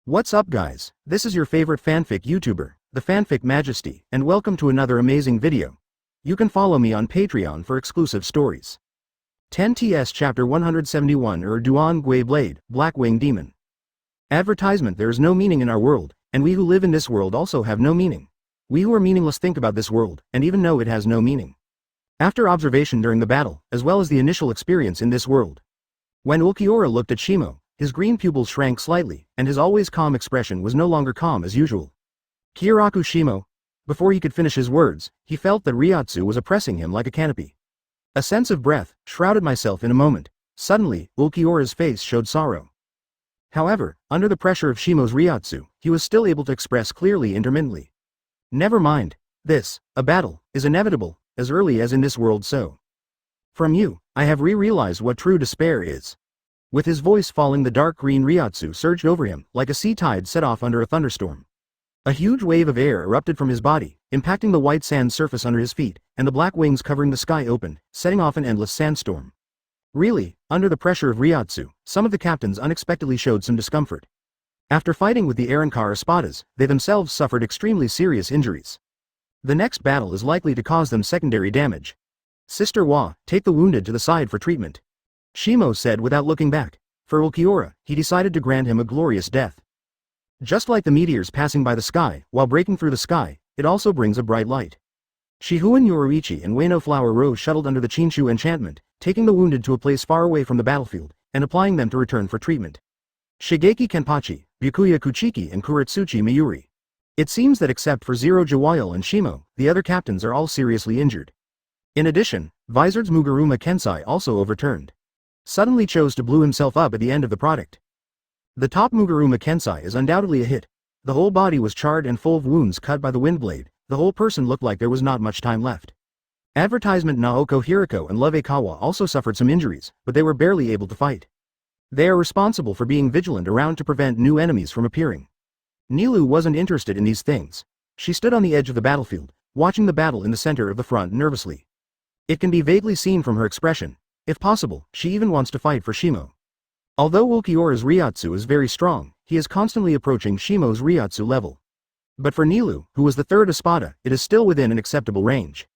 What's up guys, this is your favorite fanfic YouTuber, the Fanfic Majesty, and welcome to another amazing video. You can follow me on Patreon for exclusive stories. 10ts Chapter 171 Duan Gui Blade, Blackwing Demon. Advertisement. There is no meaning in our world, and we who live in this world also have no meaning. We who are meaningless think about this world, and even know it has no meaning. After observation during the battle, as well as the initial experience in this world. When Ulquiorra looked at Shimo, his green pupils shrank slightly, and his always calm expression was no longer calm as usual. Kyōraku Shimo. Before he could finish his words, he felt that Ryotsu was oppressing him like a canopy. A sense of breath shrouded myself in a moment. Suddenly, Ulquiorra's face showed sorrow. However, under the pressure of Shimo's Ryotsu, he was still able to express clearly intermittently. Never mind. This, a battle, is inevitable, as early as in this world so. From you, I have realized what true despair is. With his voice falling, the dark green Ryotsu surged over him, like a sea tide set off under a thunderstorm. A huge wave of air erupted from his body, impacting the white sand surface under his feet, and the black wings covering the sky opened, setting off an endless sandstorm. Really, under the pressure of Ryotsu, some of the captains unexpectedly showed some discomfort. After fighting with the Arankar Espadas, they themselves suffered extremely serious injuries. The next battle is likely to cause them secondary damage. Sister Wa, take the wounded to the side for treatment. Shimo said without looking back. For Ulquiorra, he decided to grant him a glorious death. Just like the meteors passing by the sky, while breaking through the sky, it also brings a bright light. Shihuan Yoruichi and Ueno Flower Rose shuttled under the Chinshu enchantment, taking the wounded to a place far away from the battlefield, and applying them to return for treatment. Shigeki Kenpachi, Byakuya Kuchiki and Kuretsuchi Mayuri. It seems that except for Zero Jiwayo and Shimo, the other captains are all seriously injured. In addition, Vizard's Muguruma Kensai also overturned. Suddenly chose to blew himself up at the end of the product. The top Muguruma Kensai is undoubtedly a hit. The whole body was charred and full of wounds cut by the wind blade. The whole person looked like there was not much time left. Advertisement Naoko Hiriko and Love Akawa also suffered some injuries, but they were barely able to fight. They are responsible for being vigilant around to prevent new enemies from appearing. Nilu wasn't interested in these things. She stood on the edge of the battlefield, watching the battle in the center of the front nervously. It can be vaguely seen from her expression. If possible, she even wants to fight for Shimo. Although Ulquiorra's Ryotsu is very strong, he is constantly approaching Shimo's Ryotsu level. But for Nilu, who was the third Espada, it is still within an acceptable range.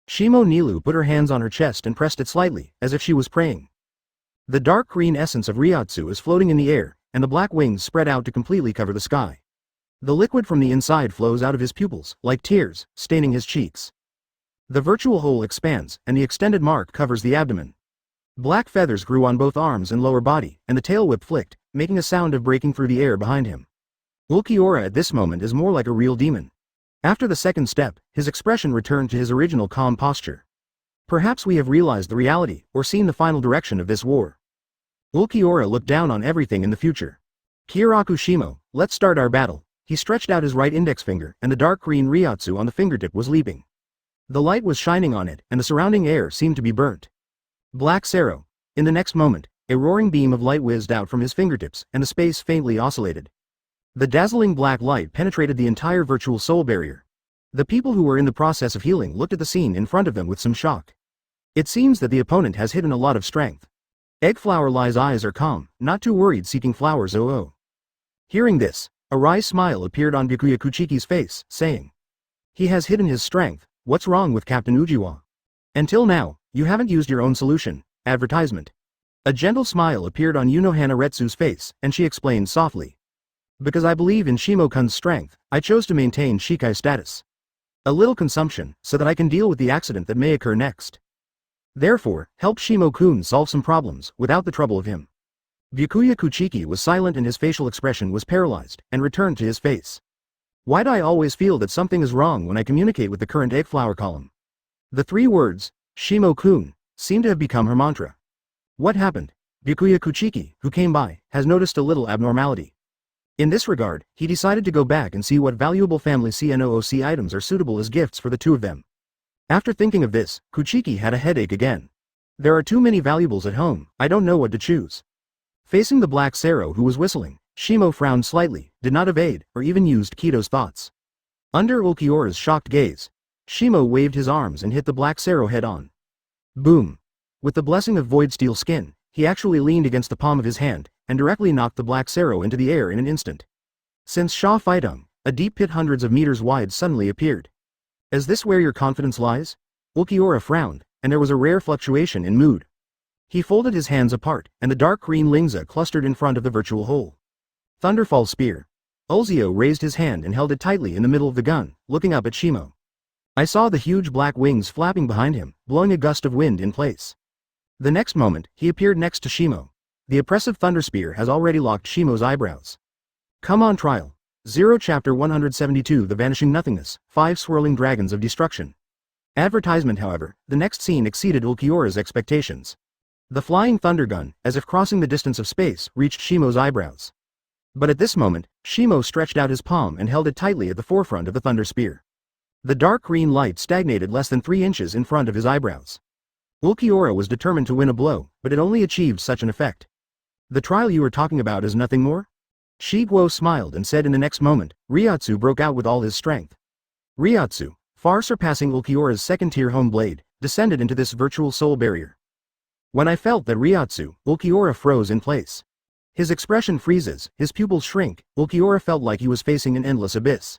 Shimo Nilu put her hands on her chest and pressed it slightly, as if she was praying. The dark green essence of Ryotsu is floating in the air, and the black wings spread out to completely cover the sky. The liquid from the inside flows out of his pupils, like tears, staining his cheeks. The virtual hole expands, and the extended mark covers the abdomen. Black feathers grew on both arms and lower body, and the tail whip flicked, making a sound of breaking through the air behind him. Ulquiorra at this moment is more like a real demon. After the second step, his expression returned to his original calm posture. Perhaps we have realized the reality, or seen the final direction of this war. Ulquiorra looked down on everything in the future. Kyōraku Shimo, let's start our battle. He stretched out his right index finger, and the dark green Ryotsu on the fingertip was leaping. The light was shining on it, and the surrounding air seemed to be burnt. Black Sero. In the next moment, a roaring beam of light whizzed out from his fingertips, and the space faintly oscillated. The dazzling black light penetrated the entire virtual soul barrier. The people who were in the process of healing looked at the scene in front of them with some shock. It seems that the opponent has hidden a lot of strength. Eggflower Lie's eyes are calm, not too worried, seeking flowers. Oh. Hearing this, a wry smile appeared on Byakuya Kuchiki's face, saying, "He has hidden his strength. What's wrong with Captain Ujiwa? Until now, you haven't used your own solution." Advertisement. A gentle smile appeared on Yunohana Retsu's face, and she explained softly. "Because I believe in Shimo-kun's strength, I chose to maintain Shikai status. A little consumption, so that I can deal with the accident that may occur next. Therefore, help Shimo-kun solve some problems, without the trouble of him." Byakuya Kuchiki was silent and his facial expression was paralyzed, and returned to his face. "Why do I always feel that something is wrong when I communicate with the current Eggflower column?" The three words, Shimo-kun, seem to have become her mantra. What happened? Byakuya Kuchiki, who came by, has noticed a little abnormality. In this regard, he decided to go back and see what valuable family CNOOC items are suitable as gifts for the two of them. After thinking of this, Kuchiki had a headache again. There are too many valuables at home, I don't know what to choose. Facing the black Sero who was whistling, Shimo frowned slightly, did not evade, or even used Kito's thoughts. Under Ulquiorra's shocked gaze, Shimo waved his arms and hit the black Sero head on. Boom! With the blessing of void steel skin, he actually leaned against the palm of his hand, and directly knocked the black Sero into the air in an instant. Since Sha Faitung, a deep pit hundreds of meters wide suddenly appeared. Is this where your confidence lies? Ulquiorra frowned, and there was a rare fluctuation in mood. He folded his hands apart, and the dark green lingza clustered in front of the virtual hole. Thunderfall Spear. Ulzio raised his hand and held it tightly in the middle of the gun, looking up at Shimo. I saw the huge black wings flapping behind him, blowing a gust of wind in place. The next moment, he appeared next to Shimo. The oppressive Thunder Spear has already locked Shimo's eyebrows. Come on trial. 0 Chapter 172 The Vanishing Nothingness, 5 Swirling Dragons of Destruction. Advertisement. However, the next scene exceeded Ulquiorra's expectations. The flying thunder gun, as if crossing the distance of space, reached Shimo's eyebrows. But at this moment, Shimo stretched out his palm and held it tightly at the forefront of the Thunder Spear. The dark green light stagnated less than 3 inches in front of his eyebrows. Ulquiorra was determined to win a blow, but it only achieved such an effect. The trial you were talking about is nothing more? Shiguo smiled and said in the next moment, Ryotsu broke out with all his strength. Ryotsu, far surpassing Ulquiorra's second-tier home blade, descended into this virtual soul barrier. When I felt that Ryotsu, Ulquiorra froze in place. His expression freezes, his pupils shrink, Ulquiorra felt like he was facing an endless abyss.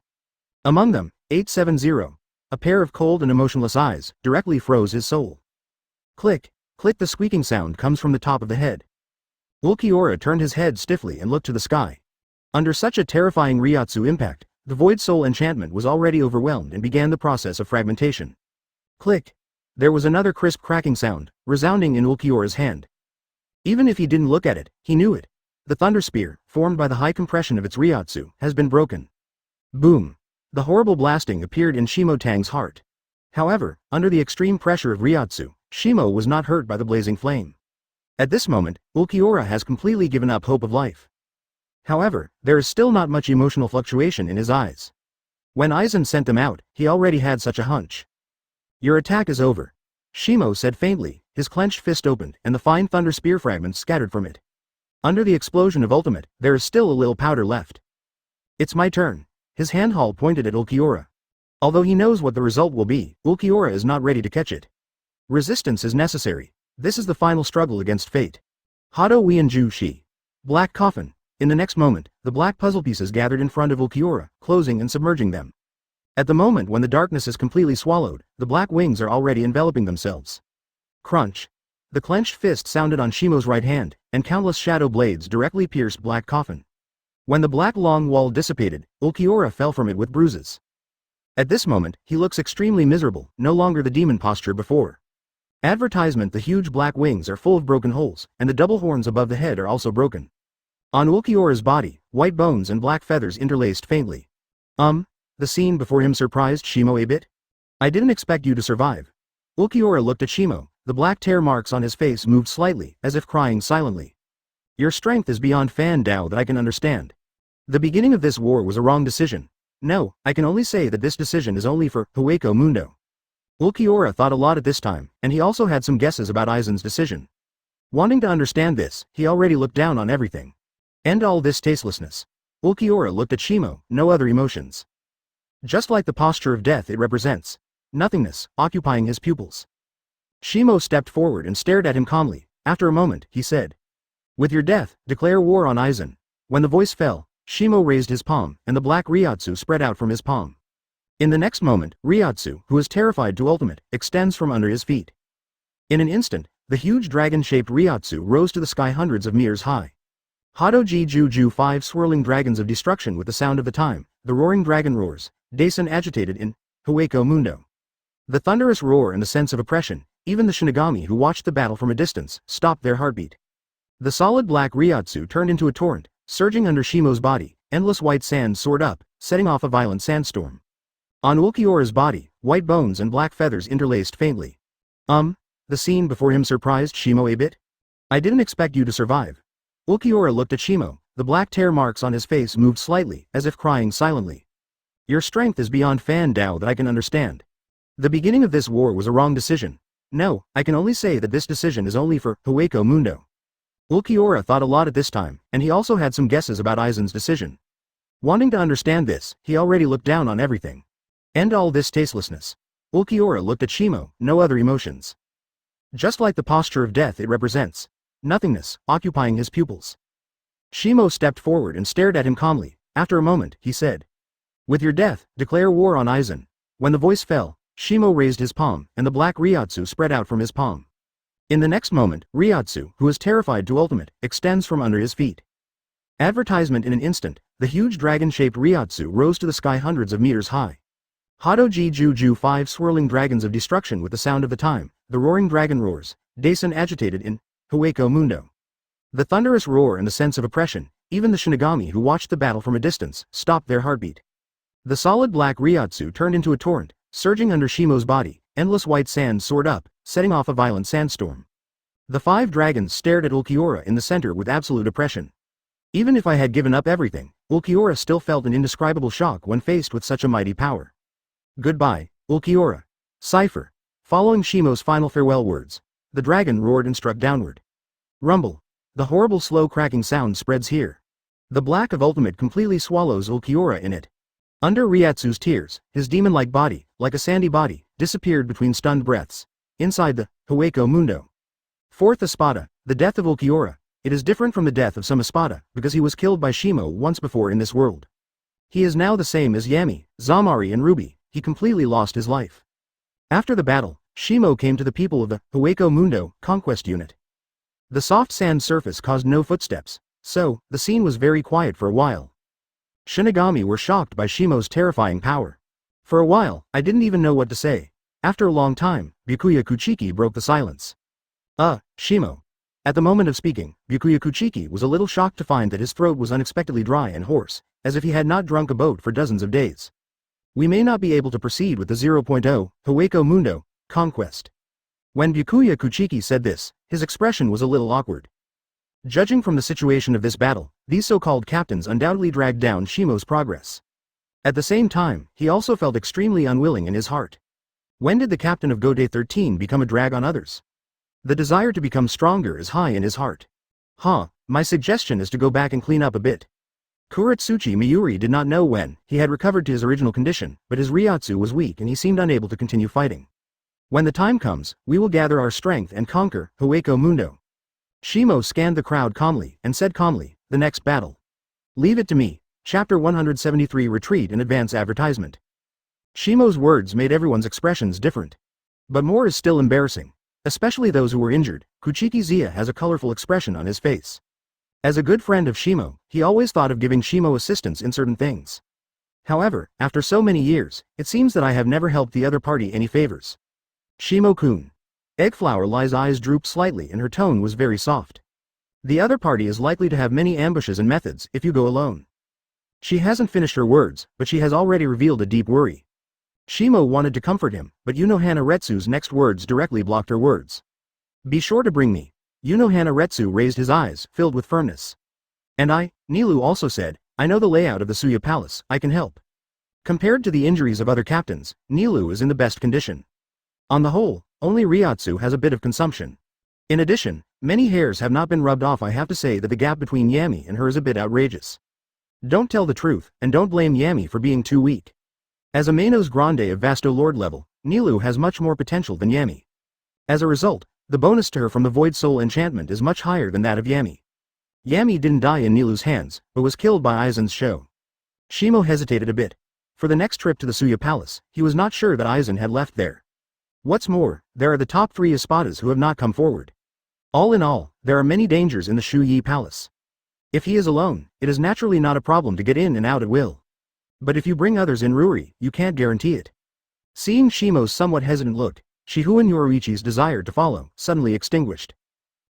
Among them, 870, a pair of cold and emotionless eyes, directly froze his soul. Click, click, the squeaking sound comes from the top of the head. Ulquiorra turned his head stiffly and looked to the sky. Under such a terrifying Ryotsu impact, the Void Soul enchantment was already overwhelmed and began the process of fragmentation. Click. There was another crisp cracking sound, resounding in Ulquiorra's hand. Even if he didn't look at it, he knew it. The Thunder Spear, formed by the high compression of its Ryotsu, has been broken. Boom. The horrible blasting appeared in Shimo Tang's heart. However, under the extreme pressure of Ryotsu, Shimo was not hurt by the blazing flame. At this moment, Ulquiorra has completely given up hope of life. However, there is still not much emotional fluctuation in his eyes. When Aizen sent them out, he already had such a hunch. Your attack is over. Shimo said faintly, his clenched fist opened, and the fine Thunder Spear fragments scattered from it. Under the explosion of ultimate, there is still a little powder left. It's my turn. His handheld pointed at Ulquiorra. Although he knows what the result will be, Ulquiorra is not ready to catch it. Resistance is necessary. This is the final struggle against fate. Hado Wienju Shi. Black Coffin. In the next moment, the black puzzle pieces gathered in front of Ulquiorra, closing and submerging them. At the moment when the darkness is completely swallowed, the black wings are already enveloping themselves. Crunch. The clenched fist sounded on Shimo's right hand, and countless shadow blades directly pierced Black Coffin. When the black long wall dissipated, Ulquiorra fell from it with bruises. At this moment, he looks extremely miserable, no longer the demon posture before. Advertisement. The huge black wings are full of broken holes, and the double horns above the head are also broken. On Ulquiorra's body, white bones and black feathers interlaced faintly. The scene before him surprised Shimo a bit. I didn't expect you to survive. Ulquiorra looked at Shimo, the black tear marks on his face moved slightly, as if crying silently. Your strength is beyond Fan Dao that I can understand. The beginning of this war was a wrong decision. No, I can only say that this decision is only for Hueco Mundo. Ulquiorra thought a lot at this time, and he also had some guesses about Aizen's decision. Wanting to understand this, he already looked down on everything. End all this tastelessness. Ulquiorra looked at Shimo, no other emotions. Just like the posture of death it represents. Nothingness, occupying his pupils. Shimo stepped forward and stared at him calmly. After a moment, he said. With your death, declare war on Aizen. When the voice fell, Shimo raised his palm, and the black Ryotsu spread out from his palm. In the next moment, Ryotsu, who is terrified to ultimate, extends from under his feet. In an instant, the huge dragon-shaped Ryotsu rose to the sky hundreds of meters high. Hadoji Juju 5 Swirling Dragons of Destruction. With the sound of the time, the roaring dragon roars, Daisen agitated in Hueco Mundo. The thunderous roar and the sense of oppression, even the shinigami who watched the battle from a distance, stopped their heartbeat. The solid black Ryotsu turned into a torrent, surging under Shimo's body, endless white sand soared up, setting off a violent sandstorm. On Ulquiorra's body, white bones and black feathers interlaced faintly. The scene before him surprised Shimo a bit. I didn't expect you to survive. Ulquiorra looked at Shimo, the black tear marks on his face moved slightly, as if crying silently. Your strength is beyond Fan Dao that I can understand. The beginning of this war was a wrong decision. No, I can only say that this decision is only for Hueco Mundo. Ulquiorra thought a lot at this time, and he also had some guesses about Aizen's decision. Wanting to understand this, he already looked down on everything. End all this tastelessness. Ulquiorra looked at Shimo, no other emotions. Just like the posture of death it represents. Nothingness, occupying his pupils. Shimo stepped forward and stared at him calmly. After a moment, he said, "With your death, declare war on Aizen." When the voice fell, Shimo raised his palm, and the black Ryotsu spread out from his palm. In the next moment, Ryotsu, who is terrified to ultimate, extends from under his feet. Advertisement in an instant, the huge dragon-shaped Ryotsu rose to the sky hundreds of meters high. Hadoji Juju 5 swirling dragons of destruction with the sound of the time, the roaring dragon roars, Daisen agitated in Hueco Mundo. The thunderous roar and the sense of oppression, even the shinigami who watched the battle from a distance, stopped their heartbeat. The solid black Ryotsu turned into a torrent, surging under Shimo's body, endless white sand soared up, setting off a violent sandstorm. The 5 dragons stared at Ulquiorra in the center with absolute oppression. Even if I had given up everything, Ulquiorra still felt an indescribable shock when faced with such a mighty power. "Goodbye, Ulquiorra." Cipher. Following Shimo's final farewell words, the dragon roared and struck downward. Rumble. The horrible slow cracking sound spreads here. The black of ultimate completely swallows Ulquiorra in it. Under Ryotsu's tears, his demon-like body, like a sandy body, disappeared between stunned breaths. Inside the Hueco Mundo. Fourth Espada, the death of Ulquiorra. It is different from the death of some Espada, because he was killed by Shimo once before in this world. He is now the same as Yami, Zamari and Ruby, he completely lost his life. After the battle, Shimo came to the people of the Hueco Mundo conquest unit. The soft sand surface caused no footsteps, so, the scene was very quiet for a while. Shinigami were shocked by Shimo's terrifying power. For a while, I didn't even know what to say. After a long time, Byakuya Kuchiki broke the silence. Shimo. At the moment of speaking, Byakuya Kuchiki was a little shocked to find that his throat was unexpectedly dry and hoarse, as if he had not drunk a boat for dozens of days. "We may not be able to proceed with the 0.0 Hueco Mundo conquest." When Byakuya Kuchiki said this, his expression was a little awkward. Judging from the situation of this battle, these so-called captains undoubtedly dragged down Shimo's progress. At the same time, he also felt extremely unwilling in his heart. When did the captain of Gode 13 become a drag on others? The desire to become stronger is high in his heart. My suggestion is to go back and clean up a bit. Kuretsuchi Miyuri did not know when he had recovered to his original condition, but his Ryotsu was weak and he seemed unable to continue fighting. When the time comes, we will gather our strength and conquer Hueco Mundo. Shimo scanned the crowd calmly and said calmly, "The next battle. Leave it to me." Chapter 173 Retreat and Advance Advertisement. Shimo's words made everyone's expressions different. But more is still embarrassing. Especially those who were injured. Kuchiki Zia has a colorful expression on his face. As a good friend of Shimo, he always thought of giving Shimo assistance in certain things. However, after so many years, it seems that I have never helped the other party any favors. Shimo-kun. Eggflower Lai's eyes drooped slightly and her tone was very soft. The other party is likely to have many ambushes and methods if you go alone. She hasn't finished her words, but she has already revealed a deep worry. Shimo wanted to comfort him, but Unohana Retsu's next words directly blocked her words. "Be sure to bring me." Unohana Retsu raised his eyes, filled with firmness. "And I," Nilu also said, "I know the layout of the Suya Palace, I can help." Compared to the injuries of other captains, Nilu is in the best condition. On the whole, only Ryotsu has a bit of consumption. In addition, many hairs have not been rubbed off. I have to say that the gap between Yami and her is a bit outrageous. Don't tell the truth, and don't blame Yami for being too weak. As a Manos Grande of Vasto Lord level, Nilu has much more potential than Yami. As a result, the bonus to her from the Void Soul enchantment is much higher than that of Yami. Yami didn't die in Nilu's hands, but was killed by Aizen's show. Shimo hesitated a bit. For the next trip to the Suya Palace, he was not sure that Aizen had left there. What's more, there are the top 3 Espadas who have not come forward. All in all, there are many dangers in the Shuyi Palace. If he is alone, it is naturally not a problem to get in and out at will. But if you bring others in Ruri, you can't guarantee it. Seeing Shimo's somewhat hesitant look, Shihuan Yoruichi's desire to follow suddenly extinguished.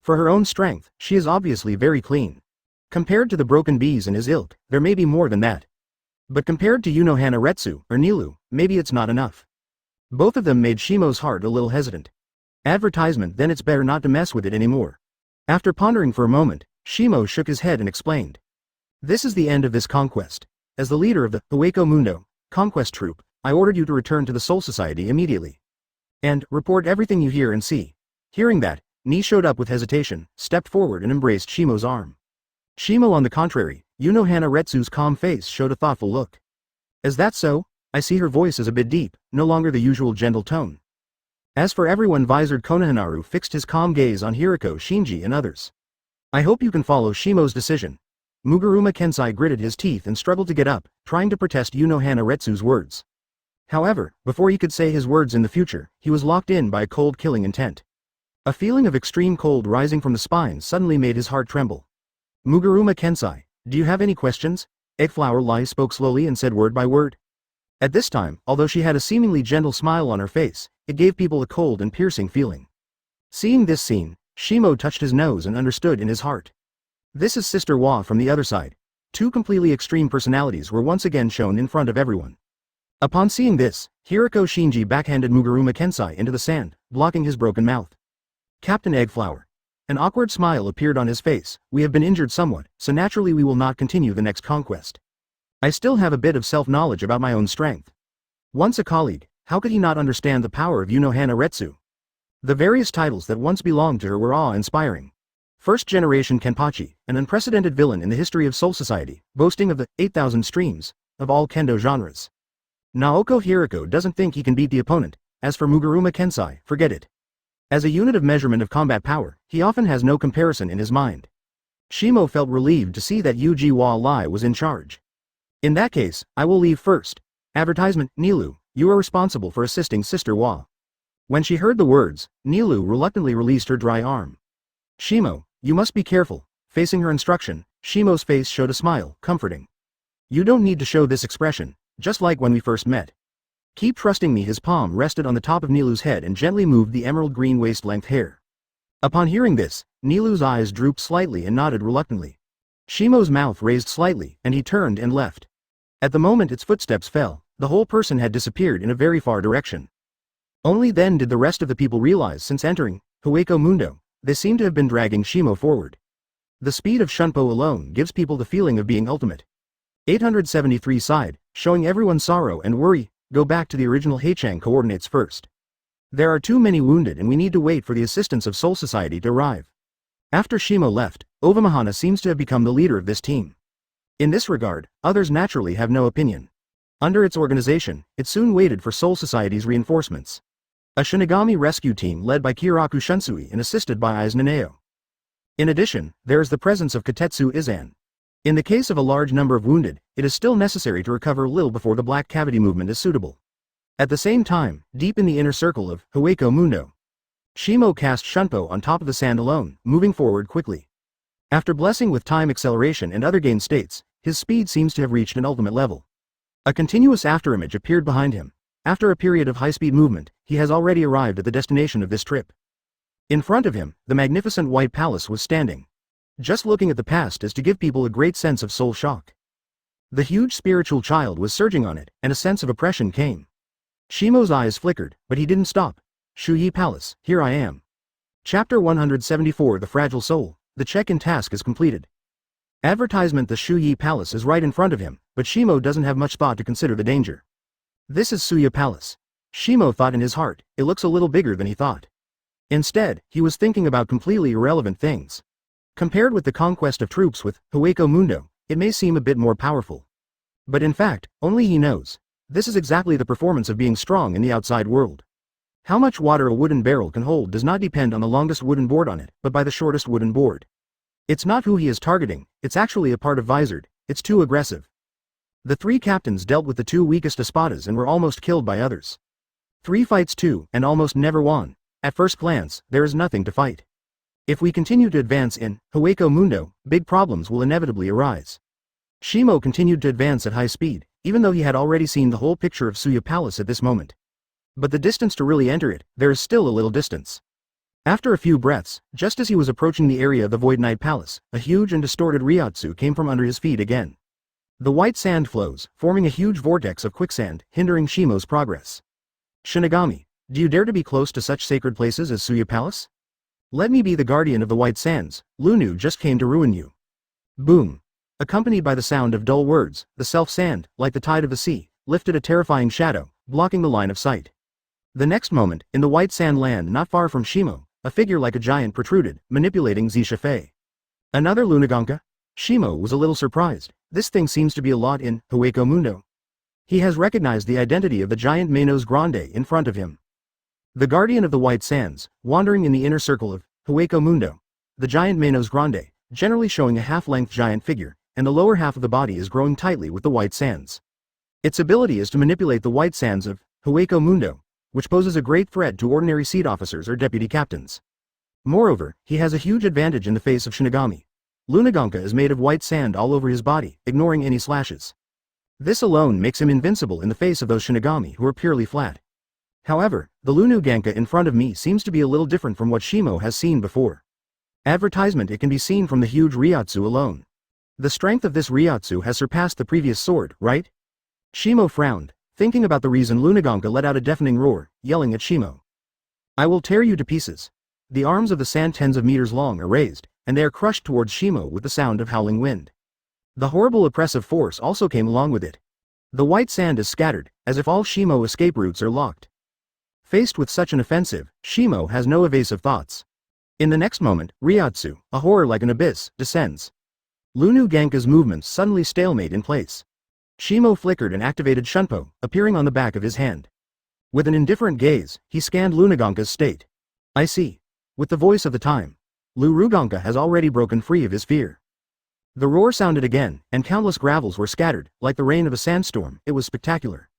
For her own strength, she is obviously very clean. Compared to the broken bees in his ilk, there may be more than that. But compared to Unohana Retsu or Nilu, maybe it's not enough. Both of them made Shimo's heart a little hesitant. Advertisement, then it's better not to mess with it anymore. After pondering for a moment, Shimo shook his head and explained. This is the end of this conquest. As the leader of the Hueco Mundo conquest troop, I ordered you to return to the Soul Society immediately. And, report everything you hear and see. Hearing that, Ni showed up with hesitation, stepped forward and embraced Shimo's arm. Shimo on the contrary, Unohana Retsu's calm face showed a thoughtful look. Is that so? I see her voice is a bit deep, no longer the usual gentle tone. As for everyone, visored Konohanaru fixed his calm gaze on Hiriko, Shinji and others. I hope you can follow Shimo's decision. Muguruma Kensai gritted his teeth and struggled to get up, trying to protest Yuno Hanaretsu's words. However, before he could say his words in the future, he was locked in by a cold killing intent. A feeling of extreme cold rising from the spine suddenly made his heart tremble. Muguruma Kensai, do you have any questions? Eggflower Lai spoke slowly and said word by word. At this time, although she had a seemingly gentle smile on her face, it gave people a cold and piercing feeling. Seeing this scene, Shimo touched his nose and understood in his heart. This is Sister Wa from the other side. Two completely extreme personalities were once again shown in front of everyone. Upon seeing this, Hirako Shinji backhanded Muguruma Kensai into the sand, blocking his broken mouth. Captain Eggflower. An awkward smile appeared on his face. We have been injured somewhat, so naturally we will not continue the next conquest. I still have a bit of self-knowledge about my own strength. Once a colleague, how could he not understand the power of Yuno Hanaretsu? The various titles that once belonged to her were awe-inspiring. First-generation Kenpachi, an unprecedented villain in the history of Soul Society, boasting of the 8,000 streams of all kendo genres. Naoko Hirako doesn't think he can beat the opponent. As for Muguruma Kensai, forget it. As a unit of measurement of combat power, he often has no comparison in his mind. Shimo felt relieved to see that Yuji Wa Lai was in charge. In that case, I will leave first. Advertisement, Nilu, you are responsible for assisting Sister Wa. When she heard the words, Nilu reluctantly released her dry arm. Shimo, you must be careful. Facing her instruction, Shimo's face showed a smile, comforting. You don't need to show this expression, just like when we first met. Keep trusting me. His palm rested on the top of Nilu's head and gently moved the emerald green waist-length hair. Upon hearing this, Nilu's eyes drooped slightly and nodded reluctantly. Shimo's mouth raised slightly, and he turned and left. At the moment its footsteps fell, the whole person had disappeared in a very far direction. Only then did the rest of the people realize since entering Hueco Mundo, they seemed to have been dragging Shimo forward. The speed of Shunpo alone gives people the feeling of being ultimate. 873 sighed, showing everyone sorrow and worry. Go back to the original Heichang coordinates first. There are too many wounded and we need to wait for the assistance of Soul Society to arrive. After Shimo left, Ovamahana seems to have become the leader of this team. In this regard, others naturally have no opinion. Under its organization, it soon waited for Soul Society's reinforcements. A shinigami rescue team led by Kyōraku Shunsui and assisted by Aiz Naneo. In addition, there is the presence of Katetsu Izan. In the case of a large number of wounded, it is still necessary to recover a little before the black cavity movement is suitable. At the same time, deep in the inner circle of Hueco Mundo, Shimo cast Shunpo on top of the sand alone, moving forward quickly. After blessing with time acceleration and other gain states, his speed seems to have reached an ultimate level. A continuous afterimage appeared behind him. After a period of high-speed movement, he has already arrived at the destination of this trip. In front of him, the magnificent White Palace was standing. Just looking at the past is to give people a great sense of soul shock. The huge spiritual child was surging on it, and a sense of oppression came. Shimo's eyes flickered, but he didn't stop. Shuyi Palace, here I am. Chapter 174 The Fragile Soul. The check-in task is completed. Advertisement. The Shuyi Palace is right in front of him, but Shimo doesn't have much thought to consider the danger. This is Suya Palace. Shimo thought in his heart, it looks a little bigger than he thought. Instead, he was thinking about completely irrelevant things. Compared with the conquest of troops with Hueco Mundo, it may seem a bit more powerful. But in fact, only he knows. This is exactly the performance of being strong in the outside world. How much water a wooden barrel can hold does not depend on the longest wooden board on it, but by the shortest wooden board. It's not who he is targeting, it's actually a part of Vizard, it's too aggressive. The three captains dealt with the two weakest espadas and were almost killed by others. 3 fights too, and almost never won. At first glance, there is nothing to fight. If we continue to advance in Hueco Mundo, big problems will inevitably arise. Shimo continued to advance at high speed, even though he had already seen the whole picture of Suya Palace at this moment. But the distance to really enter it, there is still a little distance. After a few breaths, just as he was approaching the area of the Void Knight Palace, a huge and distorted Ryotsu came from under his feet again. The white sand flows, forming a huge vortex of quicksand, hindering Shimo's progress. Shinigami, do you dare to be close to such sacred places as Suya Palace? Let me be the guardian of the white sands. Lunu just came to ruin you. Boom. Accompanied by the sound of dull words, the self-sand, like the tide of the sea, lifted a terrifying shadow, blocking the line of sight. The next moment, in the white sand land not far from Shimo, a figure like a giant protruded, manipulating Zishafei. Another Lunaganka? Shimo was a little surprised. This thing seems to be a lot in Hueco Mundo. He has recognized the identity of the giant Manos Grande in front of him. The guardian of the white sands, wandering in the inner circle of Hueco Mundo. The giant Manos Grande, generally showing a half-length giant figure, and the lower half of the body is growing tightly with the white sands. Its ability is to manipulate the white sands of Hueco Mundo, which poses a great threat to ordinary seat officers or deputy captains. Moreover, he has a huge advantage in the face of shinigami. Lunaganka is made of white sand all over his body, ignoring any slashes. This alone makes him invincible in the face of those shinigami who are purely flat. However, the Lunaganka in front of me seems to be a little different from what Shimo has seen before. Advertisement. It can be seen from the huge Ryotsu alone. The strength of this Ryotsu has surpassed the previous sword, right? Shimo frowned, thinking about the reason Lunaganka let out a deafening roar, yelling at Shimo. I will tear you to pieces. The arms of the sand tens of meters long are raised, and they are crushed towards Shimo with the sound of howling wind. The horrible oppressive force also came along with it. The white sand is scattered, as if all Shimo escape routes are locked. Faced with such an offensive, Shimo has no evasive thoughts. In the next moment, Ryotsu, a horror like an abyss, descends. Lunaganka's movements suddenly stalemate in place. Shimo flickered and activated Shunpo, appearing on the back of his hand. With an indifferent gaze, he scanned Lunaganka's state. I see. With the voice of the time, Lunaganka has already broken free of his fear. The roar sounded again, and countless gravels were scattered, like the rain of a sandstorm. It was spectacular.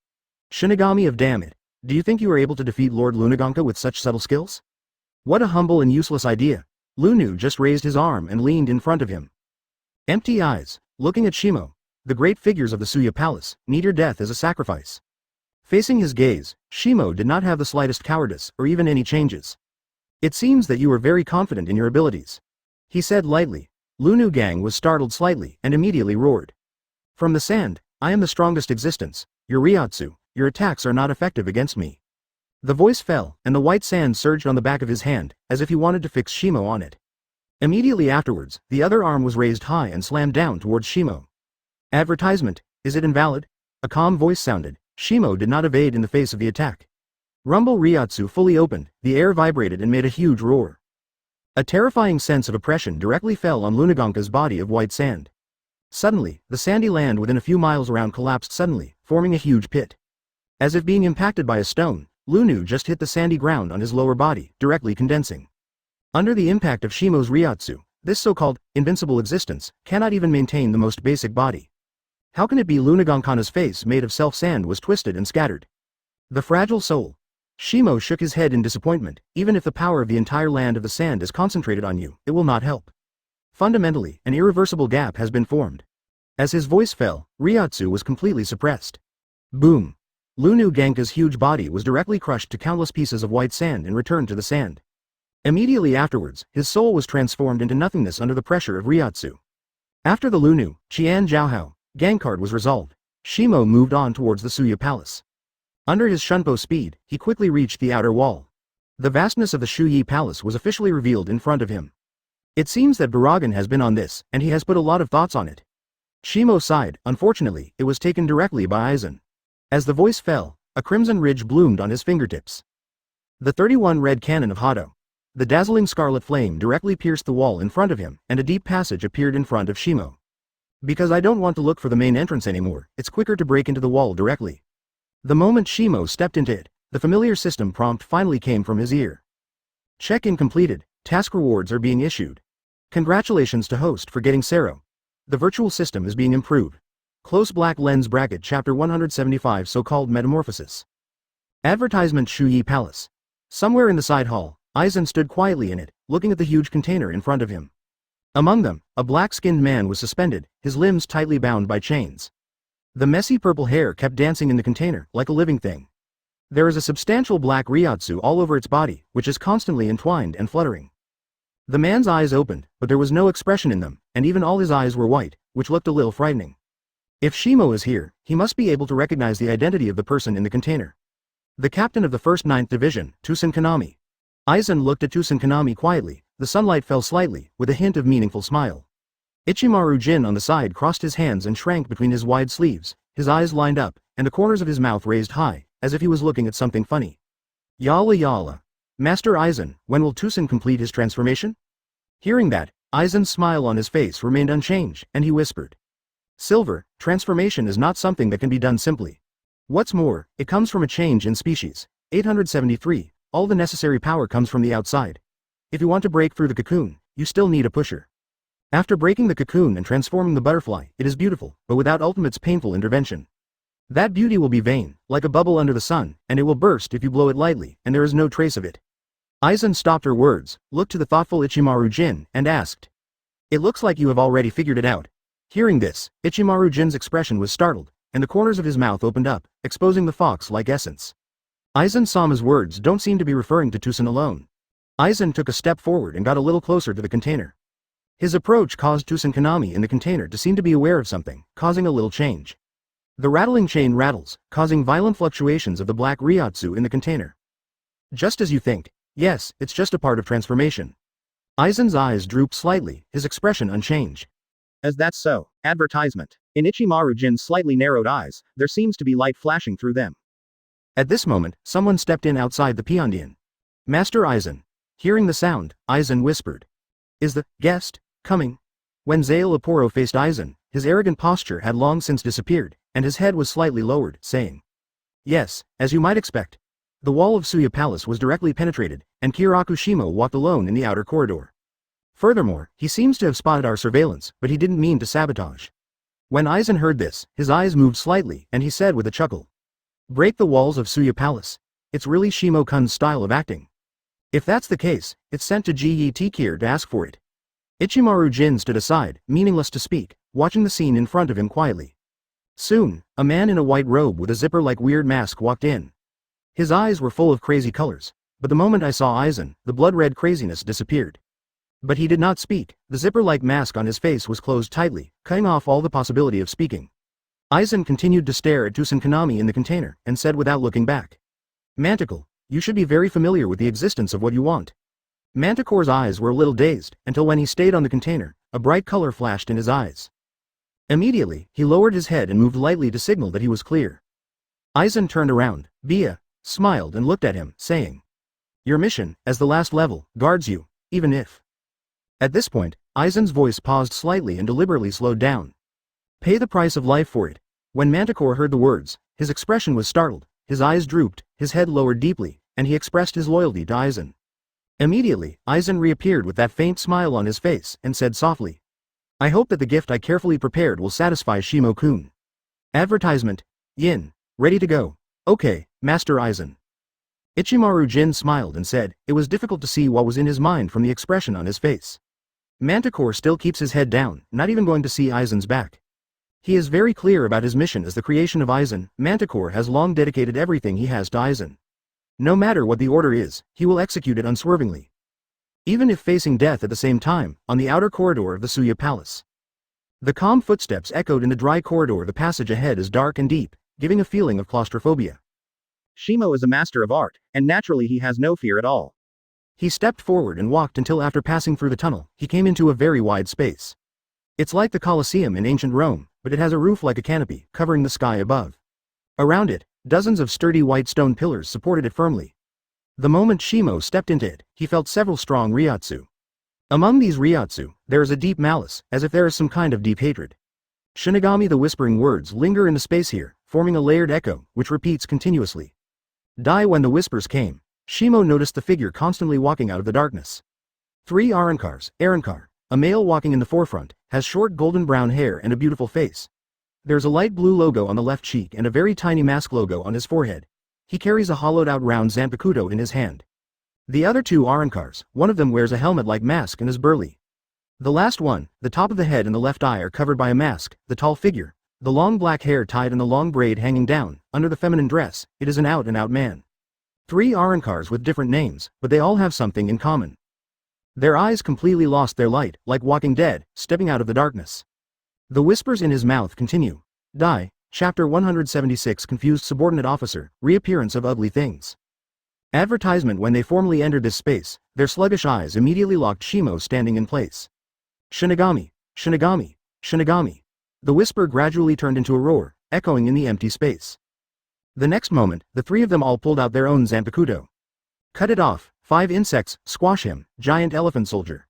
Shinigami of damn it, do you think you are able to defeat Lord Lunaganka with such subtle skills? What a humble and useless idea. Lunu just raised his arm and leaned in front of him. Empty eyes, looking at Shimo, the great figures of the Suya Palace, need your death as a sacrifice. Facing his gaze, Shimo did not have the slightest cowardice or even any changes. It seems that you are very confident in your abilities, he said lightly. Lunagang was startled slightly and immediately roared. From the sand, I am the strongest existence. Your Ryotsu, your attacks are not effective against me. The voice fell, and the white sand surged on the back of his hand, as if he wanted to fix Shimo on it. Immediately afterwards, the other arm was raised high and slammed down towards Shimo. Advertisement, is it invalid? A calm voice sounded. Shimo did not evade in the face of the attack. Rumble Ryotsu fully opened, the air vibrated and made a huge roar. A terrifying sense of oppression directly fell on Lunaganka's body of white sand. Suddenly, the sandy land within a few miles around collapsed suddenly, forming a huge pit. As if being impacted by a stone, Lunu just hit the sandy ground on his lower body, directly condensing. Under the impact of Shimo's Ryotsu, this so-called invincible existence cannot even maintain the most basic body. How can it be? Lunaganka's face made of self-sand was twisted and scattered. The fragile soul. Shimo shook his head in disappointment. Even if the power of the entire land of the sand is concentrated on you, it will not help. Fundamentally, an irreversible gap has been formed. As his voice fell, Ryotsu was completely suppressed. Boom. Lunaganka's huge body was directly crushed to countless pieces of white sand and returned to the sand. Immediately afterwards, his soul was transformed into nothingness under the pressure of Ryotsu. After the Lunu, Qian Zhaohao, gang card was resolved, Shimo moved on towards the Suya Palace. Under his Shunpo speed, he quickly reached the outer wall. The vastness of the Shuyi Palace was officially revealed in front of him. It seems that Baragan has been on this, and he has put a lot of thoughts on it. Shimo sighed. Unfortunately, it was taken directly by Aizen. As the voice fell, a crimson ridge bloomed on his fingertips. The 31 red cannon of Hado. The dazzling scarlet flame directly pierced the wall in front of him, and a deep passage appeared in front of Shimo. Because I don't want to look for the main entrance anymore, it's quicker to break into the wall directly. The moment Shimo stepped into it, the familiar system prompt finally came from his ear. Check-in completed, task rewards are being issued. Congratulations to host for getting Sero. The virtual system is being improved. Close black lens bracket chapter 175 so-called metamorphosis. Advertisement Shuyi Palace. Somewhere in the side hall, Aizen stood quietly in it, looking at the huge container in front of him. Among them, a black-skinned man was suspended, his limbs tightly bound by chains. The messy purple hair kept dancing in the container, like a living thing. There is a substantial black Ryotsu all over its body, which is constantly entwined and fluttering. The man's eyes opened, but there was no expression in them, and even all his eyes were white, which looked a little frightening. If Shimo is here, he must be able to recognize the identity of the person in the container. The captain of the 1st 9th Division, Tusen Kanami. Aizen looked at Tusen Kanami quietly. The sunlight fell slightly, with a hint of meaningful smile. Ichimaru Jin on the side crossed his hands and shrank between his wide sleeves, his eyes lined up, and the corners of his mouth raised high, as if he was looking at something funny. Yalla yalla. Master Aizen, when will Tusen complete his transformation? Hearing that, Aizen's smile on his face remained unchanged, and he whispered. Silver, transformation is not something that can be done simply. What's more, it comes from a change in species. 873, all the necessary power comes from the outside. If you want to break through the cocoon, you still need a pusher. After breaking the cocoon and transforming the butterfly, it is beautiful, but without Ultimate's painful intervention. That beauty will be vain, like a bubble under the sun, and it will burst if you blow it lightly, and there is no trace of it. Aizen stopped her words, looked to the thoughtful Ichimaru Jin, and asked. It looks like you have already figured it out. Hearing this, Ichimaru Jin's expression was startled, and the corners of his mouth opened up, exposing the fox-like essence. Aizen-sama's words don't seem to be referring to Tusen alone. Aizen took a step forward and got a little closer to the container. His approach caused Tusen Kanami in the container to seem to be aware of something, causing a little change. The rattling chain rattles, causing violent fluctuations of the black Ryotsu in the container. Just as you think. Yes, it's just a part of transformation. Aizen's eyes drooped slightly, his expression unchanged. As that's so. Advertisement. In Ichimaru Jin's slightly narrowed eyes, there seems to be light flashing through them. At this moment, someone stepped in outside the Pyondian. Master Aizen. Hearing the sound, Aizen whispered. Is the guest coming? When Zale Aporo faced Aizen, his arrogant posture had long since disappeared, and his head was slightly lowered, saying. Yes, as you might expect. The wall of Suya Palace was directly penetrated, and Kyōraku Shimo walked alone in the outer corridor. Furthermore, he seems to have spotted our surveillance, but he didn't mean to sabotage. When Aizen heard this, his eyes moved slightly, and he said with a chuckle. Break the walls of Suya Palace. It's really Shimo-kun's style of acting. If that's the case, it's sent to Ji Tikir to ask for it. Ichimaru Jin stood aside, meaningless to speak, watching the scene in front of him quietly. Soon, a man in a white robe with a zipper-like weird mask walked in. His eyes were full of crazy colors, but the moment I saw Aizen, the blood-red craziness disappeared. But he did not speak, the zipper-like mask on his face was closed tightly, cutting off all the possibility of speaking. Aizen continued to stare at Tusen Kanami in the container, and said without looking back. Manticore, you should be very familiar with the existence of what you want. Manticore's eyes were a little dazed, until when he stayed on the container, a bright color flashed in his eyes. Immediately, he lowered his head and moved lightly to signal that he was clear. Aizen turned around, smiled and looked at him, saying. Your mission, as the last level, guards you, even if. At this point, Aizen's voice paused slightly and deliberately slowed down. Pay the price of life for it. When Manticore heard the words, his expression was startled, his eyes drooped, his head lowered deeply, and he expressed his loyalty to Aizen. Immediately, Aizen reappeared with that faint smile on his face, and said softly. I hope that the gift I carefully prepared will satisfy Shimo-kun. Advertisement. Yin. Ready to go. Okay, Master Aizen. Ichimaru Jin smiled and said, it was difficult to see what was in his mind from the expression on his face. Manticore still keeps his head down, not even going to see Aizen's back. He is very clear about his mission as the creation of Aizen. Manticore has long dedicated everything he has to Aizen. No matter what the order is, he will execute it unswervingly. Even if facing death at the same time, on the outer corridor of the Suya Palace. The calm footsteps echoed in the dry corridor. The passage ahead is dark and deep, giving a feeling of claustrophobia. Shimo is a master of art, and naturally he has no fear at all. He stepped forward and walked until after passing through the tunnel, he came into a very wide space. It's like the Colosseum in ancient Rome, but it has a roof like a canopy, covering the sky above. Around it, dozens of sturdy white stone pillars supported it firmly. The moment Shimo stepped into it, he felt several strong Ryotsu. Among these Ryotsu, there is a deep malice, as if there is some kind of deep hatred. Shinigami, the whispering words linger in the space here, forming a layered echo, which repeats continuously. When the whispers came, Shimo noticed the figure constantly walking out of the darkness. 3 Arankar, a male walking in the forefront, has short golden brown hair and a beautiful face. There's a light blue logo on the left cheek and a very tiny mask logo on his forehead. He carries a hollowed-out round Zanpakutō in his hand. The other 2 Arankars, one of them wears a helmet-like mask and is burly. The last one, the top of the head and the left eye are covered by a mask. The tall figure, the long black hair tied in the long braid hanging down, under the feminine dress, it is an out-and-out man. 3 Arankars with different names, but they all have something in common. Their eyes completely lost their light, like Walking Dead, stepping out of the darkness. The whispers in his mouth continue. Chapter 176 Confused Subordinate Officer, Reappearance of Ugly Things. Advertisement. When they formally entered this space, their sluggish eyes immediately locked Shimo standing in place. Shinigami, Shinigami, Shinigami. The whisper gradually turned into a roar, echoing in the empty space. The next moment, the 3 of them all pulled out their own Zanpakutō. Cut it off, 5 insects, squash him, giant elephant soldier.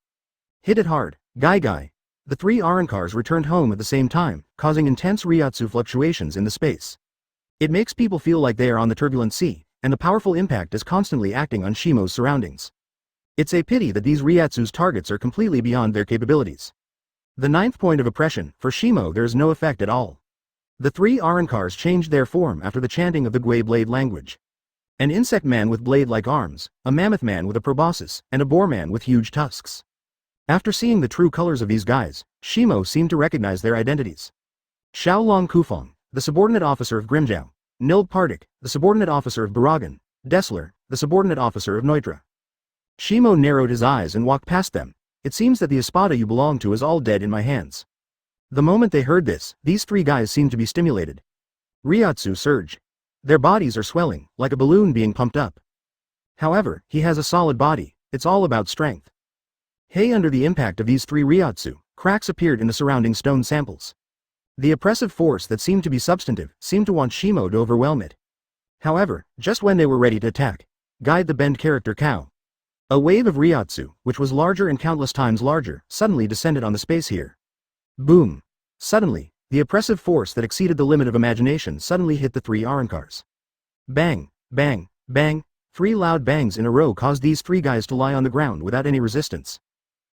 Hit it hard, guy. The 3 Arankars returned home at the same time, causing intense Ryotsu fluctuations in the space. It makes people feel like they are on the turbulent sea, and the powerful impact is constantly acting on Shimo's surroundings. It's a pity that these Ryotsu's targets are completely beyond their capabilities. The ninth point of oppression, for Shimo there is no effect at all. The three Arankars changed their form after the chanting of the Gui blade language. An insect man with blade-like arms, a mammoth man with a proboscis, and a boar man with huge tusks. After seeing the true colors of these guys, Shimo seemed to recognize their identities. Xiaolong Kufeng, the subordinate officer of Grimjiao; Nilg Pardik, the subordinate officer of Baragan; Dessler, the subordinate officer of Neutra. Shimo narrowed his eyes and walked past them. It seems that the espada you belong to is all dead in my hands. The moment they heard this, these three guys seemed to be stimulated. Ryotsu surged. Their bodies are swelling, like a balloon being pumped up. However, he has a solid body, it's all about strength. Hey, under the impact of these three Ryotsu, cracks appeared in the surrounding stone samples. The oppressive force that seemed to be substantive seemed to want Shimo to overwhelm it. However, just when they were ready to attack, guide the bend character Cow. A wave of Ryotsu, which was larger and countless times larger, suddenly descended on the space here. Boom! Suddenly, the oppressive force that exceeded the limit of imagination suddenly hit the three Arankars. Bang, bang, bang, three loud bangs in a row caused these three guys to lie on the ground without any resistance.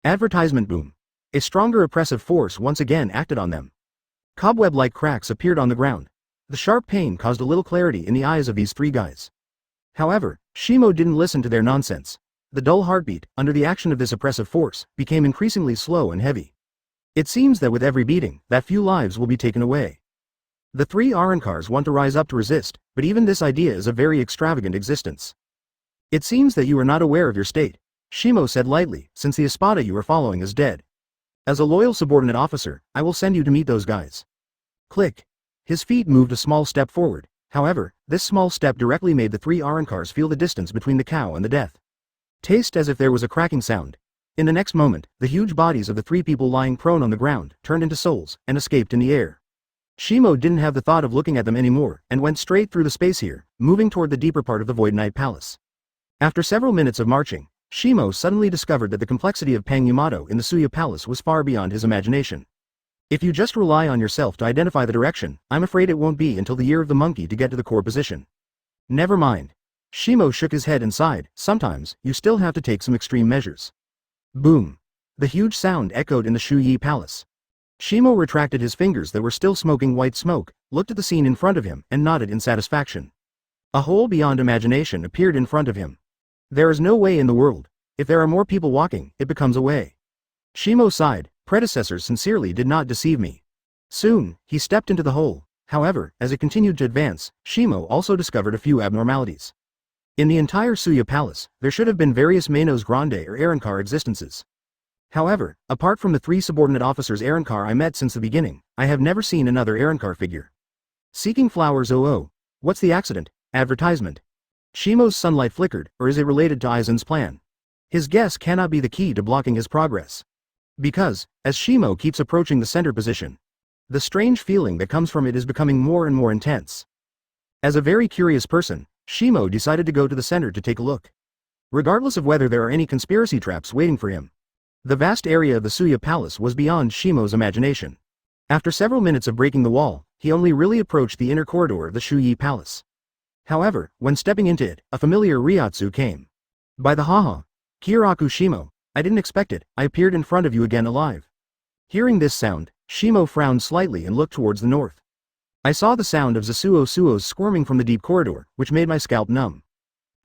Advertisement boom. A stronger oppressive force once again acted on them. Cobweb-like cracks appeared on the ground. The sharp pain caused a little clarity in the eyes of these three guys. However, Shimo didn't listen to their nonsense. The dull heartbeat, under the action of this oppressive force, became increasingly slow and heavy. It seems that with every beating, that few lives will be taken away. The three Arankars want to rise up to resist, but even this idea is a very extravagant existence. It seems that you are not aware of your state, Shimo said lightly, since the espada you are following is dead. As a loyal subordinate officer, I will send you to meet those guys. Click. His feet moved a small step forward. However, this small step directly made the three Arankars feel the distance between the cow and the death. Taste as if there was a cracking sound. In the next moment, the huge bodies of the three people lying prone on the ground turned into souls and escaped in the air. Shimo didn't have the thought of looking at them anymore and went straight through the space here, moving toward the deeper part of the Void Knight Palace. After several minutes of marching, Shimo suddenly discovered that the complexity of Pang Yamato in the Suya Palace was far beyond his imagination. If you just rely on yourself to identify the direction, I'm afraid it won't be until the Year of the Monkey to get to the core position. Never mind. Shimo shook his head and sighed. Sometimes, you still have to take some extreme measures. Boom. The huge sound echoed in the Shuyi Palace. Shimo retracted his fingers that were still smoking white smoke, looked at the scene in front of him, and nodded in satisfaction. A hole beyond imagination appeared in front of him. There is no way in the world. If there are more people walking, it becomes a way. Shimo sighed. Predecessors sincerely did not deceive me. Soon, he stepped into the hole. However, as it continued to advance, Shimo also discovered a few abnormalities. In the entire Suya Palace, there should have been various Manos Grande or Arankar existences. However, apart from the three subordinate officers Arankar I met since the beginning, I have never seen another Arankar figure. Seeking flowers. Oh, what's the accident? Advertisement. Shimo's sunlight flickered, or is it related to Aizen's plan? His guess cannot be the key to blocking his progress. Because, as Shimo keeps approaching the center position, the strange feeling that comes from it is becoming more and more intense. As a very curious person, Shimo decided to go to the center to take a look. Regardless of whether there are any conspiracy traps waiting for him. The vast area of the Suya Palace was beyond Shimo's imagination. After several minutes of breaking the wall, he only really approached the inner corridor of the Shuyi Palace. However, when stepping into it, a familiar Ryotsu came. By the haha. Kyōraku Shimo, I didn't expect it, I appeared in front of you again alive. Hearing this sound, Shimo frowned slightly and looked towards the north. I saw the sound of Zasuo-suos squirming from the deep corridor, which made my scalp numb.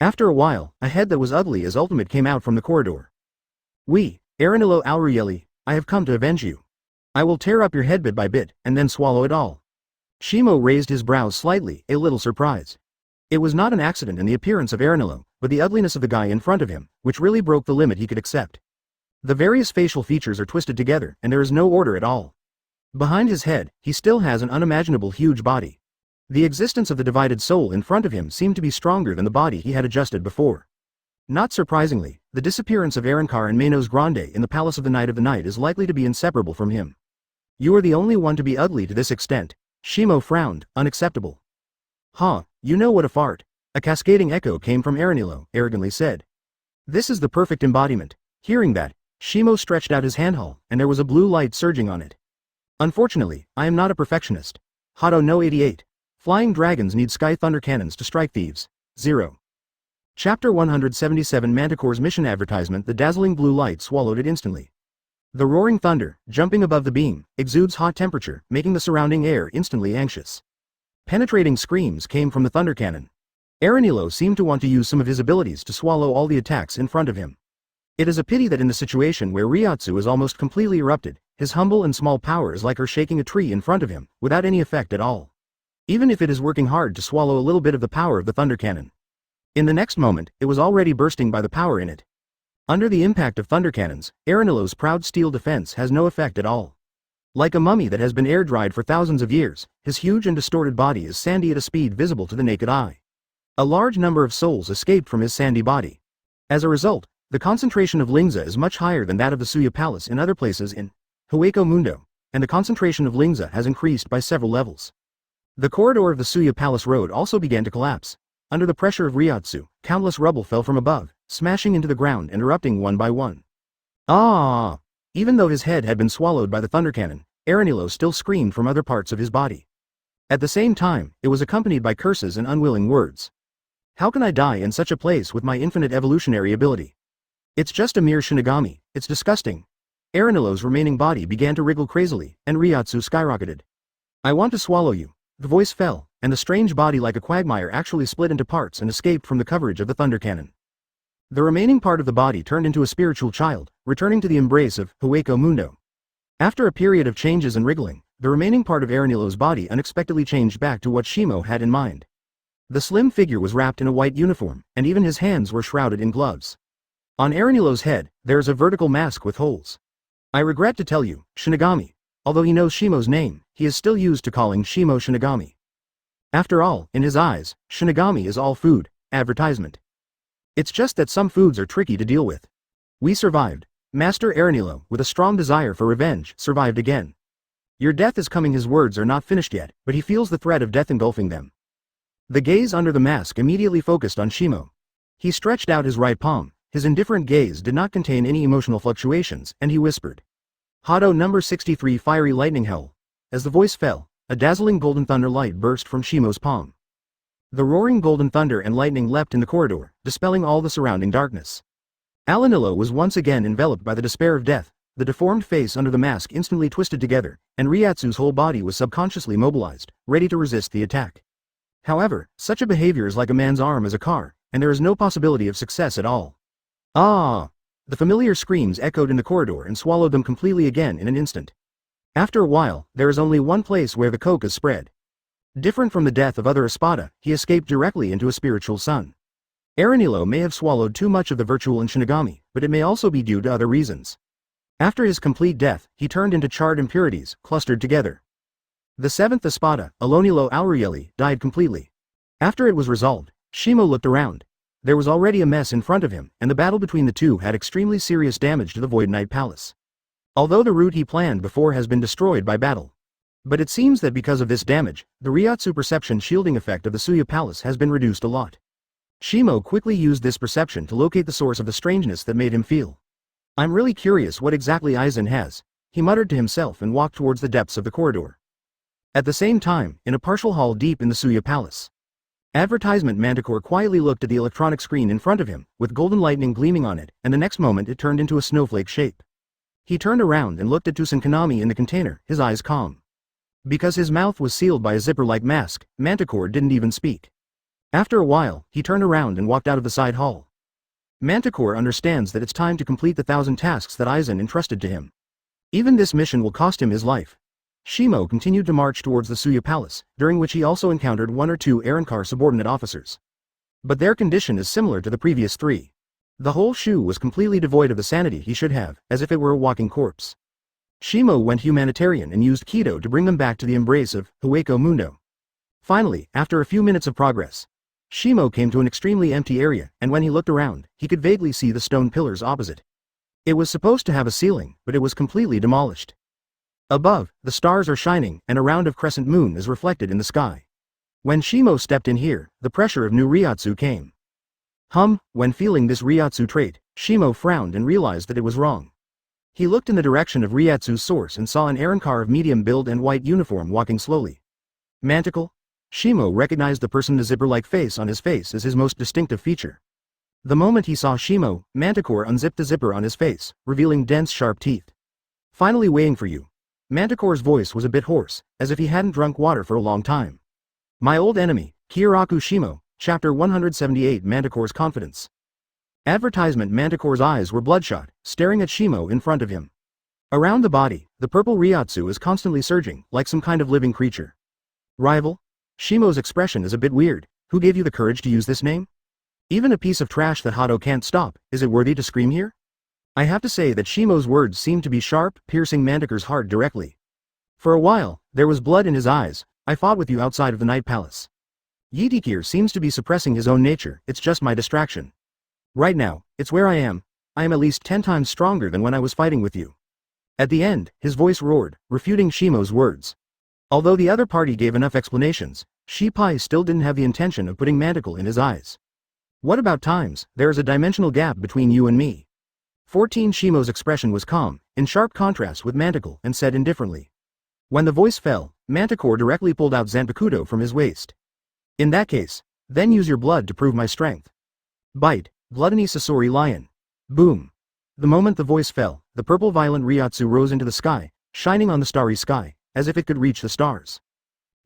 After a while, a head that was ugly as ultimate came out from the corridor. We, Aranilo Auruyeli, I have come to avenge you. I will tear up your head bit by bit, and then swallow it all. Shimo raised his brows slightly, a little surprised. It was not an accident in the appearance of Aranilo, but the ugliness of the guy in front of him, which really broke the limit he could accept. The various facial features are twisted together, and there is no order at all. Behind his head, he still has an unimaginable huge body. The existence of the divided soul in front of him seemed to be stronger than the body he had adjusted before. Not surprisingly, the disappearance of Arankar and Manos Grande in the Palace of the Night of the Night is likely to be inseparable from him. You are the only one to be ugly to this extent. Shimo frowned, unacceptable. Huh, you know what a fart. A cascading echo came from Aranilo, arrogantly said. This is the perfect embodiment. Hearing that, Shimo stretched out his handhole, and there was a blue light surging on it. Unfortunately, I am not a perfectionist. Hado no 88. Flying dragons need sky thunder cannons to strike thieves. 0. Chapter 177 Manticore's mission advertisement. The dazzling blue light swallowed it instantly. The roaring thunder, jumping above the beam, exudes hot temperature, making the surrounding air instantly anxious. Penetrating screams came from the thunder cannon. Arenilo seemed to want to use some of his abilities to swallow all the attacks in front of him. It is a pity that in the situation where Ryotsu is almost completely erupted, his humble and small power is like her shaking a tree in front of him, without any effect at all. Even if it is working hard to swallow a little bit of the power of the thunder cannon. In the next moment, it was already bursting by the power in it. Under the impact of thunder cannons, Aranilo's proud steel defense has no effect at all. Like a mummy that has been air-dried for thousands of years, his huge and distorted body is sandy at a speed visible to the naked eye. A large number of souls escaped from his sandy body. As a result, the concentration of Lingza is much higher than that of the Suya Palace in other places in Hueco Mundo, and the concentration of Lingza has increased by several levels. The corridor of the Suya Palace Road also began to collapse. Under the pressure of Ryotsu, countless rubble fell from above, smashing into the ground and erupting one by one. Ah! Even though his head had been swallowed by the thunder cannon, Aranilo still screamed from other parts of his body. At the same time, it was accompanied by curses and unwilling words. How can I die in such a place with my infinite evolutionary ability? It's just a mere shinigami, it's disgusting. Aranilo's remaining body began to wriggle crazily, and Ryotsu skyrocketed. I want to swallow you. The voice fell, and the strange body like a quagmire actually split into parts and escaped from the coverage of the thunder cannon. The remaining part of the body turned into a spiritual child, returning to the embrace of Hueco Mundo. After a period of changes and wriggling, the remaining part of Aranilo's body unexpectedly changed back to what Shimo had in mind. The slim figure was wrapped in a white uniform, and even his hands were shrouded in gloves. On Aranilo's head, there is a vertical mask with holes. I regret to tell you, Shinigami. Although he knows Shimo's name, he is still used to calling Shimo Shinigami. After all, in his eyes, Shinigami is all food, advertisement. It's just that some foods are tricky to deal with. We survived. Master Aranilo, with a strong desire for revenge, survived again. Your death is coming. His words are not finished yet, but he feels the threat of death engulfing them. The gaze under the mask immediately focused on Shimo. He stretched out his right palm. His indifferent gaze did not contain any emotional fluctuations, and he whispered. Hado number 63 Fiery Lightning Hell. As the voice fell, a dazzling golden thunder light burst from Shimo's palm. The roaring golden thunder and lightning leapt in the corridor, dispelling all the surrounding darkness. Alanillo was once again enveloped by the despair of death. The deformed face under the mask instantly twisted together, and Ryotsu's whole body was subconsciously mobilized, ready to resist the attack. However, such a behavior is like a man's arm as a car, and there is no possibility of success at all. Ah! The familiar screams echoed in the corridor and swallowed them completely again in an instant. After a while, there is only one place where the coke is spread. Different from the death of other Espada, he escaped directly into a spiritual sun. Aranilo may have swallowed too much of the virtual in Shinigami, but it may also be due to other reasons. After his complete death, he turned into charred impurities, clustered together. The seventh Espada, Alonilo Aurieli, died completely. After it was resolved, Shimo looked around. There was already a mess in front of him, and the battle between the two had extremely serious damage to the Void Knight Palace. Although the route he planned before has been destroyed by battle. But it seems that because of this damage, the Ryotsu perception shielding effect of the Suya Palace has been reduced a lot. Shimo quickly used this perception to locate the source of the strangeness that made him feel. I'm really curious what exactly Aizen has, he muttered to himself and walked towards the depths of the corridor. At the same time, in a partial hall deep in the Suya Palace. Advertisement Manticore quietly looked at the electronic screen in front of him, with golden lightning gleaming on it, and the next moment it turned into a snowflake shape. He turned around and looked at Tusen Kanami in the container, his eyes calm. Because his mouth was sealed by a zipper-like mask, Manticore didn't even speak. After a while, he turned around and walked out of the side hall. Manticore understands that it's time to complete the 1,000 tasks that Aizen entrusted to him. Even this mission will cost him his life. Shimo continued to march towards the Suya Palace, during which he also encountered one or two Arankar subordinate officers. But their condition is similar to the previous three. The whole Shu was completely devoid of the sanity he should have, as if it were a walking corpse. Shimo went humanitarian and used Kido to bring them back to the embrace of Hueco Mundo. Finally, after a few minutes of progress, Shimo came to an extremely empty area, and when he looked around, he could vaguely see the stone pillars opposite. It was supposed to have a ceiling, but it was completely demolished. Above, the stars are shining, and a round of crescent moon is reflected in the sky. When Shimo stepped in here, the pressure of new Ryotsu came. When feeling this Ryotsu trait, Shimo frowned and realized that it was wrong. He looked in the direction of Ryotsu's source and saw an Arankar of medium build and white uniform walking slowly. Manticle? Shimo recognized the person the zipper-like face on his face as his most distinctive feature. The moment he saw Shimo, Manticore unzipped the zipper on his face, revealing dense sharp teeth. Finally weighing for you. Manticore's voice was a bit hoarse, as if he hadn't drunk water for a long time. My old enemy, Kyōraku Shimo, Chapter 178 Manticore's Confidence. Advertisement. Manticore's eyes were bloodshot, staring at Shimo in front of him. Around the body, the purple Ryotsu is constantly surging, like some kind of living creature. Rival? Shimo's expression is a bit weird. Who gave you the courage to use this name? Even a piece of trash that Hado can't stop, is it worthy to scream here? I have to say that Shimo's words seemed to be sharp, piercing Manticore's heart directly. For a while, there was blood in his eyes. I fought with you outside of the Night Palace. Yitikir seems to be suppressing his own nature. It's just my distraction. Right now, it's where I am at least 10 times stronger than when I was fighting with you. At the end, his voice roared, refuting Shimo's words. Although the other party gave enough explanations, Shipai still didn't have the intention of putting Manticore in his eyes. What about times? There is a dimensional gap between you and me. 14. Shimo's expression was calm, in sharp contrast with Manticore, and said indifferently. When the voice fell, Manticore directly pulled out Zanpakutō from his waist. In that case, then use your blood to prove my strength. Bite, Gluttony Sasori Lion. Boom. The moment the voice fell, the purple violent Ryotsu rose into the sky, shining on the starry sky, as if it could reach the stars.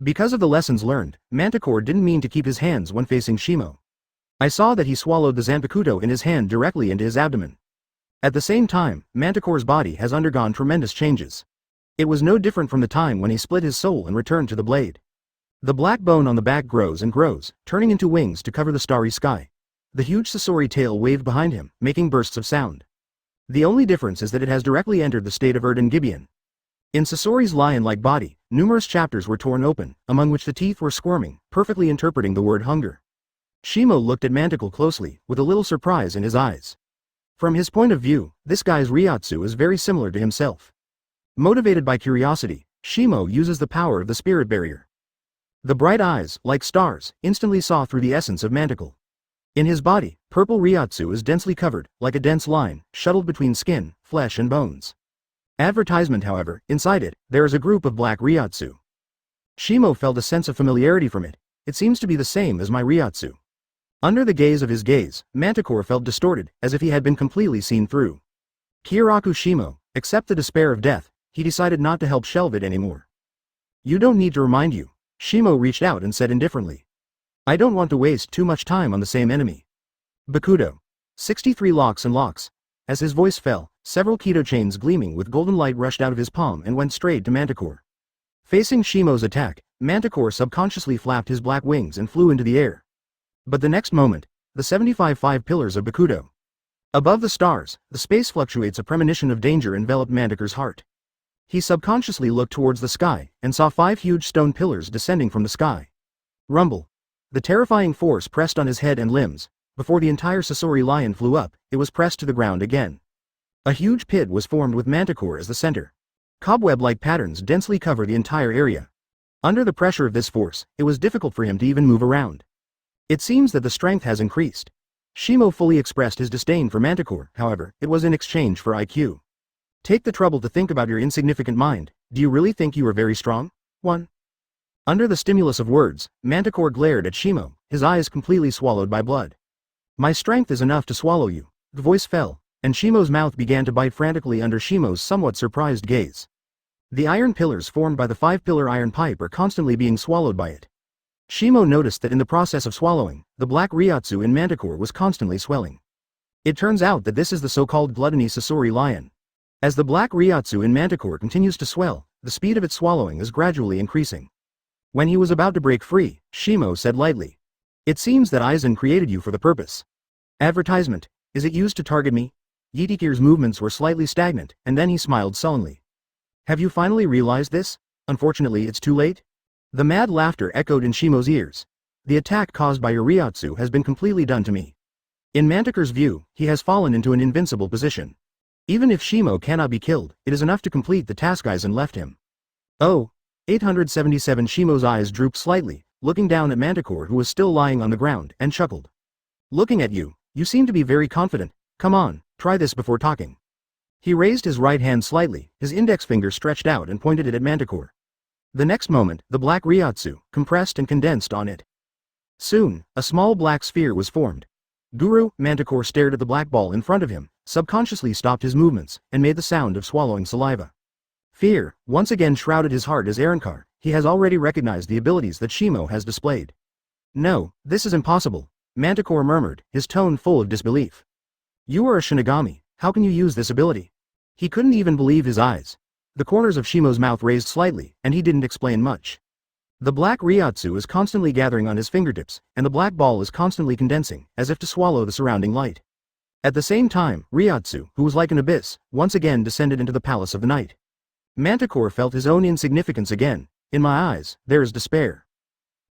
Because of the lessons learned, Manticore didn't mean to keep his hands when facing Shimo. I saw that he swallowed the Zanpakutō in his hand directly into his abdomen. At the same time, Manticore's body has undergone tremendous changes. It was no different from the time when he split his soul and returned to the blade. The black bone on the back grows and grows, turning into wings to cover the starry sky. The huge Sasori tail waved behind him, making bursts of sound. The only difference is that it has directly entered the state of Erd Gibeon. In Sasori's lion-like body, numerous chapters were torn open, among which the teeth were squirming, perfectly interpreting the word hunger. Shimo looked at Manticore closely, with a little surprise in his eyes. From his point of view, this guy's Ryotsu is very similar to himself. Motivated by curiosity, Shimo uses the power of the spirit barrier. The bright eyes, like stars, instantly saw through the essence of Manticore. In his body, purple Ryotsu is densely covered, like a dense line, shuttled between skin, flesh and bones. Advertisement. However, inside it, there is a group of black Ryotsu. Shimo felt a sense of familiarity from it. It seems to be the same as my Ryotsu. Under the gaze of his gaze, Manticore felt distorted, as if he had been completely seen through. Kyōraku Shimo, except the despair of death, he decided not to help shelve it anymore. You don't need to remind you. Shimo reached out and said indifferently. I don't want to waste too much time on the same enemy. Bakudo. 63 locks and locks. As his voice fell, several Kido chains gleaming with golden light rushed out of his palm and went straight to Manticore. Facing Shimo's attack, Manticore subconsciously flapped his black wings and flew into the air. But the next moment, the 75 pillars of Bakudo. Above the stars, the space fluctuates. A premonition of danger enveloped Manticore's heart. He subconsciously looked towards the sky, and saw 5 huge stone pillars descending from the sky. Rumble. The terrifying force pressed on his head and limbs. Before the entire Sasori lion flew up, it was pressed to the ground again. A huge pit was formed with Manticore as the center. Cobweb-like patterns densely cover the entire area. Under the pressure of this force, it was difficult for him to even move around. It seems that the strength has increased. Shimo fully expressed his disdain for Manticore. However, it was in exchange for IQ. Take the trouble to think about your insignificant mind. Do you really think you are very strong? 1. Under the stimulus of words, Manticore glared at Shimo, his eyes completely swallowed by blood. My strength is enough to swallow you. The voice fell, and Shimo's mouth began to bite frantically under Shimo's somewhat surprised gaze. The iron pillars formed by the 5-pillar iron pipe are constantly being swallowed by it. Shimo noticed that in the process of swallowing, the black Ryotsu in Manticore was constantly swelling. It turns out that this is the so-called gluttony Sasori lion. As the black Ryotsu in Manticore continues to swell, the speed of its swallowing is gradually increasing. When he was about to break free, Shimo said lightly. It seems that Aizen created you for the purpose. Advertisement. Is it used to target me? Yitikir's movements were slightly stagnant, and then he smiled sullenly. Have you finally realized this? Unfortunately, it's too late. The mad laughter echoed in Shimo's ears. The attack caused by your Ryotsu has been completely done to me. In Manticore's view, he has fallen into an invincible position. Even if Shimo cannot be killed, it is enough to complete the task Aizen left him. Oh. 877. Shimo's eyes drooped slightly, looking down at Manticore, who was still lying on the ground, and chuckled. Looking at you, you seem to be very confident. Come on, try this before talking. He raised his right hand slightly, his index finger stretched out and pointed it at Manticore. The next moment, the black Ryotsu compressed and condensed on it. Soon, a small black sphere was formed. Guru. Manticore stared at the black ball in front of him, subconsciously stopped his movements, and made the sound of swallowing saliva. Fear once again shrouded his heart as Arenkar. He has already recognized the abilities that Shimo has displayed. No, this is impossible, Manticore murmured, his tone full of disbelief. You are a shinigami, how can you use this ability? He couldn't even believe his eyes. The corners of Shimo's mouth raised slightly, and he didn't explain much. The black Ryotsu is constantly gathering on his fingertips, and the black ball is constantly condensing, as if to swallow the surrounding light. At the same time, Ryotsu, who was like an abyss, once again descended into the palace of the night. Manticore felt his own insignificance again. In my eyes, there is despair.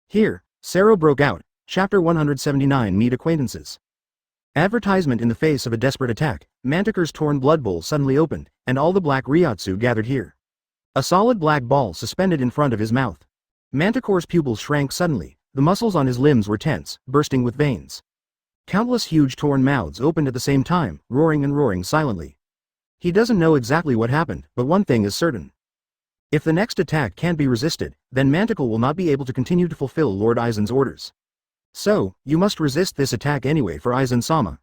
Here, Sero broke out, Chapter 179 Meet Acquaintances. Advertisement. In the face of a desperate attack, Manticore's torn blood bowl suddenly opened, and all the black Ryotsu gathered here. A solid black ball suspended in front of his mouth. Manticore's pupils shrank suddenly, the muscles on his limbs were tense, bursting with veins. Countless huge torn mouths opened at the same time, roaring and roaring silently. He doesn't know exactly what happened, but one thing is certain. If the next attack can't be resisted, then Manticore will not be able to continue to fulfill Lord Aizen's orders. So, you must resist this attack anyway for Aizen-sama.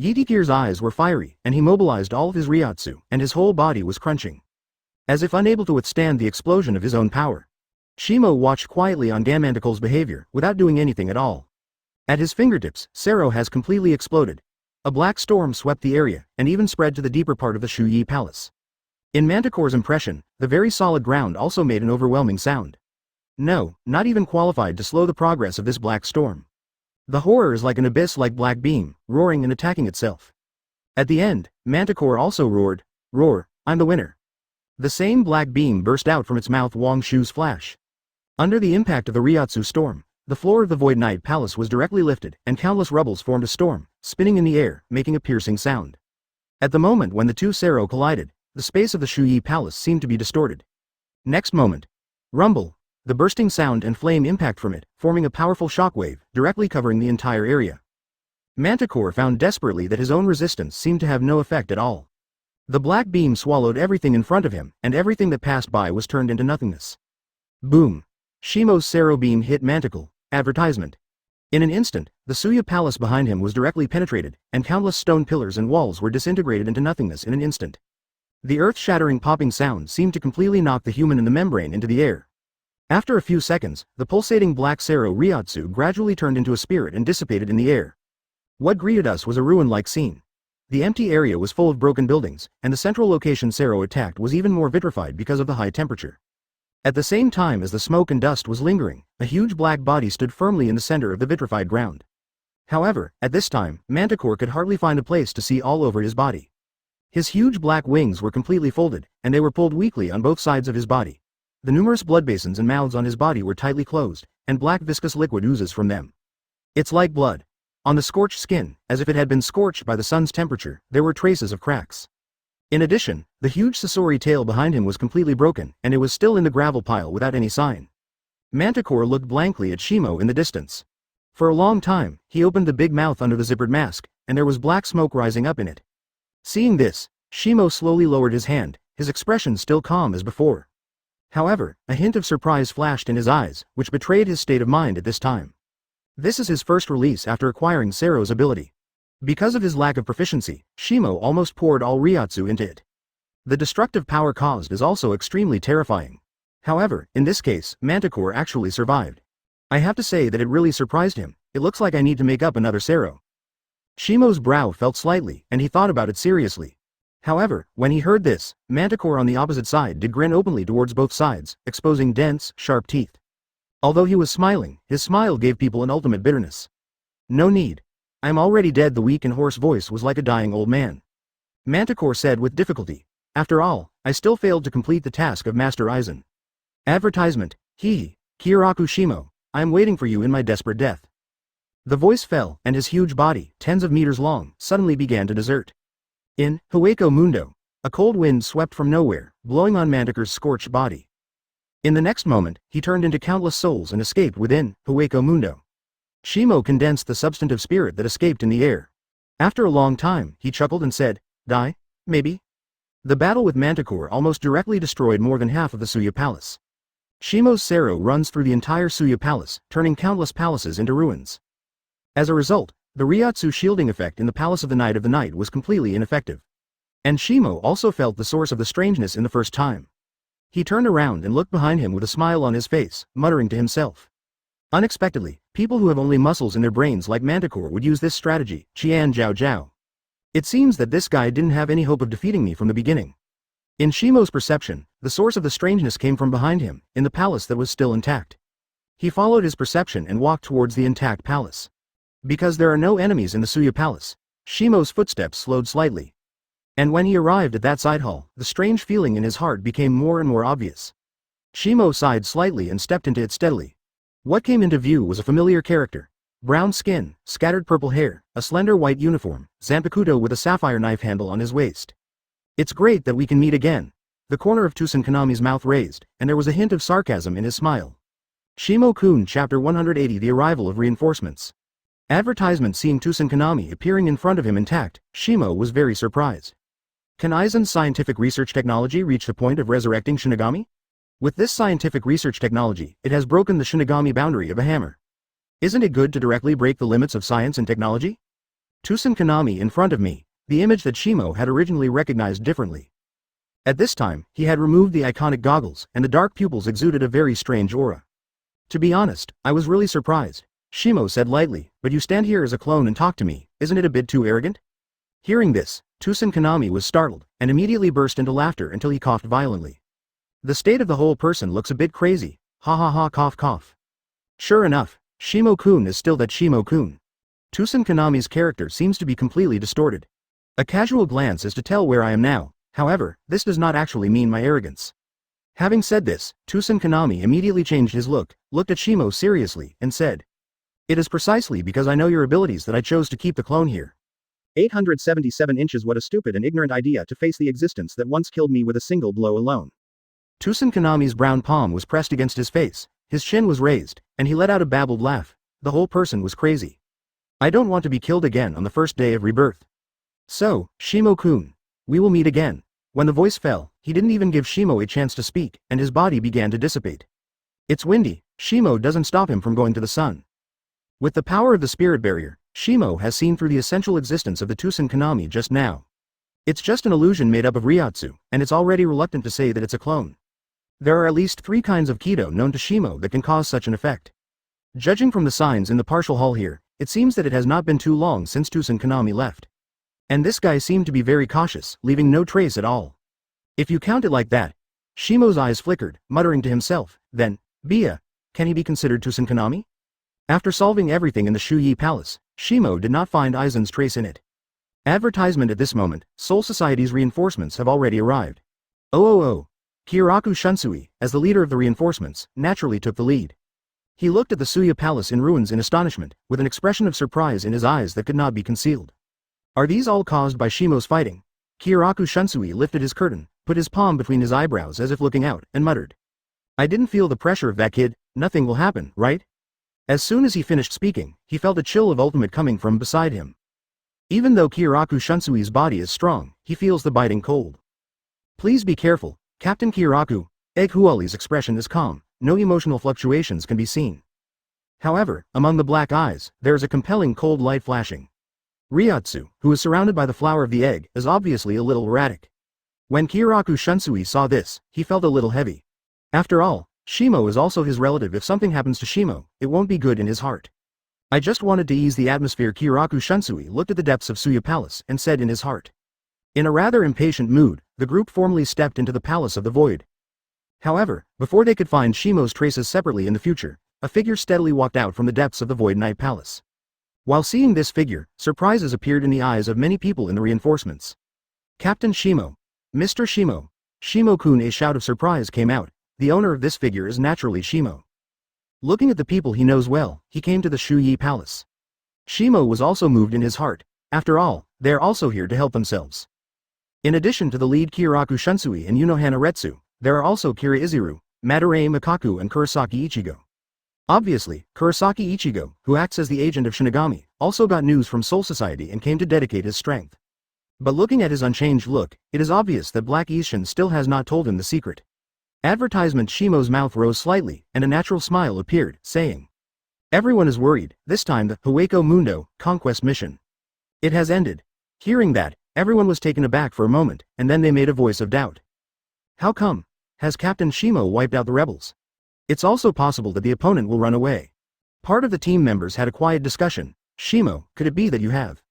Yitikir's eyes were fiery, and he mobilized all of his Ryotsu, and his whole body was crunching. As if unable to withstand the explosion of his own power. Shimo watched quietly on Manticore's behavior, without doing anything at all. At his fingertips, Sero has completely exploded. A black storm swept the area, and even spread to the deeper part of the Shuyi Palace. In Manticore's impression, the very solid ground also made an overwhelming sound. No, not even qualified to slow the progress of this black storm. The horror is like an abyss-like black beam, roaring and attacking itself. At the end, Manticore also roared, "Roar, I'm the winner." The same black beam burst out from its mouth. Wang Shu's flash. Under the impact of the Ryotsu storm, the floor of the Void Knight Palace was directly lifted, and countless rubbles formed a storm, spinning in the air, making a piercing sound. At the moment when the two Sero collided, the space of the Shuyi Palace seemed to be distorted. Next moment. Rumble. The bursting sound and flame impact from it, forming a powerful shockwave, directly covering the entire area. Manticore found desperately that his own resistance seemed to have no effect at all. The black beam swallowed everything in front of him, and everything that passed by was turned into nothingness. Boom. Shimo's Sero beam hit Manticore. Advertisement. In an instant, the Suya Palace behind him was directly penetrated, and countless stone pillars and walls were disintegrated into nothingness in an instant. The earth-shattering popping sound seemed to completely knock the human in the membrane into the air. After a few seconds, the pulsating black Sero Ryotsu gradually turned into a spirit and dissipated in the air. What greeted us was a ruin-like scene. The empty area was full of broken buildings, and the central location Sero attacked was even more vitrified because of the high temperature. At the same time as the smoke and dust was lingering, a huge black body stood firmly in the center of the vitrified ground. However, at this time, Manticore could hardly find a place to see all over his body. His huge black wings were completely folded, and they were pulled weakly on both sides of his body. The numerous blood basins and mouths on his body were tightly closed, and black viscous liquid oozes from them. It's like blood. On the scorched skin, as if it had been scorched by the sun's temperature, there were traces of cracks. In addition, the huge Sasori tail behind him was completely broken, and it was still in the gravel pile without any sign. Manticore looked blankly at Shimo in the distance. For a long time, he opened the big mouth under the zippered mask, and there was black smoke rising up in it. Seeing this, Shimo slowly lowered his hand, his expression still calm as before. However, a hint of surprise flashed in his eyes, which betrayed his state of mind at this time. This is his first release after acquiring Sero's ability. Because of his lack of proficiency, Shimo almost poured all Ryotsu into it. The destructive power caused is also extremely terrifying. However, in this case, Manticore actually survived. I have to say that it really surprised him. It looks like I need to make up another Sero. Shimo's brow felt slightly, and he thought about it seriously. However, when he heard this, Manticore on the opposite side did grin openly towards both sides, exposing dense, sharp teeth. Although he was smiling, his smile gave people an ultimate bitterness. No need. I'm already dead. The weak and hoarse voice was like a dying old man. Manticore said with difficulty. After all, I still failed to complete the task of Master Aizen. Advertisement. Kyōraku Shimo, I am waiting for you in my desperate death. The voice fell, and his huge body, tens of meters long, suddenly began to desert. In Hueco Mundo, a cold wind swept from nowhere, blowing on Manticore's scorched body. In the next moment, he turned into countless souls and escaped within Hueco Mundo. Shimo condensed the substantive spirit that escaped in the air. After a long time, he chuckled and said, "Die? Maybe?" The battle with Manticore almost directly destroyed more than half of the Suya Palace. Shimo's Sero runs through the entire Suya Palace, turning countless palaces into ruins. As a result, the Ryotsu shielding effect in the Palace of the Night was completely ineffective. And Shimo also felt the source of the strangeness in the first time. He turned around and looked behind him with a smile on his face, muttering to himself. Unexpectedly, people who have only muscles in their brains like Manticore would use this strategy, Qian Jiao Jiao. It seems that this guy didn't have any hope of defeating me from the beginning. In Shimo's perception, the source of the strangeness came from behind him, in the palace that was still intact. He followed his perception and walked towards the intact palace. Because there are no enemies in the Suya Palace, Shimo's footsteps slowed slightly. And when he arrived at that side hall, the strange feeling in his heart became more and more obvious. Shimo sighed slightly and stepped into it steadily. What came into view was a familiar character. Brown skin, scattered purple hair, a slender white uniform, Zanpakutō with a sapphire knife handle on his waist. It's great that we can meet again. The corner of Tsusankanami's mouth raised, and there was a hint of sarcasm in his smile. Shimo-kun Chapter 180 The Arrival of Reinforcements. Advertisement seeing Tsusankanami appearing in front of him intact, Shimo was very surprised. Can Aizen's scientific research technology reach the point of resurrecting shinigami? With this scientific research technology, it has broken the shinigami boundary of a hammer. Isn't it good to directly break the limits of science and technology? Tsusankanami in front of me, the image that Shimo had originally recognized differently. At this time, he had removed the iconic goggles, and the dark pupils exuded a very strange aura. To be honest, I was really surprised, Shimo said lightly, but you stand here as a clone and talk to me, isn't it a bit too arrogant? Hearing this, Tsusankanami was startled, and immediately burst into laughter until he coughed violently. The state of the whole person looks a bit crazy, ha ha ha cough cough. Sure enough, Shimo-kun is still that Shimo-kun. Tsusankanami's character seems to be completely distorted. A casual glance is to tell where I am now, however, this does not actually mean my arrogance. Having said this, Tsusankanami immediately changed his look, looked at Shimo seriously, and said, "It is precisely because I know your abilities that I chose to keep the clone here." 877 inches. What a stupid and ignorant idea to face the existence that once killed me with a single blow alone. Tsusankanami's brown palm was pressed against his face, his chin was raised, and he let out a babbled laugh. The whole person was crazy. I don't want to be killed again on the first day of rebirth. So, Shimo-kun, we will meet again. When the voice fell, he didn't even give Shimo a chance to speak, and his body began to dissipate. It's windy, Shimo doesn't stop him from going to the sun. With the power of the spirit barrier, Shimo has seen through the essential existence of the Tsusankanami just now. It's just an illusion made up of Ryotsu, and it's already reluctant to say that it's a clone. There are at least 3 kinds of Kido known to Shimo that can cause such an effect. Judging from the signs in the partial hall here, it seems that it has not been too long since Tsusankanami left. And this guy seemed to be very cautious, leaving no trace at all. If you count it like that, Shimo's eyes flickered, muttering to himself, then, Bia, can he be considered Tsusankanami? After solving everything in the Shuyi Palace, Shimo did not find Aizen's trace in it. Advertisement at this moment, Soul Society's reinforcements have already arrived. Kyōraku Shunsui, as the leader of the reinforcements, naturally took the lead. He looked at the Suya Palace in ruins in astonishment, with an expression of surprise in his eyes that could not be concealed. Are these all caused by Shimo's fighting? Kyōraku Shunsui lifted his curtain, put his palm between his eyebrows as if looking out, and muttered. I didn't feel the pressure of that kid, nothing will happen, right? As soon as he finished speaking, he felt a chill of ultimate coming from beside him. Even though Kyōraku Shunsui's body is strong, he feels the biting cold. Please be careful, Captain Kyōraku. Egg Huali's expression is calm, no emotional fluctuations can be seen. However, among the black eyes, there is a compelling cold light flashing. Ryotsu, who is surrounded by the flower of the egg, is obviously a little erratic. When Kyōraku Shunsui saw this, he felt a little heavy. After all, Shimo is also his relative. If something happens to Shimo, it won't be good in his heart. I just wanted to ease the atmosphere. Kyōraku Shunsui looked at the depths of Suya Palace and said in his heart. In a rather impatient mood, the group formally stepped into the Palace of the Void. However, before they could find Shimo's traces separately in the future, a figure steadily walked out from the depths of the Void Night Palace. While seeing this figure, surprises appeared in the eyes of many people in the reinforcements. Captain Shimo. Mr. Shimo. Shimo-kun. A shout of surprise came out. The owner of this figure is naturally Shimo. Looking at the people he knows well, he came to the Shuyi Palace. Shimo was also moved in his heart. After all, they are also here to help themselves. In addition to the lead Kyōraku Shunsui and Unohana Retsu, there are also Kira Izuru, Madarame Makaku and Kurosaki Ichigo. Obviously, Kurosaki Ichigo, who acts as the agent of Shinigami, also got news from Soul Society and came to dedicate his strength. But looking at his unchanged look, it is obvious that Black Ishin still has not told him the secret. Advertisement. Shimo's mouth rose slightly, and a natural smile appeared, saying, everyone is worried, this time the Hueco Mundo conquest mission. It has ended. Hearing that, everyone was taken aback for a moment, and then they made a voice of doubt. How come? has Captain Shimo wiped out the rebels? It's also possible that the opponent will run away. Part of the team members had a quiet discussion. Shimo, could it be that you have?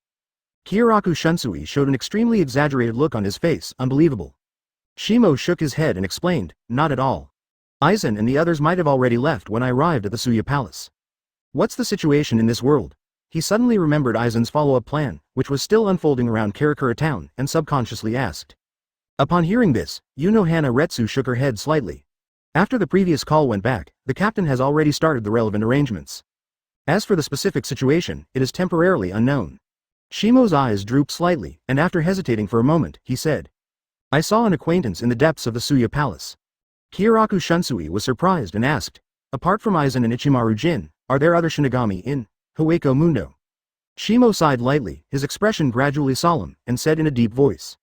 Kyōraku Shunsui showed an extremely exaggerated look on his face, unbelievable. Shimo shook his head and explained, not at all. Aizen and the others might have already left when I arrived at the Suya Palace. What's the situation in this world? He suddenly remembered Aizen's follow-up plan, which was still unfolding around Karakura town, and subconsciously asked. Upon hearing this, Hana Retsu shook her head slightly. After the previous call went back, the captain has already started the relevant arrangements. As for the specific situation, it is temporarily unknown. Shimo's eyes drooped slightly, and after hesitating for a moment, he said. I saw an acquaintance in the depths of the Suya Palace. Kyōraku Shunsui was surprised and asked, apart from Aizen and Ichimaru Jin, are there other shinigami in Hueco Mundo? Shimo sighed lightly, his expression gradually solemn, and said in a deep voice.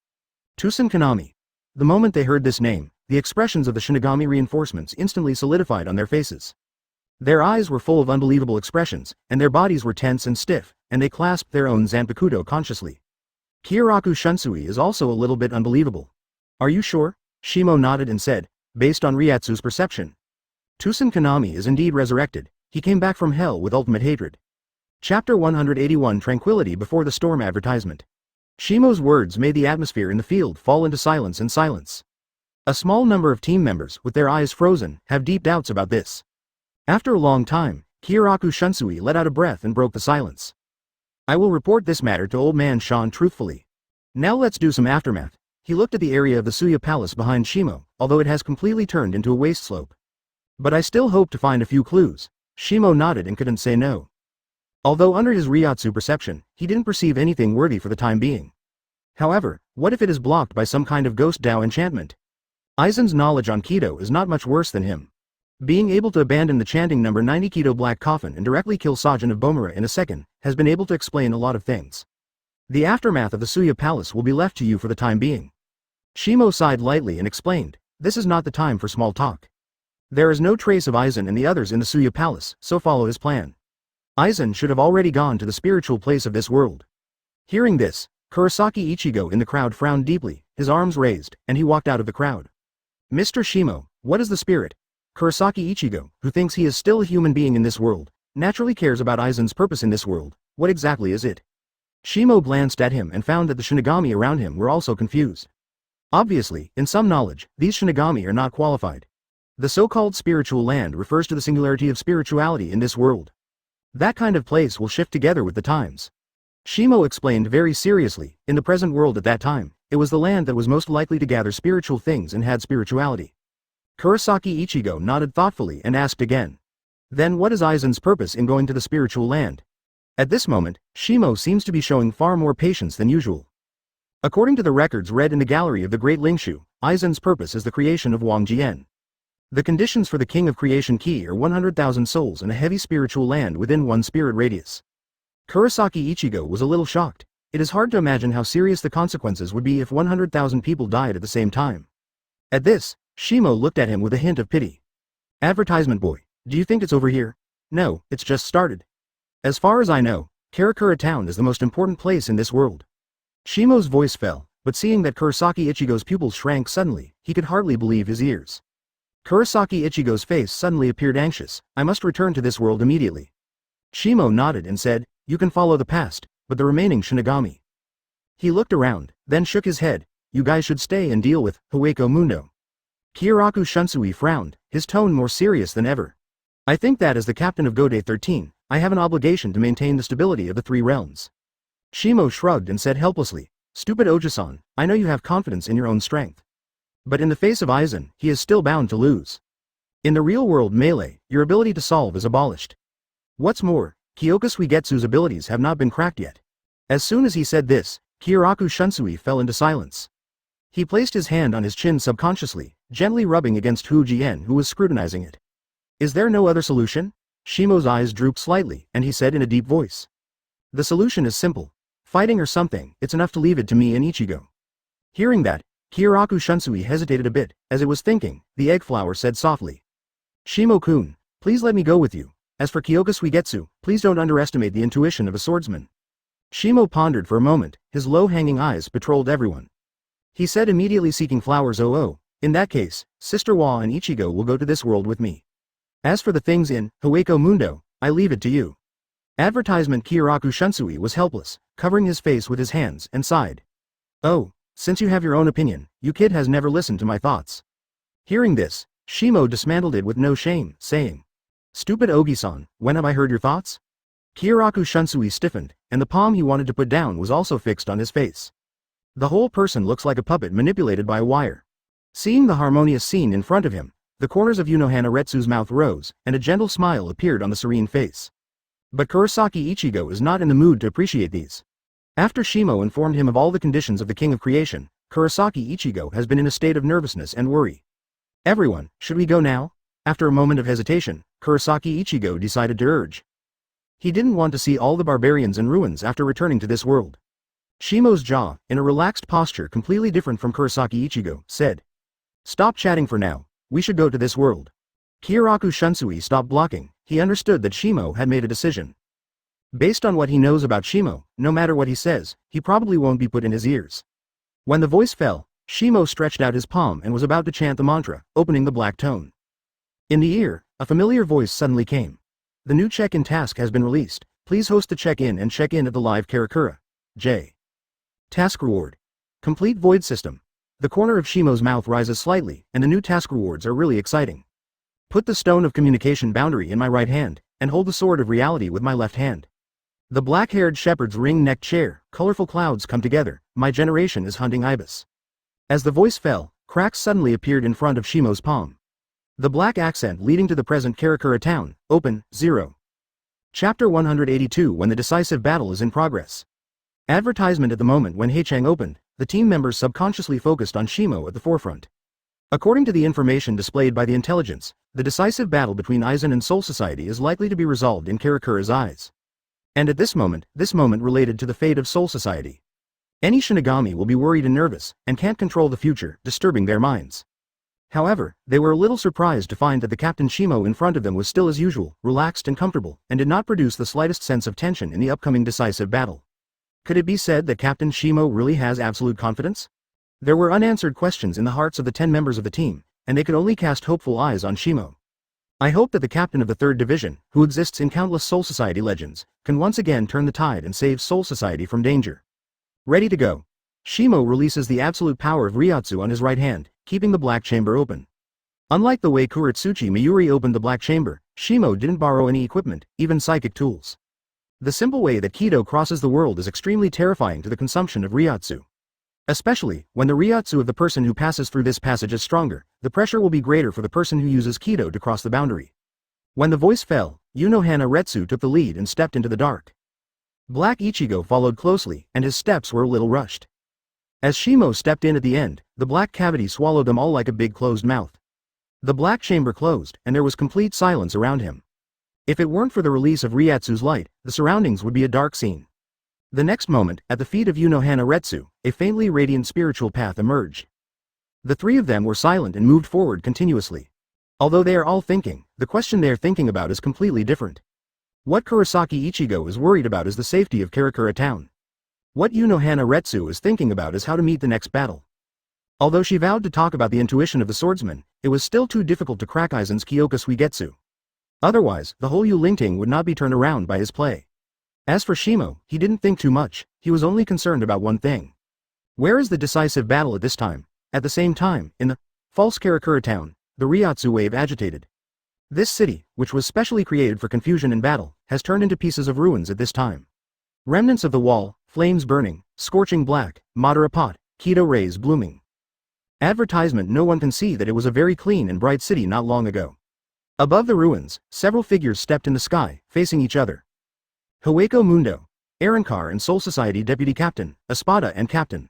Tusen Kanami. The moment they heard this name, the expressions of the shinigami reinforcements instantly solidified on their faces. Their eyes were full of unbelievable expressions, and their bodies were tense and stiff, and they clasped their own Zanpakutō consciously. Kyōraku Shunsui is also a little bit unbelievable. Are you sure? Shimo nodded and said, based on Ryatsu's perception. Tusen Kanami is indeed resurrected, he came back from hell with ultimate hatred. Chapter 181 Tranquility Before the Storm Advertisement. Shimo's words made the atmosphere in the field fall into silence and silence. A small number of team members, with their eyes frozen, have deep doubts about this. After a long time, Kyōraku Shunsui let out a breath and broke the silence. I will report this matter to Old Man Sean truthfully. Now let's do some aftermath. He looked at the area of the Suya Palace behind Shimo, although it has completely turned into a waste slope. But I still hope to find a few clues. Shimo nodded and couldn't say no. Although under his Ryatsu perception, he didn't perceive anything worthy for the time being. However, what if it is blocked by some kind of ghost Dao enchantment? Aizen's knowledge on Kido is not much worse than him. Being able to abandon the chanting number 90 Kido Black Coffin and directly kill Sajin of Bomura in a second, has been able to explain a lot of things. The aftermath of the Suya Palace will be left to you for the time being. Shimo sighed lightly and explained, this is not the time for small talk. There is no trace of Aizen and the others in the Suya Palace, so follow his plan. Aizen should have already gone to the spiritual place of this world. Hearing this, Kurosaki Ichigo in the crowd frowned deeply, his arms raised, and he walked out of the crowd. Mr. Shimo, what is the spirit? Kurosaki Ichigo, who thinks he is still a human being in this world, naturally cares about Aizen's purpose in this world. What exactly is it? Shimo glanced at him and found that the shinigami around him were also confused. Obviously, in some knowledge, these shinigami are not qualified. The so-called spiritual land refers to the singularity of spirituality in this world. That kind of place will shift together with the times. Shimo explained very seriously, in the present world at that time, it was the land that was most likely to gather spiritual things and had spirituality. Kurosaki Ichigo nodded thoughtfully and asked again. Then what is Aizen's purpose in going to the spiritual land? At this moment, Shimo seems to be showing far more patience than usual. According to the records read in the gallery of the Great Lingshu, Aizen's purpose is the creation of Wang Jian. The conditions for the King of Creation Key are 100,000 souls and a heavy spiritual land within one spirit radius. Kurosaki Ichigo was a little shocked. It is hard to imagine how serious the consequences would be if 100,000 people died at the same time. At this, Shimo looked at him with a hint of pity. Advertisement boy, do you think it's over here? No, it's just started. As far as I know, Karakura town is the most important place in this world. Shimo's voice fell, but seeing that Kurosaki Ichigo's pupils shrank suddenly, he could hardly believe his ears. Kurosaki Ichigo's face suddenly appeared anxious. I must return to this world immediately. Shimo nodded and said, you can follow the past, but the remaining shinigami. He looked around, then shook his head. You guys should stay and deal with Hueco Mundo. Kyōraku Shunsui frowned, his tone more serious than ever. I think that as the captain of Gode 13, I have an obligation to maintain the stability of the three realms. Shimo shrugged and said helplessly, stupid Oji-san, I know you have confidence in your own strength. But in the face of Aizen, he is still bound to lose. In the real-world melee, your ability to solve is abolished. What's more, Kyoka Suigetsu's abilities have not been cracked yet. As soon as he said this, Kyōraku Shunsui fell into silence. He placed his hand on his chin subconsciously, gently rubbing against Hu Jien who was scrutinizing it. Is there no other solution? Shimo's eyes drooped slightly, and he said in a deep voice. The solution is simple. Fighting or something, it's enough to leave it to me and Ichigo. Hearing that, Kyōraku Shunsui hesitated a bit. As it was thinking, the egg flower said softly. Shimo-kun, please let me go with you. As for Kyoka Suigetsu, please don't underestimate the intuition of a swordsman. Shimo pondered for a moment, his low-hanging eyes patrolled everyone. He said immediately seeking flowers. In that case, Sister Wa and Ichigo will go to this world with me. As for the things in Hueco Mundo, I leave it to you. Advertisement. Kyōraku Shunsui was helpless, covering his face with his hands, and sighed. Oh, since you have your own opinion, you kid has never listened to my thoughts. Hearing this, Shimo dismantled it with no shame, saying, Stupid Ogi-san, when have I heard your thoughts? Kyōraku Shunsui stiffened, and the palm he wanted to put down was also fixed on his face. The whole person looks like a puppet manipulated by a wire. Seeing the harmonious scene in front of him, the corners of Unohana Retsu's mouth rose, and a gentle smile appeared on the serene face. But Kurosaki Ichigo is not in the mood to appreciate these. After Shimo informed him of all the conditions of the King of Creation, Kurosaki Ichigo has been in a state of nervousness and worry. Everyone, should we go now? After a moment of hesitation, Kurosaki Ichigo decided to urge. He didn't want to see all the barbarians and ruins after returning to this world. Shimo's jaw, in a relaxed posture completely different from Kurosaki Ichigo, said. Stop chatting for now, we should go to this world. Kyōraku Shunsui stopped blocking. He understood that Shimo had made a decision. Based on what he knows about Shimo, no matter what he says, he probably won't be put in his ears. When the voice fell, Shimo stretched out his palm and was about to chant the mantra, opening the black tone. In the ear, a familiar voice suddenly came. The new check-in task has been released. Please host the check-in and check-in at the live Karakura. J. Task reward. Complete void system. The corner of Shimo's mouth rises slightly, and the new task rewards are really exciting. Put the stone of communication boundary in my right hand, and hold the sword of reality with my left hand. The black-haired shepherd's ring-necked chair, colorful clouds come together, my generation is hunting ibis. As the voice fell, cracks suddenly appeared in front of Shimo's palm. The black accent leading to the present Karakura town, open, 0. Chapter 182. When the decisive battle is in progress. Advertisement. At the moment when Heichang opened, the team members subconsciously focused on Shimo at the forefront. According to the information displayed by the intelligence, the decisive battle between Aizen and Soul Society is likely to be resolved in Karakura's eyes. And at this moment related to the fate of Soul Society. Any shinigami will be worried and nervous, and can't control the future, disturbing their minds. However, they were a little surprised to find that the Captain Shimo in front of them was still as usual, relaxed and comfortable, and did not produce the slightest sense of tension in the upcoming decisive battle. Could it be said that Captain Shimo really has absolute confidence? There were unanswered questions in the hearts of the 10 members of the team, and they could only cast hopeful eyes on Shimo. I hope that the captain of the 3rd Division, who exists in countless Soul Society legends, can once again turn the tide and save Soul Society from danger. Ready to go. Shimo releases the absolute power of Ryotsu on his right hand, keeping the black chamber open. Unlike the way Kuretsuchi Mayuri opened the black chamber, Shimo didn't borrow any equipment, even psychic tools. The simple way that Kido crosses the world is extremely terrifying to the consumption of Ryotsu. Especially, when the Ryotsu of the person who passes through this passage is stronger, the pressure will be greater for the person who uses Kido to cross the boundary. When the voice fell, Unohana Retsu took the lead and stepped into the dark. Black Ichigo followed closely, and his steps were a little rushed. As Shimo stepped in at the end, the black cavity swallowed them all like a big closed mouth. The black chamber closed, and there was complete silence around him. If it weren't for the release of Ryotsu's light, the surroundings would be a dark scene. The next moment, at the feet of Unohana Retsu, a faintly radiant spiritual path emerged. The 3 of them were silent and moved forward continuously. Although they are all thinking, the question they are thinking about is completely different. What Kurosaki Ichigo is worried about is the safety of Karakura town. What Unohana Retsu is thinking about is how to meet the next battle. Although she vowed to talk about the intuition of the swordsman, it was still too difficult to crack Aizen's Kyoka Suigetsu. Otherwise, the whole Yulingting would not be turned around by his play. As for Shimo, he didn't think too much, he was only concerned about one thing. Where is the decisive battle at this time? At the same time, in the false Karakura town, the Ryotsu wave agitated. This city, which was specially created for confusion and battle, has turned into pieces of ruins at this time. Remnants of the wall, flames burning, scorching black, Madara pot, Kido rays blooming. Advertisement. No one can see that it was a very clean and bright city not long ago. Above the ruins, several figures stepped in the sky, facing each other. Hueco Mundo, Arankar and Soul Society Deputy Captain, Espada and Captain.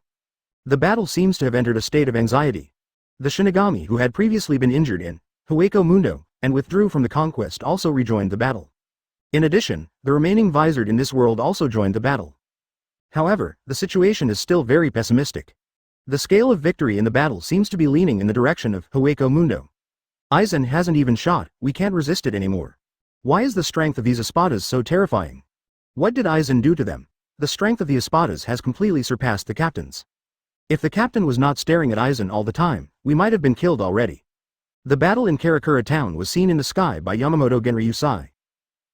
The battle seems to have entered a state of anxiety. The Shinigami who had previously been injured in Hueco Mundo and withdrew from the conquest also rejoined the battle. In addition, the remaining visored in this world also joined the battle. However, the situation is still very pessimistic. The scale of victory in the battle seems to be leaning in the direction of Hueco Mundo. Aizen hasn't even shot, we can't resist it anymore. Why is the strength of these espadas so terrifying? What did Aizen do to them? The strength of the espadas has completely surpassed the captain's. If the captain was not staring at Aizen all the time, we might have been killed already. The battle in Karakura town was seen in the sky by Yamamoto Genryusai.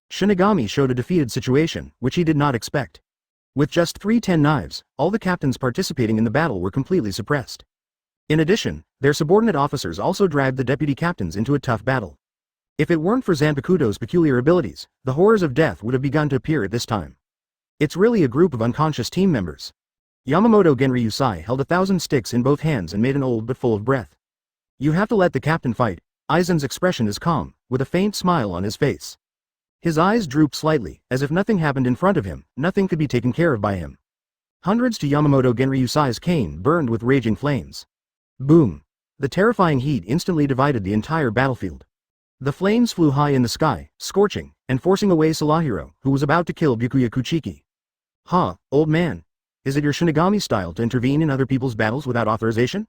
Shinigami showed a defeated situation, which he did not expect. With just 3 knives, all the captains participating in the battle were completely suppressed. In addition, their subordinate officers also dragged the deputy captains into a tough battle. If it weren't for Zanpakuto's peculiar abilities, the horrors of death would have begun to appear at this time. It's really a group of unconscious team members. Yamamoto Genryusai held 1,000 sticks in both hands and made an old but full of breath. You have to let the captain fight. Aizen's expression is calm, with a faint smile on his face. His eyes drooped slightly, as if nothing happened in front of him, nothing could be taken care of by him. Hundreds to Yamamoto Genryusai's cane burned with raging flames. Boom! The terrifying heat instantly divided the entire battlefield. The flames flew high in the sky, scorching, and forcing away Salahiro, who was about to kill Byakuya Kuchiki. Ha, old man. Is it your Shinigami style to intervene in other people's battles without authorization?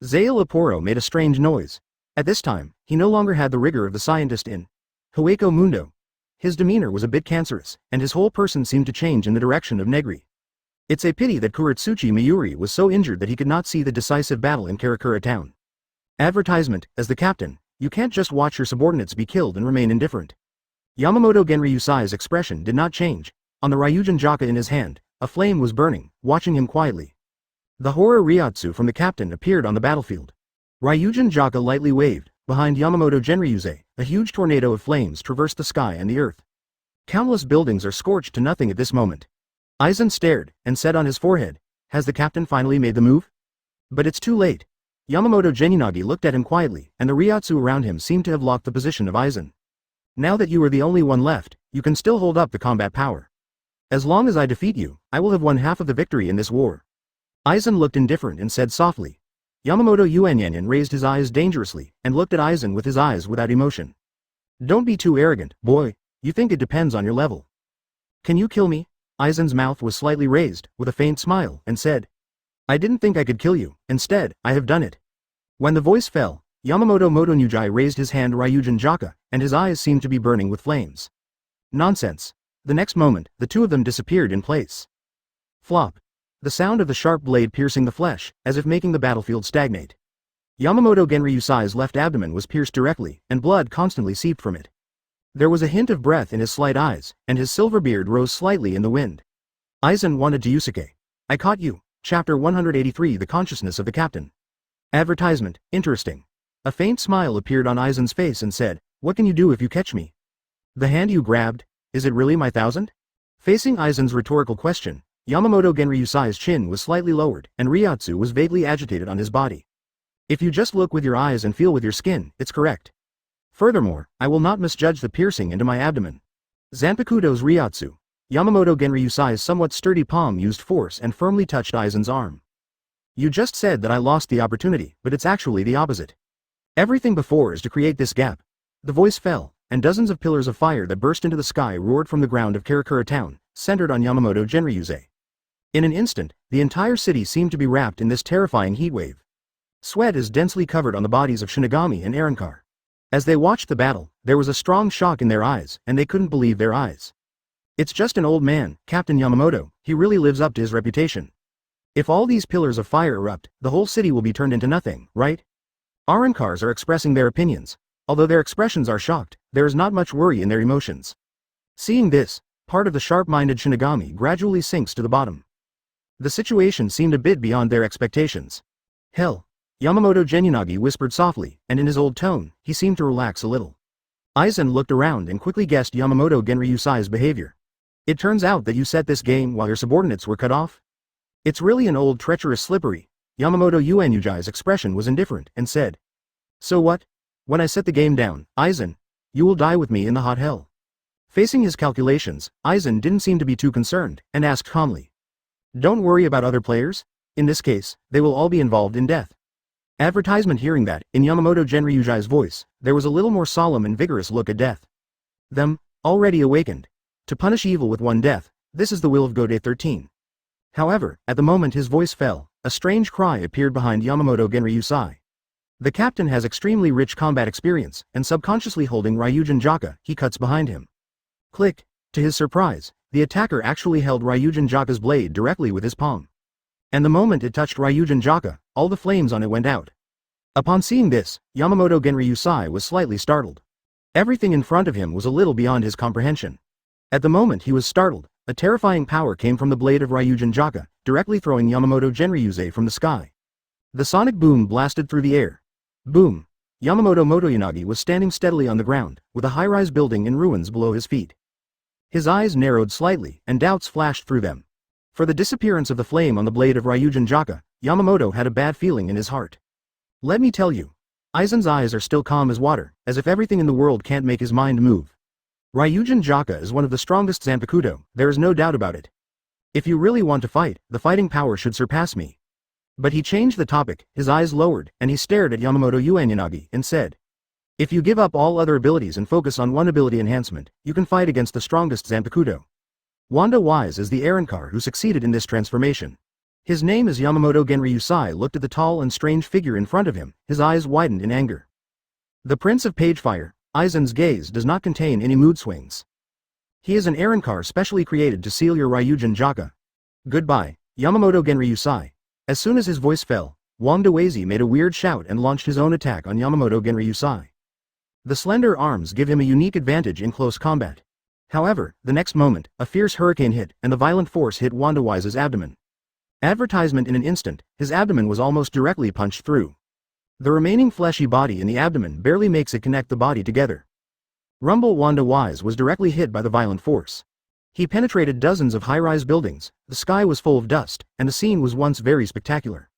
Zael Aporo made a strange noise. At this time, he no longer had the rigor of the scientist in Hueco Mundo. His demeanor was a bit cancerous, and his whole person seemed to change in the direction of Negri. It's a pity that Kuratsuchi Miyuri was so injured that he could not see the decisive battle in Karakura town. Advertisement: as the captain, you can't just watch your subordinates be killed and remain indifferent. Yamamoto Genryusai's expression did not change. On the Ryujin Jaka in his hand, a flame was burning, watching him quietly. The horror Ryotsu from the captain appeared on the battlefield. Ryujin Jaka lightly waved. Behind Yamamoto Genryusai, a huge tornado of flames traversed the sky and the earth. Countless buildings are scorched to nothing at this moment. Aizen stared, and said on his forehead, "Has the captain finally made the move?" But it's too late. Yamamoto Geninagi looked at him quietly, and the Ryotsu around him seemed to have locked the position of Aizen. Now that you are the only one left, you can still hold up the combat power. As long as I defeat you, I will have won half of the victory in this war. Aizen looked indifferent and said softly. Yamamoto Yuanyanyan raised his eyes dangerously, and looked at Aizen with his eyes without emotion. Don't be too arrogant, boy, you think it depends on your level. Can you kill me? Aizen's mouth was slightly raised, with a faint smile, and said. I didn't think I could kill you, instead, I have done it. When the voice fell, Yamamoto Motonugai raised his hand Ryujin Jaka, and his eyes seemed to be burning with flames. Nonsense. The next moment, the two of them disappeared in place. Flop. The sound of the sharp blade piercing the flesh, as if making the battlefield stagnate. Yamamoto Genryusai's left abdomen was pierced directly, and blood constantly seeped from it. There was a hint of breath in his slight eyes, and his silver beard rose slightly in the wind. Aizen wanted to Yusuke. I caught you. Chapter 183 The Consciousness of the Captain. Advertisement, interesting. A faint smile appeared on Aizen's face and said, What can you do if you catch me? The hand you grabbed, is it really my 1,000? Facing Aizen's rhetorical question, Yamamoto Genryusai's chin was slightly lowered, and Ryotsu was vaguely agitated on his body. If you just look with your eyes and feel with your skin, it's correct. Furthermore, I will not misjudge the piercing into my abdomen. Zanpakuto's Ryotsu. Yamamoto Genryusai's somewhat sturdy palm used force and firmly touched Aizen's arm. You just said that I lost the opportunity, but it's actually the opposite. Everything before is to create this gap. The voice fell, and dozens of pillars of fire that burst into the sky roared from the ground of Karakura town, centered on Yamamoto Genryusai. In an instant, the entire city seemed to be wrapped in this terrifying heatwave. Sweat is densely covered on the bodies of Shinigami and Arankar. As they watched the battle, there was a strong shock in their eyes, and they couldn't believe their eyes. It's just an old man, Captain Yamamoto, he really lives up to his reputation. If all these pillars of fire erupt, the whole city will be turned into nothing, right? Arankars are expressing their opinions. Although their expressions are shocked, there is not much worry in their emotions. Seeing this, part of the sharp-minded Shinigami gradually sinks to the bottom. The situation seemed a bit beyond their expectations. Hell. Yamamoto Geninagi whispered softly, and in his old tone, he seemed to relax a little. Aizen looked around and quickly guessed Yamamoto Genryusai's behavior. It turns out that you set this game while your subordinates were cut off? It's really an old treacherous slippery. Yamamoto Yuanujai's expression was indifferent, and said. So what? When I set the game down, Aizen, you will die with me in the hot hell. Facing his calculations, Aizen didn't seem to be too concerned, and asked calmly. Don't worry about other players. In this case, they will all be involved in death. Advertisement. Hearing that, in Yamamoto Genryusai's voice, there was a little more solemn and vigorous look at death. Them, already awakened. To punish evil with one death, this is the will of Gode 13. However, at the moment his voice fell, a strange cry appeared behind Yamamoto Genryusai. The captain has extremely rich combat experience, and subconsciously holding Ryujin Jaka, he cuts behind him. Click. To his surprise, the attacker actually held Ryujin Jaka's blade directly with his palm. And the moment it touched Ryujin Jaka, all the flames on it went out. Upon seeing this, Yamamoto Genryusai was slightly startled. Everything in front of him was a little beyond his comprehension. At the moment he was startled, a terrifying power came from the blade of Ryujin Jaka, directly throwing Yamamoto Genryusei from the sky. The sonic boom blasted through the air. Boom! Yamamoto Motoyanagi was standing steadily on the ground, with a high-rise building in ruins below his feet. His eyes narrowed slightly, and doubts flashed through them. For the disappearance of the flame on the blade of Ryujin Jaka, Yamamoto had a bad feeling in his heart. Let me tell you. Aizen's eyes are still calm as water, as if everything in the world can't make his mind move. Ryujin Jaka is one of the strongest Zanpakutō, there is no doubt about it. If you really want to fight, the fighting power should surpass me. But he changed the topic, his eyes lowered, and he stared at Yamamoto Ueninagi and said, if you give up all other abilities and focus on one ability enhancement, you can fight against the strongest Zanpakutō. Wanda Wise is the Arrancar who succeeded in this transformation. His name is Yamamoto Genryusai looked at the tall and strange figure in front of him, his eyes widened in anger. The Prince of Pagefire, Aizen's gaze does not contain any mood swings. He is an Arrancar specially created to seal your Ryujin Jaka. Goodbye, Yamamoto Genryusai. As soon as his voice fell, Wang Daweizi made a weird shout and launched his own attack on Yamamoto Genryusai. The slender arms give him a unique advantage in close combat. However, the next moment, a fierce hurricane hit, and the violent force hit Wanda Wise's abdomen. Advertisement in an instant, his abdomen was almost directly punched through. The remaining fleshy body in the abdomen barely makes it connect the body together. Rumble Wanda Wise was directly hit by the violent force. He penetrated dozens of high-rise buildings, the sky was full of dust, and the scene was once very spectacular.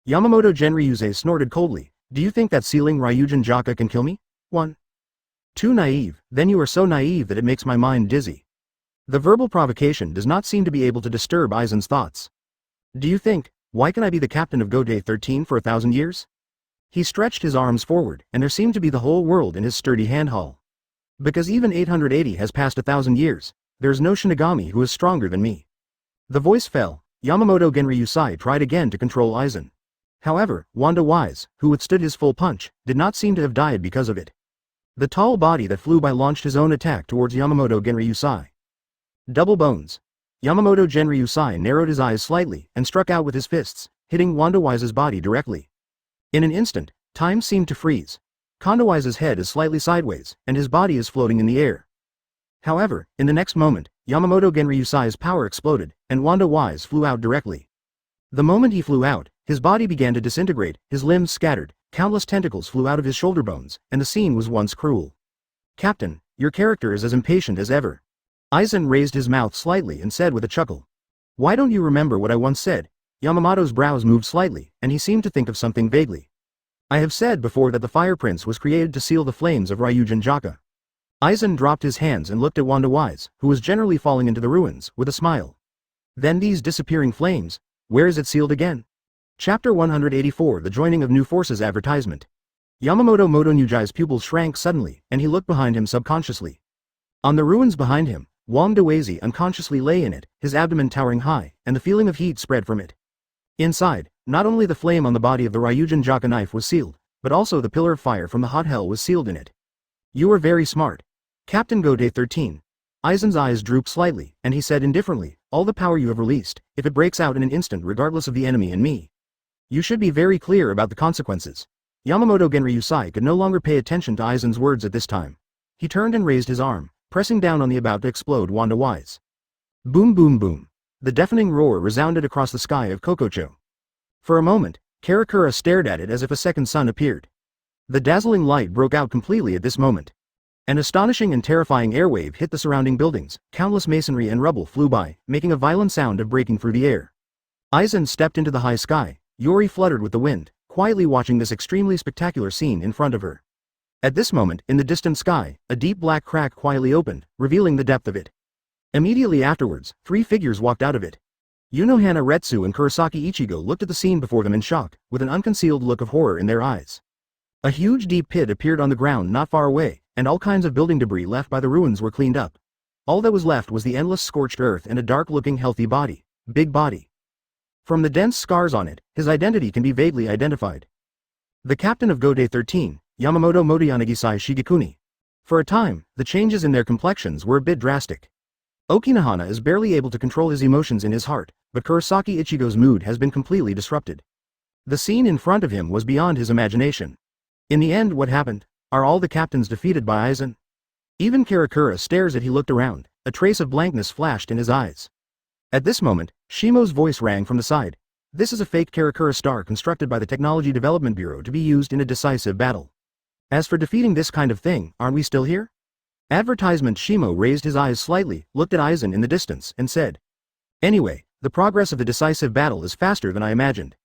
Yamamoto Genryusei snorted coldly, do you think that sealing Ryujin Jaka can kill me? 1. Too naive, then you are so naive that it makes my mind dizzy. The verbal provocation does not seem to be able to disturb Aizen's thoughts. Do you think, why can I be the captain of Go-Day 13 for 1,000 years? He stretched his arms forward, and there seemed to be the whole world in his sturdy handhaul. Because even 880 has passed 1,000 years, there is no shinigami who is stronger than me. The voice fell, Yamamoto Genryusai tried again to control Aizen. However, Wanda Wise, who withstood his full punch, did not seem to have died because of it. The tall body that flew by launched his own attack towards Yamamoto Genryusai. Double bones. Yamamoto Genryusai narrowed his eyes slightly and struck out with his fists, hitting Wanda Wise's body directly. In an instant, time seemed to freeze. Kondawise's head is slightly sideways, and his body is floating in the air. However, in the next moment, Yamamoto Genryusai's power exploded, and Wanda Wise flew out directly. The moment he flew out, his body began to disintegrate, his limbs scattered, countless tentacles flew out of his shoulder bones, and the scene was once cruel. Captain, your character is as impatient as ever. Aizen raised his mouth slightly and said with a chuckle. Why don't you remember what I once said? Yamamoto's brows moved slightly, and he seemed to think of something vaguely. I have said before that the Fire Prince was created to seal the flames of Ryujin Jaka. Aizen dropped his hands and looked at Wanda Wise, who was generally falling into the ruins, with a smile. Then these disappearing flames, where is it sealed again? Chapter 184 The Joining of New Forces Advertisement. Yamamoto Motoyuji's pupils shrank suddenly, and he looked behind him subconsciously. On the ruins behind him, Wang Daweizi unconsciously lay in it, his abdomen towering high, and the feeling of heat spread from it. Inside, not only the flame on the body of the Ryujin Jaka knife was sealed, but also the pillar of fire from the hot hell was sealed in it. You are very smart. Captain Go-Day 13. Aizen's eyes drooped slightly, and he said indifferently, all the power you have released, if it breaks out in an instant regardless of the enemy and me. You should be very clear about the consequences. Yamamoto Genryusai could no longer pay attention to Aizen's words at this time. He turned and raised his arm, pressing down on the about to explode Wanda Wise. Boom boom boom. The deafening roar resounded across the sky of Kokocho. For a moment, Karakura stared at it as if a second sun appeared. The dazzling light broke out completely at this moment. An astonishing and terrifying airwave hit the surrounding buildings, countless masonry and rubble flew by, making a violent sound of breaking through the air. Aizen stepped into the high sky, Yori fluttered with the wind, quietly watching this extremely spectacular scene in front of her. At this moment, in the distant sky, a deep black crack quietly opened, revealing the depth of it. Immediately afterwards, 3 figures walked out of it. Unohana Retsu and Kurosaki Ichigo looked at the scene before them in shock, with an unconcealed look of horror in their eyes. A huge deep pit appeared on the ground not far away, and all kinds of building debris left by the ruins were cleaned up. All that was left was the endless scorched earth and a dark-looking healthy body. Big body. From the dense scars on it, his identity can be vaguely identified. The captain of Go-Day 13, Yamamoto Motoyanagisai Shigekuni. For a time, the changes in their complexions were a bit drastic. Okinohana is barely able to control his emotions in his heart, but Kurosaki Ichigo's mood has been completely disrupted. The scene in front of him was beyond his imagination. In the end, what happened? Are all the captains defeated by Aizen? Even Karakura stares as he looked around, a trace of blankness flashed in his eyes. At this moment, Shimo's voice rang from the side. This is a fake Karakura star constructed by the Technology Development Bureau to be used in a decisive battle. As for defeating this kind of thing, aren't we still here? Advertisement. Shimo raised his eyes slightly, looked at Aizen in the distance, and said. Anyway, the progress of the decisive battle is faster than I imagined.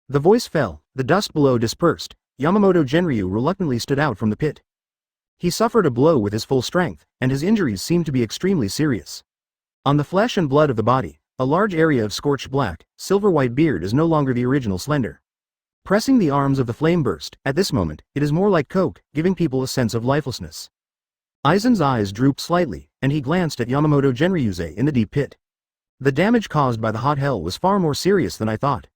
The voice fell, the dust below dispersed. Yamamoto Genryu reluctantly stood out from the pit. He suffered a blow with his full strength, and his injuries seemed to be extremely serious. On the flesh and blood of the body, a large area of scorched black, silver-white beard is no longer the original slender. Pressing the arms of the flame burst, at this moment, it is more like coke, giving people a sense of lifelessness. Aizen's eyes drooped slightly, and he glanced at Yamamoto Genryuze in the deep pit. The damage caused by the hot hell was far more serious than I thought.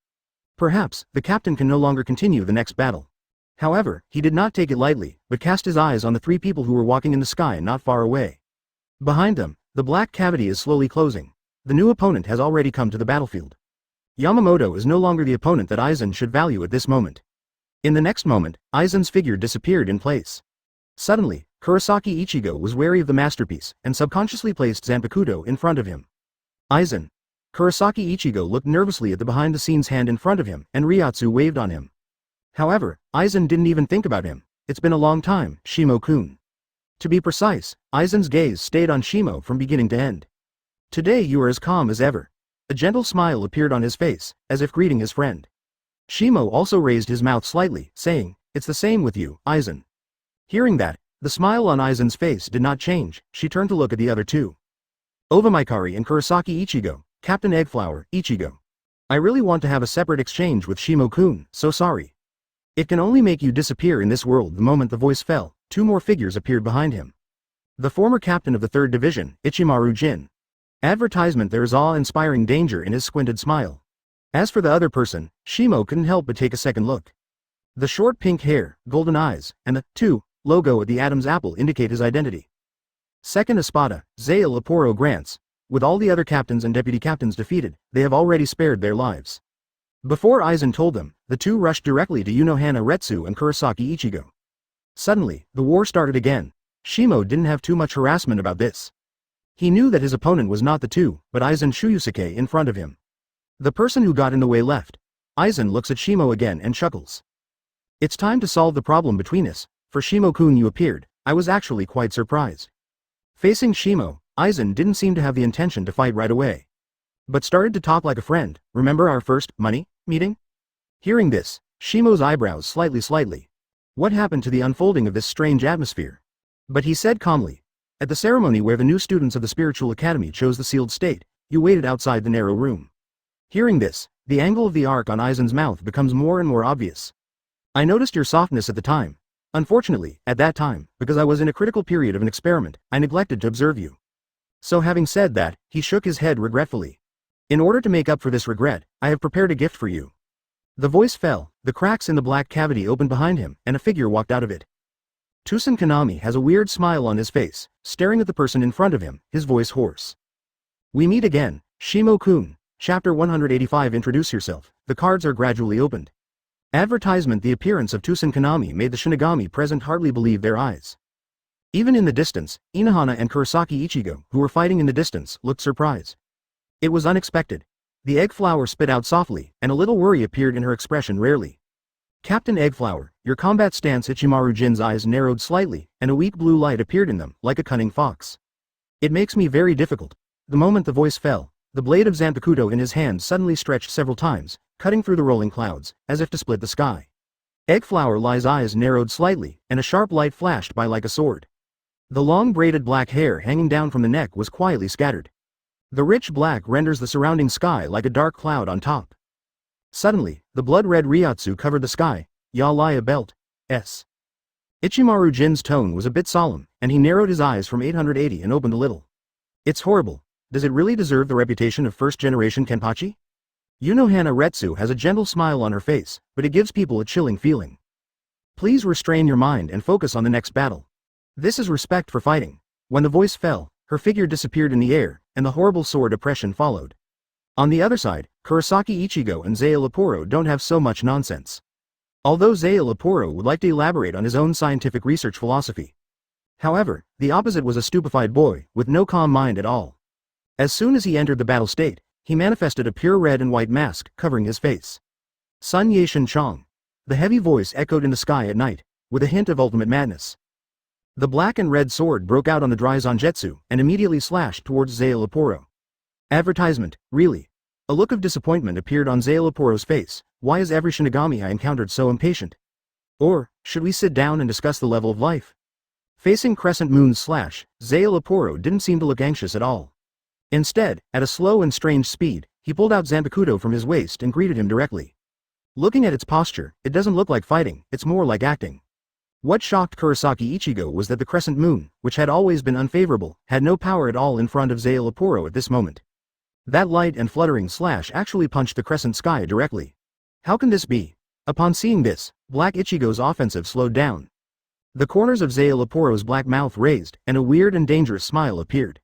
Perhaps, the captain can no longer continue the next battle. However, he did not take it lightly, but cast his eyes on the three people who were walking in the sky not far away. Behind them, the black cavity is slowly closing. The new opponent has already come to the battlefield. Yamamoto is no longer the opponent that Aizen should value at this moment. In the next moment, Aizen's figure disappeared in place. Suddenly, Kurosaki Ichigo was wary of the masterpiece, and subconsciously placed Zanpakutō in front of him. Aizen. Kurosaki Ichigo looked nervously at the behind-the-scenes hand in front of him, and Ryotsu waved on him. However, Aizen didn't even think about him. It's been a long time, Shimo-kun. To be precise, Aizen's gaze stayed on Shimo from beginning to end. Today you are as calm as ever. A gentle smile appeared on his face, as if greeting his friend. Shimo also raised his mouth slightly, saying, "It's the same with you, Aizen." Hearing that, the smile on Aizen's face did not change. She turned to look at the other two. Ovamikari and Kurosaki Ichigo, Captain Eggflower, Ichigo. I really want to have a separate exchange with Shimo-kun, so sorry. It can only make you disappear in this world. The moment the voice fell, two more figures appeared behind him. The former captain of the 3rd Division, Ichimaru Jin. Advertisement. There is awe-inspiring danger in his squinted smile. As for the other person, Shimo couldn't help but take a second look. The short pink hair, golden eyes, and the 2 logo at the Adam's apple indicate his identity. Second Espada, Zael Aporo grants. With all the other captains and deputy captains defeated, they have already spared their lives. Before Aizen told them, the two rushed directly to Unohana Retsu and Kurosaki Ichigo. Suddenly, the war started again. Shimo didn't have too much harassment about this. He knew that his opponent was not the two, but Aizen Shuyusuke in front of him. The person who got in the way left. Aizen looks at Shimo again and chuckles. It's time to solve the problem between us. For Shimo-kun you appeared. I was actually quite surprised. Facing Shimo, Aizen didn't seem to have the intention to fight right away. But started to talk like a friend. Remember our first meeting? Hearing this, Shimo's eyebrows slightly. What happened to the unfolding of this strange atmosphere? But he said calmly. At the ceremony where the new students of the Spiritual Academy chose the sealed state, you waited outside the narrow room. Hearing this, the angle of the arc on Aizen's mouth becomes more and more obvious. I noticed your softness at the time. Unfortunately, at that time, because I was in a critical period of an experiment, I neglected to observe you. So having said that, he shook his head regretfully. In order to make up for this regret, I have prepared a gift for you. The voice fell, the cracks in the black cavity opened behind him, and a figure walked out of it. Tusen Kanami has a weird smile on his face, staring at the person in front of him, his voice hoarse. We meet again, Shimo-kun. Chapter 185. Introduce yourself. The cards are gradually opened. Advertisement. The appearance of Tusen Kanami made the shinigami present hardly believe their eyes. Even in the distance, Inohana and Kurosaki Ichigo, who were fighting in the distance, looked surprised. It was unexpected. The Eggflower spit out softly, and a little worry appeared in her expression rarely. Captain Eggflower, your combat stance. Ichimaru Jin's eyes narrowed slightly, and a weak blue light appeared in them, like a cunning fox. It makes me very difficult. The moment the voice fell, the blade of Zanpakutō in his hand suddenly stretched several times, cutting through the rolling clouds, as if to split the sky. Eggflower's eyes narrowed slightly, and a sharp light flashed by like a sword. The long braided black hair hanging down from the neck was quietly scattered. The rich black renders the surrounding sky like a dark cloud on top. Suddenly, the blood-red Ryotsu covered the sky. Yalaya belt. S. Ichimaru Jin's tone was a bit solemn, and he narrowed his eyes from 880 and opened a little. It's horrible. Does it really deserve the reputation of first-generation Kenpachi? Unohana Retsu has a gentle smile on her face, but it gives people a chilling feeling. Please restrain your mind and focus on the next battle. This is respect for fighting. When the voice fell, Her figure disappeared in the air, and the horrible sword oppression followed. On the other side, Kurosaki Ichigo and Zanpakutō don't have so much nonsense. Although Zanpakutō would like to elaborate on his own scientific research philosophy. However, the opposite was a stupefied boy, with no calm mind at all. As soon as he entered the battle state, he manifested a pure red and white mask, covering his face. Sun Yaishin Chong. The heavy voice echoed in the sky at night, with a hint of ultimate madness. The black and red sword broke out on the dry Zangetsu, and immediately slashed towards Zanpakutō. Advertisement, really. A look of disappointment appeared on Zanpakutō's face. Why is every shinigami I encountered so impatient? Or, should we sit down and discuss the level of life? Facing Crescent Moon's slash, Zanpakutō didn't seem to look anxious at all. Instead, at a slow and strange speed, he pulled out Zanpakutō from his waist and greeted him directly. Looking at its posture, it doesn't look like fighting, it's more like acting. What shocked Kurosaki Ichigo was that the Crescent Moon, which had always been unfavorable, had no power at all in front of Zanpakutō at this moment. That light and fluttering slash actually punched the crescent sky directly. How can this be? Upon seeing this, Black Ichigo's offensive slowed down. The corners of Zanpakutō's black mouth raised, and a weird and dangerous smile appeared.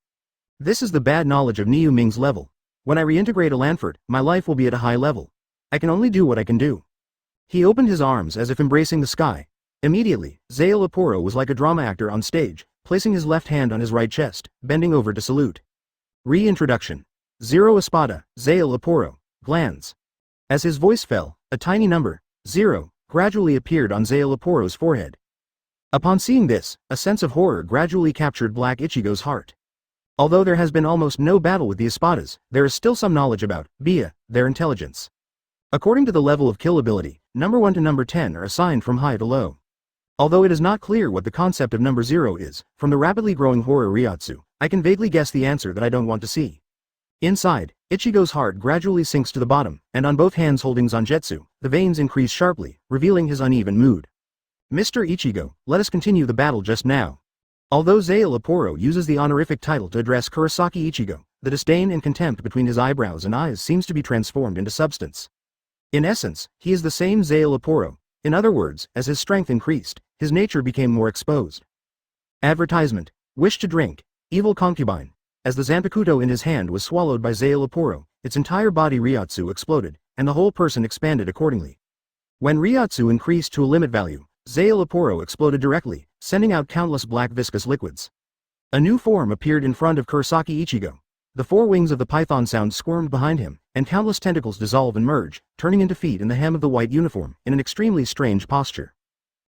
This is the bad knowledge of Niu Ming's level. When I reintegrate a Lanford, my life will be at a high level. I can only do what I can do. He opened his arms as if embracing the sky. Immediately, Zanpakutō was like a drama actor on stage, placing his left hand on his right chest, bending over to salute. Reintroduction. Zero Espada, Zanpakutō, glands. As his voice fell, a tiny number, 0, gradually appeared on Zanpakutō's forehead. Upon seeing this, a sense of horror gradually captured Black Ichigo's heart. Although there has been almost no battle with the Espadas, there is still some knowledge about, via, their intelligence. According to the level of kill ability, number 1 to number 10 are assigned from high to low. Although it is not clear what the concept of number 0 is, from the rapidly growing horror Ryotsu, I can vaguely guess the answer that I don't want to see. Inside, Ichigo's heart gradually sinks to the bottom, and on both hands holding Zangetsu, the veins increase sharply, revealing his uneven mood. Mr. Ichigo, let us continue the battle just now. Although Zanpakutō uses the honorific title to address Kurosaki Ichigo, the disdain and contempt between his eyebrows and eyes seems to be transformed into substance. In essence, he is the same Zanpakutō. In other words, as his strength increased, his nature became more exposed. Advertisement. Wish to drink. Evil concubine. As the Zanpakutō in his hand was swallowed by Zanpakutō, its entire body Ryotsu exploded, and the whole person expanded accordingly. When Ryotsu increased to a limit value, Zanpakutō exploded directly, sending out countless black viscous liquids. A new form appeared in front of Kurosaki Ichigo. The four wings of the python sound squirmed behind him, and countless tentacles dissolve and merge, turning into feet in the hem of the white uniform, in an extremely strange posture.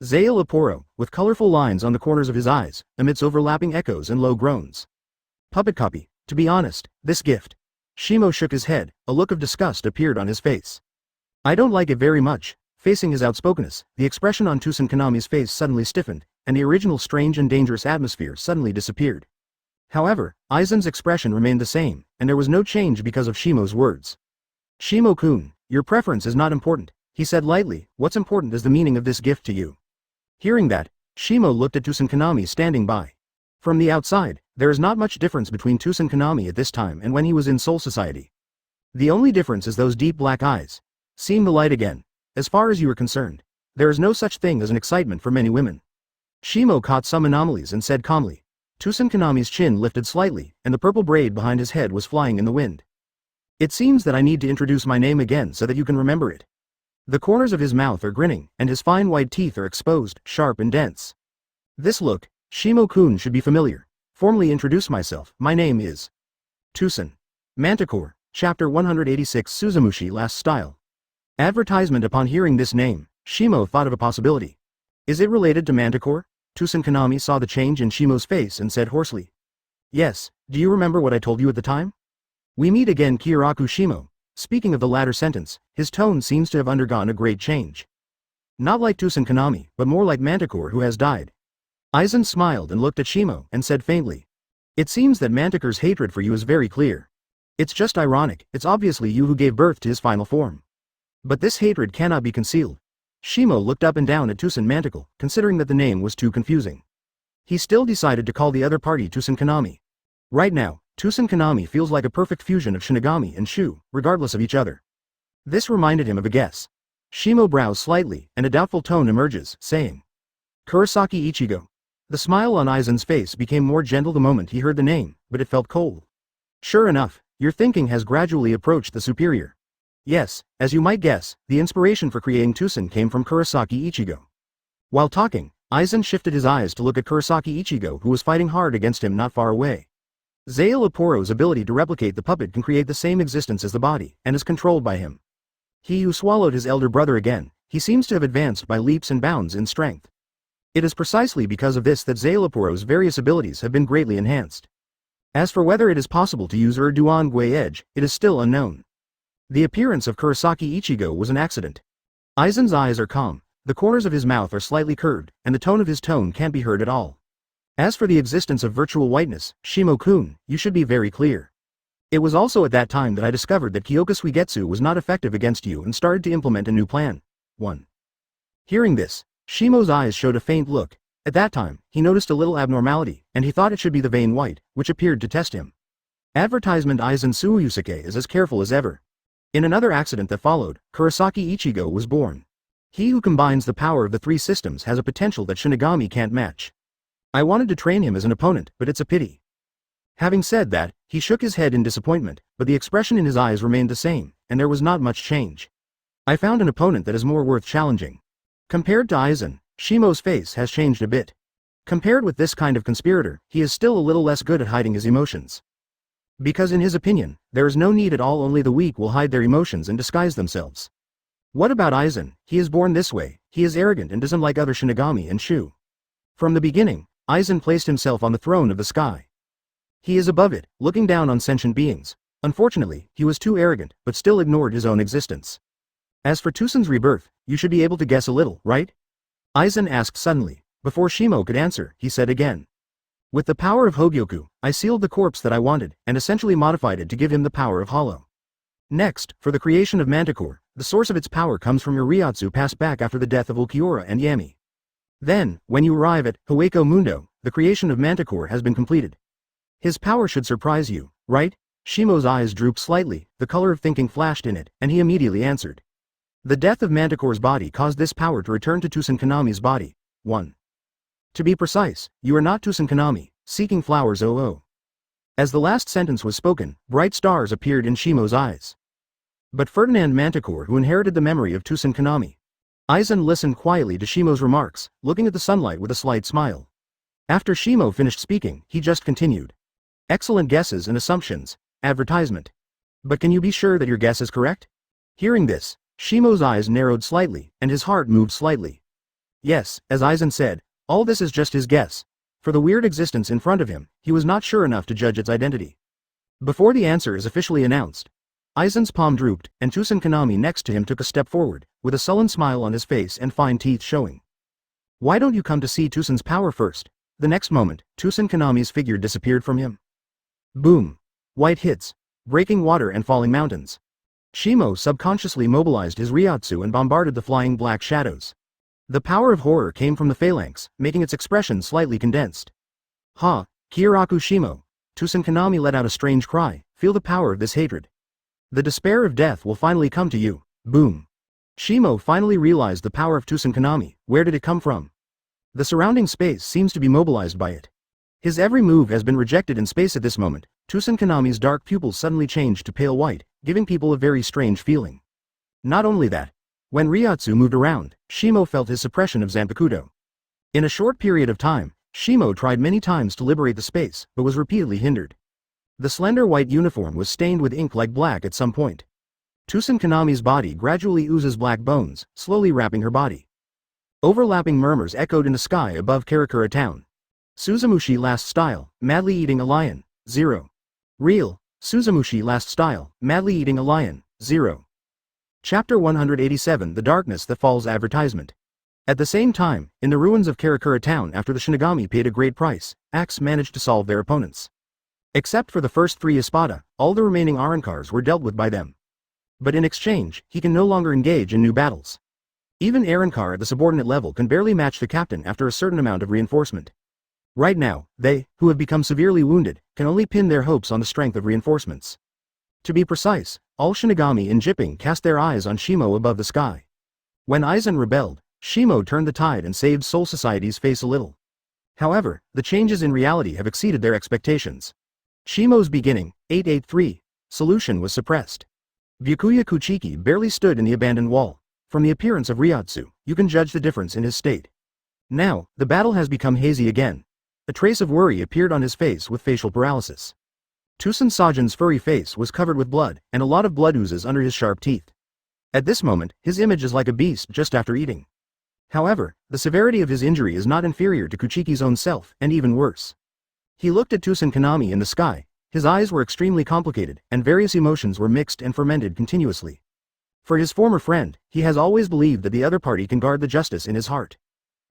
Zanpakutō, with colorful lines on the corners of his eyes, emits overlapping echoes and low groans. Puppet copy. To be honest, this gift. Shimo shook his head, a look of disgust appeared on his face. I don't like it very much. Facing his outspokenness, the expression on Tusen Kanami's face suddenly stiffened, and the original strange and dangerous atmosphere suddenly disappeared. However, Aizen's expression remained the same, and there was no change because of Shimo's words. Shimo-kun, your preference is not important, he said lightly. What's important is the meaning of this gift to you. Hearing that, Shimo looked at Tusen Kanami standing by. From the outside, there is not much difference between Tusen Kanami at this time and when he was in Soul Society. The only difference is those deep black eyes. Seeing the light again. As far as you are concerned, there is no such thing as an excitement for many women. Shimo caught some anomalies and said calmly. Tusen Kanami's chin lifted slightly, and the purple braid behind his head was flying in the wind. It seems that I need to introduce my name again so that you can remember it. The corners of his mouth are grinning, and his fine white teeth are exposed, sharp and dense. This look, Shimo-kun should be familiar. Formally introduce myself, my name is Tusen. Manticore, Chapter 186 Suzumushi Last Style. Advertisement. Upon hearing this name, Shimo thought of a possibility. Is it related to Manticore? Tusen Kanami saw the change in Shimo's face and said hoarsely. Yes, do you remember what I told you at the time? We meet again Kyōraku Shimo. Speaking of the latter sentence, his tone seems to have undergone a great change. Not like Tusen Kanami, but more like Manticore who has died. Aizen smiled and looked at Shimo and said faintly. It seems that Manticore's hatred for you is very clear. It's just ironic, it's obviously you who gave birth to his final form. But this hatred cannot be concealed. Shimo looked up and down at Tusen Manticore, considering that the name was too confusing. He still decided to call the other party Tusen Kanami. Right now, Tusen Kanami feels like a perfect fusion of Shinigami and Shu, regardless of each other. This reminded him of a guess. Shimo brows slightly, and a doubtful tone emerges, saying. Kurosaki Ichigo. The smile on Aizen's face became more gentle the moment he heard the name, but it felt cold. Sure enough, your thinking has gradually approached the superior. Yes, as you might guess, the inspiration for creating Tusen came from Kurosaki Ichigo. While talking, Aizen shifted his eyes to look at Kurosaki Ichigo, who was fighting hard against him not far away. Zailaporo's ability to replicate the puppet can create the same existence as the body, and is controlled by him. He who swallowed his elder brother again, he seems to have advanced by leaps and bounds in strength. It is precisely because of this that Zailaporo's various abilities have been greatly enhanced. As for whether it is possible to use Erduan Gui Edge, it is still unknown. The appearance of Kurosaki Ichigo was an accident. Aizen's eyes are calm, the corners of his mouth are slightly curved, and the tone of his tone can't be heard at all. As for the existence of virtual whiteness, Shimo-kun, you should be very clear. It was also at that time that I discovered that Kyoka Suigetsu was not effective against you and started to implement a new plan. 1. Hearing this, Shimo's eyes showed a faint look. At that time, he noticed a little abnormality, and he thought it should be the vein white, which appeared to test him. Advertisement Aizen Suuyusuke is as careful as ever. In another accident that followed, Kurosaki Ichigo was born. He who combines the power of the three systems has a potential that Shinigami can't match. I wanted to train him as an opponent, but it's a pity. Having said that, he shook his head in disappointment, but the expression in his eyes remained the same, and there was not much change. I found an opponent that is more worth challenging. Compared to Aizen, Shimo's face has changed a bit. Compared with this kind of conspirator, he is still a little less good at hiding his emotions. Because in his opinion, there is no need at all, only the weak will hide their emotions and disguise themselves. What about Aizen? He is born this way, he is arrogant and doesn't like other Shinigami and Shu. From the beginning, Aizen placed himself on the throne of the sky. He is above it, looking down on sentient beings. Unfortunately, he was too arrogant, but still ignored his own existence. As for Tusen's rebirth, you should be able to guess a little, right? Aizen asked suddenly. Before Shimo could answer, he said again. With the power of Hogyoku, I sealed the corpse that I wanted, and essentially modified it to give him the power of Hollow. Next, for the creation of Manticore, the source of its power comes from your Ryotsu passed back after the death of Ulquiorra and Yami. Then, when you arrive at Hueco Mundo, the creation of Manticore has been completed. His power should surprise you, right? Shimo's eyes drooped slightly, the color of thinking flashed in it, and he immediately answered. The death of Manticore's body caused this power to return to Tusen Kanami's body. 1. To be precise, you are not Tusen Kanami, seeking flowers 00. As the last sentence was spoken, bright stars appeared in Shimo's eyes. But Ferdinand Manticore, who inherited the memory of Tusen Kanami. Aizen listened quietly to Shimo's remarks, looking at the sunlight with a slight smile. After Shimo finished speaking, he just continued. Excellent guesses and assumptions. Advertisement. But can you be sure that your guess is correct? Hearing this, Shimo's eyes narrowed slightly, and his heart moved slightly. Yes, as Aizen said, all this is just his guess. For the weird existence in front of him, he was not sure enough to judge its identity. Before the answer is officially announced, Aizen's palm drooped, and Tusen Kanami next to him took a step forward, with a sullen smile on his face and fine teeth showing. Why don't you come to see Tusen's power first? The next moment, Tusen Kanami's figure disappeared from him. Boom. White hits, breaking water and falling mountains. Shimo subconsciously mobilized his Ryotsu and bombarded the flying black shadows. The power of horror came from the phalanx, making its expression slightly condensed. Ha, Kyōraku Shimo. Tusen Kanami let out a strange cry. Feel the power of this hatred. The despair of death will finally come to you. Boom. Shimo finally realized the power of Tusen Kanami. Where did it come from? The surrounding space seems to be mobilized by it. His every move has been rejected in space at this moment. Tusen Kanami's dark pupils suddenly changed to pale white, giving people a very strange feeling. Not only that, when Ryotsu moved around, Shimo felt his suppression of Zanpakutō. In a short period of time, Shimo tried many times to liberate the space, but was repeatedly hindered. The slender white uniform was stained with ink like black at some point. Tusen Kanami's body gradually oozes black bones, slowly wrapping her body. Overlapping murmurs echoed in the sky above Karakura town. Suzumushi last style, madly eating a lion, 0. Real, Suzumushi last style, madly eating a lion, 0. Chapter 187 The Darkness That Falls Advertisement. At the same time, in the ruins of Karakura town after the Shinigami paid a great price, Axe managed to solve their opponents. Except for the first 3 Espada, all the remaining Arankars were dealt with by them. But in exchange, he can no longer engage in new battles. Even Arankar at the subordinate level can barely match the captain after a certain amount of reinforcement. Right now, they, who have become severely wounded, can only pin their hopes on the strength of reinforcements. To be precise, all Shinigami in Jipping cast their eyes on Shimo above the sky. When Aizen rebelled, Shimo turned the tide and saved Soul Society's face a little. However, the changes in reality have exceeded their expectations. Shimo's beginning, 883, solution was suppressed. Byakuya Kuchiki barely stood in the abandoned wall. From the appearance of Ryotsu, you can judge the difference in his state. Now, the battle has become hazy again. A trace of worry appeared on his face with facial paralysis. Tusen Sajin's furry face was covered with blood, and a lot of blood oozes under his sharp teeth. At this moment, his image is like a beast just after eating. However, the severity of his injury is not inferior to Kuchiki's own self, and even worse. He looked at Tusen Kanami in the sky. His eyes were extremely complicated, and various emotions were mixed and fermented continuously. For his former friend, he has always believed that the other party can guard the justice in his heart.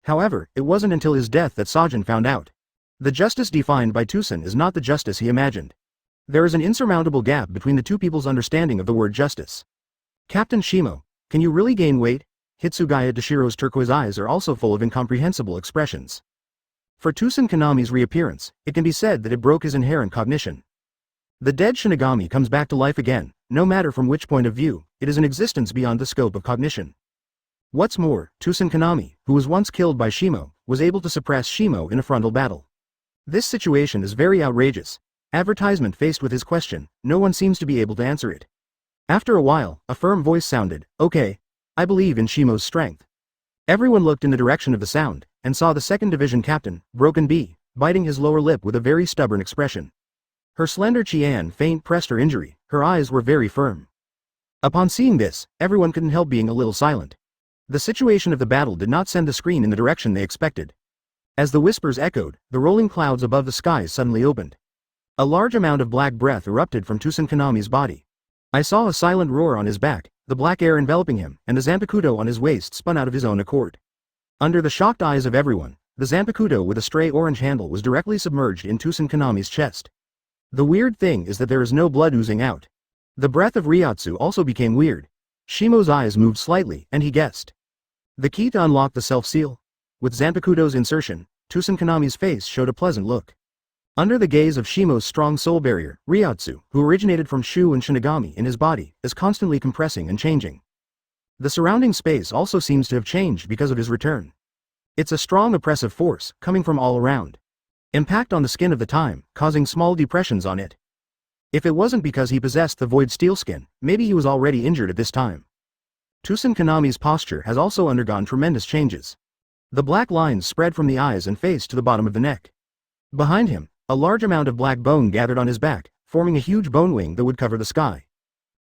However, it wasn't until his death that Sajin found out. The justice defined by Tusen is not the justice he imagined. There is an insurmountable gap between the two people's understanding of the word justice. Captain Shimo, can you really gain weight? Hitsugaya Dashiro's turquoise eyes are also full of incomprehensible expressions. For Tusen Kanami's reappearance, it can be said that it broke his inherent cognition. The dead shinigami comes back to life again, no matter from which point of view, it is an existence beyond the scope of cognition. What's more, Tusen Kanami, who was once killed by Shimo, was able to suppress Shimo in a frontal battle. This situation is very outrageous. Advertisement faced with his question, no one seems to be able to answer it. After a while, a firm voice sounded, "Okay. I believe in Shimo's strength." Everyone looked in the direction of the sound, and saw the 2nd Division Captain, Broken B, biting his lower lip with a very stubborn expression. Her slender Qian feint pressed her injury, her eyes were very firm. Upon seeing this, everyone couldn't help being a little silent. The situation of the battle did not send the screen in the direction they expected. As the whispers echoed, the rolling clouds above the skies suddenly opened. A large amount of black breath erupted from Tusen Kanami's body. I saw a silent roar on his back, the black air enveloping him, and the Zanpakutō on his waist spun out of his own accord. Under the shocked eyes of everyone, the Zanpakutō with a stray orange handle was directly submerged in Tusen Kanami's chest. The weird thing is that there is no blood oozing out. The breath of Ryotsu also became weird. Shimo's eyes moved slightly, and he guessed. The key to unlock the self-seal? With Zanpakutō's insertion, Tusen Kanami's face showed a pleasant look. Under the gaze of Shimo's strong soul barrier, Ryotsu, who originated from Shu and Shinigami in his body, is constantly compressing and changing. The surrounding space also seems to have changed because of his return. It's a strong oppressive force, coming from all around. Impact on the skin of the time, causing small depressions on it. If it wasn't because he possessed the void steel skin, maybe he was already injured at this time. Tusen Kanami's posture has also undergone tremendous changes. The black lines spread from the eyes and face to the bottom of the neck. Behind him, a large amount of black bone gathered on his back, forming a huge bone wing that would cover the sky.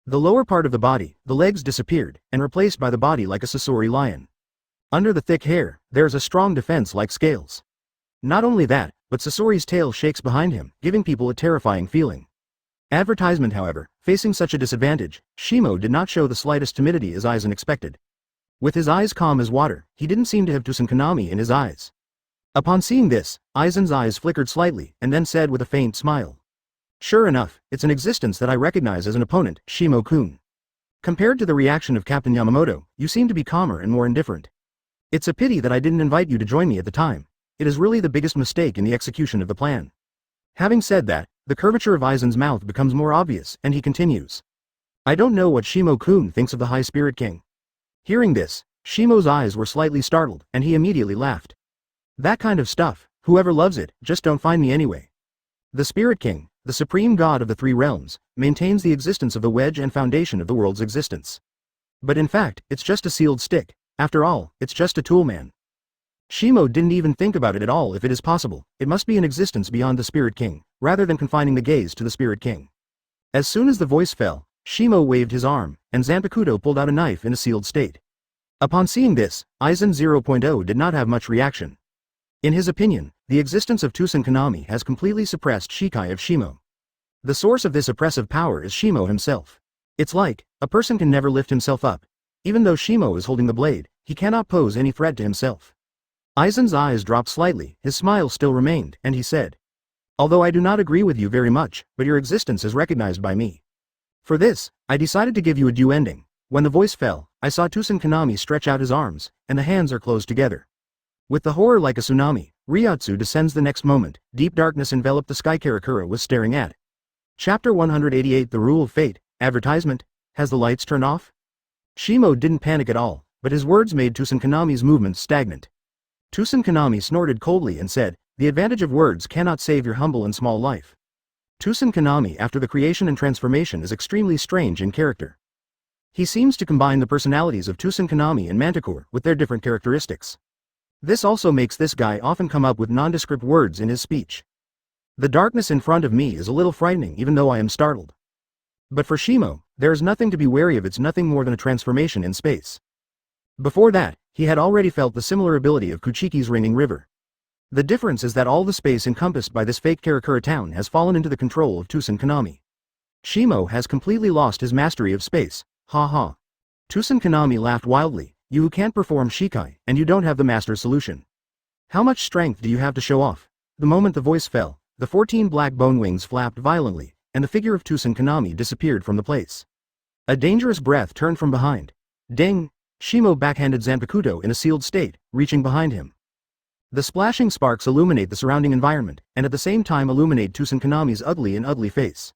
The lower part of the body, the legs disappeared, and replaced by the body like a Sasori lion. Under the thick hair, there is a strong defense like scales. Not only that, but Sasori's tail shakes behind him, giving people a terrifying feeling. Advertisement, however, facing such a disadvantage, Shimo did not show the slightest timidity as Aizen expected. With his eyes calm as water, he didn't seem to have Tusen Kanami in his eyes. Upon seeing this, Aizen's eyes flickered slightly, and then said with a faint smile. Sure enough, it's an existence that I recognize as an opponent, Shimo-kun. Compared to the reaction of Captain Yamamoto, you seem to be calmer and more indifferent. It's a pity that I didn't invite you to join me at the time. It is really the biggest mistake in the execution of the plan. Having said that, the curvature of Aizen's mouth becomes more obvious, and he continues. I don't know what Shimo-kun thinks of the High Spirit King. Hearing this, Shimo's eyes were slightly startled, and he immediately laughed. That kind of stuff, whoever loves it, just don't find me anyway. The Spirit King, the supreme god of the three realms, maintains the existence of the wedge and foundation of the world's existence. But in fact, it's just a sealed stick. After all, it's just a tool man. Shimo didn't even think about it at all. If it is possible, it must be an existence beyond the Spirit King, rather than confining the gaze to the Spirit King. As soon as the voice fell, Shimo waved his arm, and Zanpakutō pulled out a knife in a sealed state. Upon seeing this, Aizen 0.0 did not have much reaction. In his opinion, the existence of Tusen Kanami has completely suppressed Shikai of Shimo. The source of this oppressive power is Shimo himself. It's like, a person can never lift himself up. Even though Shimo is holding the blade, he cannot pose any threat to himself. Aizen's eyes dropped slightly, his smile still remained, and he said. Although I do not agree with you very much, but your existence is recognized by me. For this, I decided to give you a due ending. When the voice fell, I saw Tusen Kanami stretch out his arms, and the hands are closed together. With the horror like a tsunami, Ryotsu descends the next moment. Deep darkness enveloped the sky Karakura was staring at. Chapter 188 The Rule of Fate, Advertisement, Has the lights turned off? Shimo didn't panic at all, but his words made Tusen Kanami's movements stagnant. Tusen Kanami snorted coldly and said, the advantage of words cannot save your humble and small life. Tusen Kanami after the creation and transformation is extremely strange in character. He seems to combine the personalities of Tusen Kanami and Manticore with their different characteristics. This also makes this guy often come up with nondescript words in his speech. The darkness in front of me is a little frightening even though I am startled. But for Shimo, there is nothing to be wary of, it's nothing more than a transformation in space. Before that, he had already felt the similar ability of Kuchiki's Ringing River. The difference is that all the space encompassed by this fake Karakura town has fallen into the control of Tusen Kanami. Shimo has completely lost his mastery of space, ha ha. Tusen Kanami laughed wildly, you who can't perform Shikai, and you don't have the master's solution. How much strength do you have to show off? The moment the voice fell, the 14 black bone wings flapped violently, and the figure of Tusen Kanami disappeared from the place. A dangerous breath turned from behind. Ding! Shimo backhanded Zanpakutō in a sealed state, reaching behind him. The splashing sparks illuminate the surrounding environment, and at the same time illuminate Tusen Kanami's ugly face.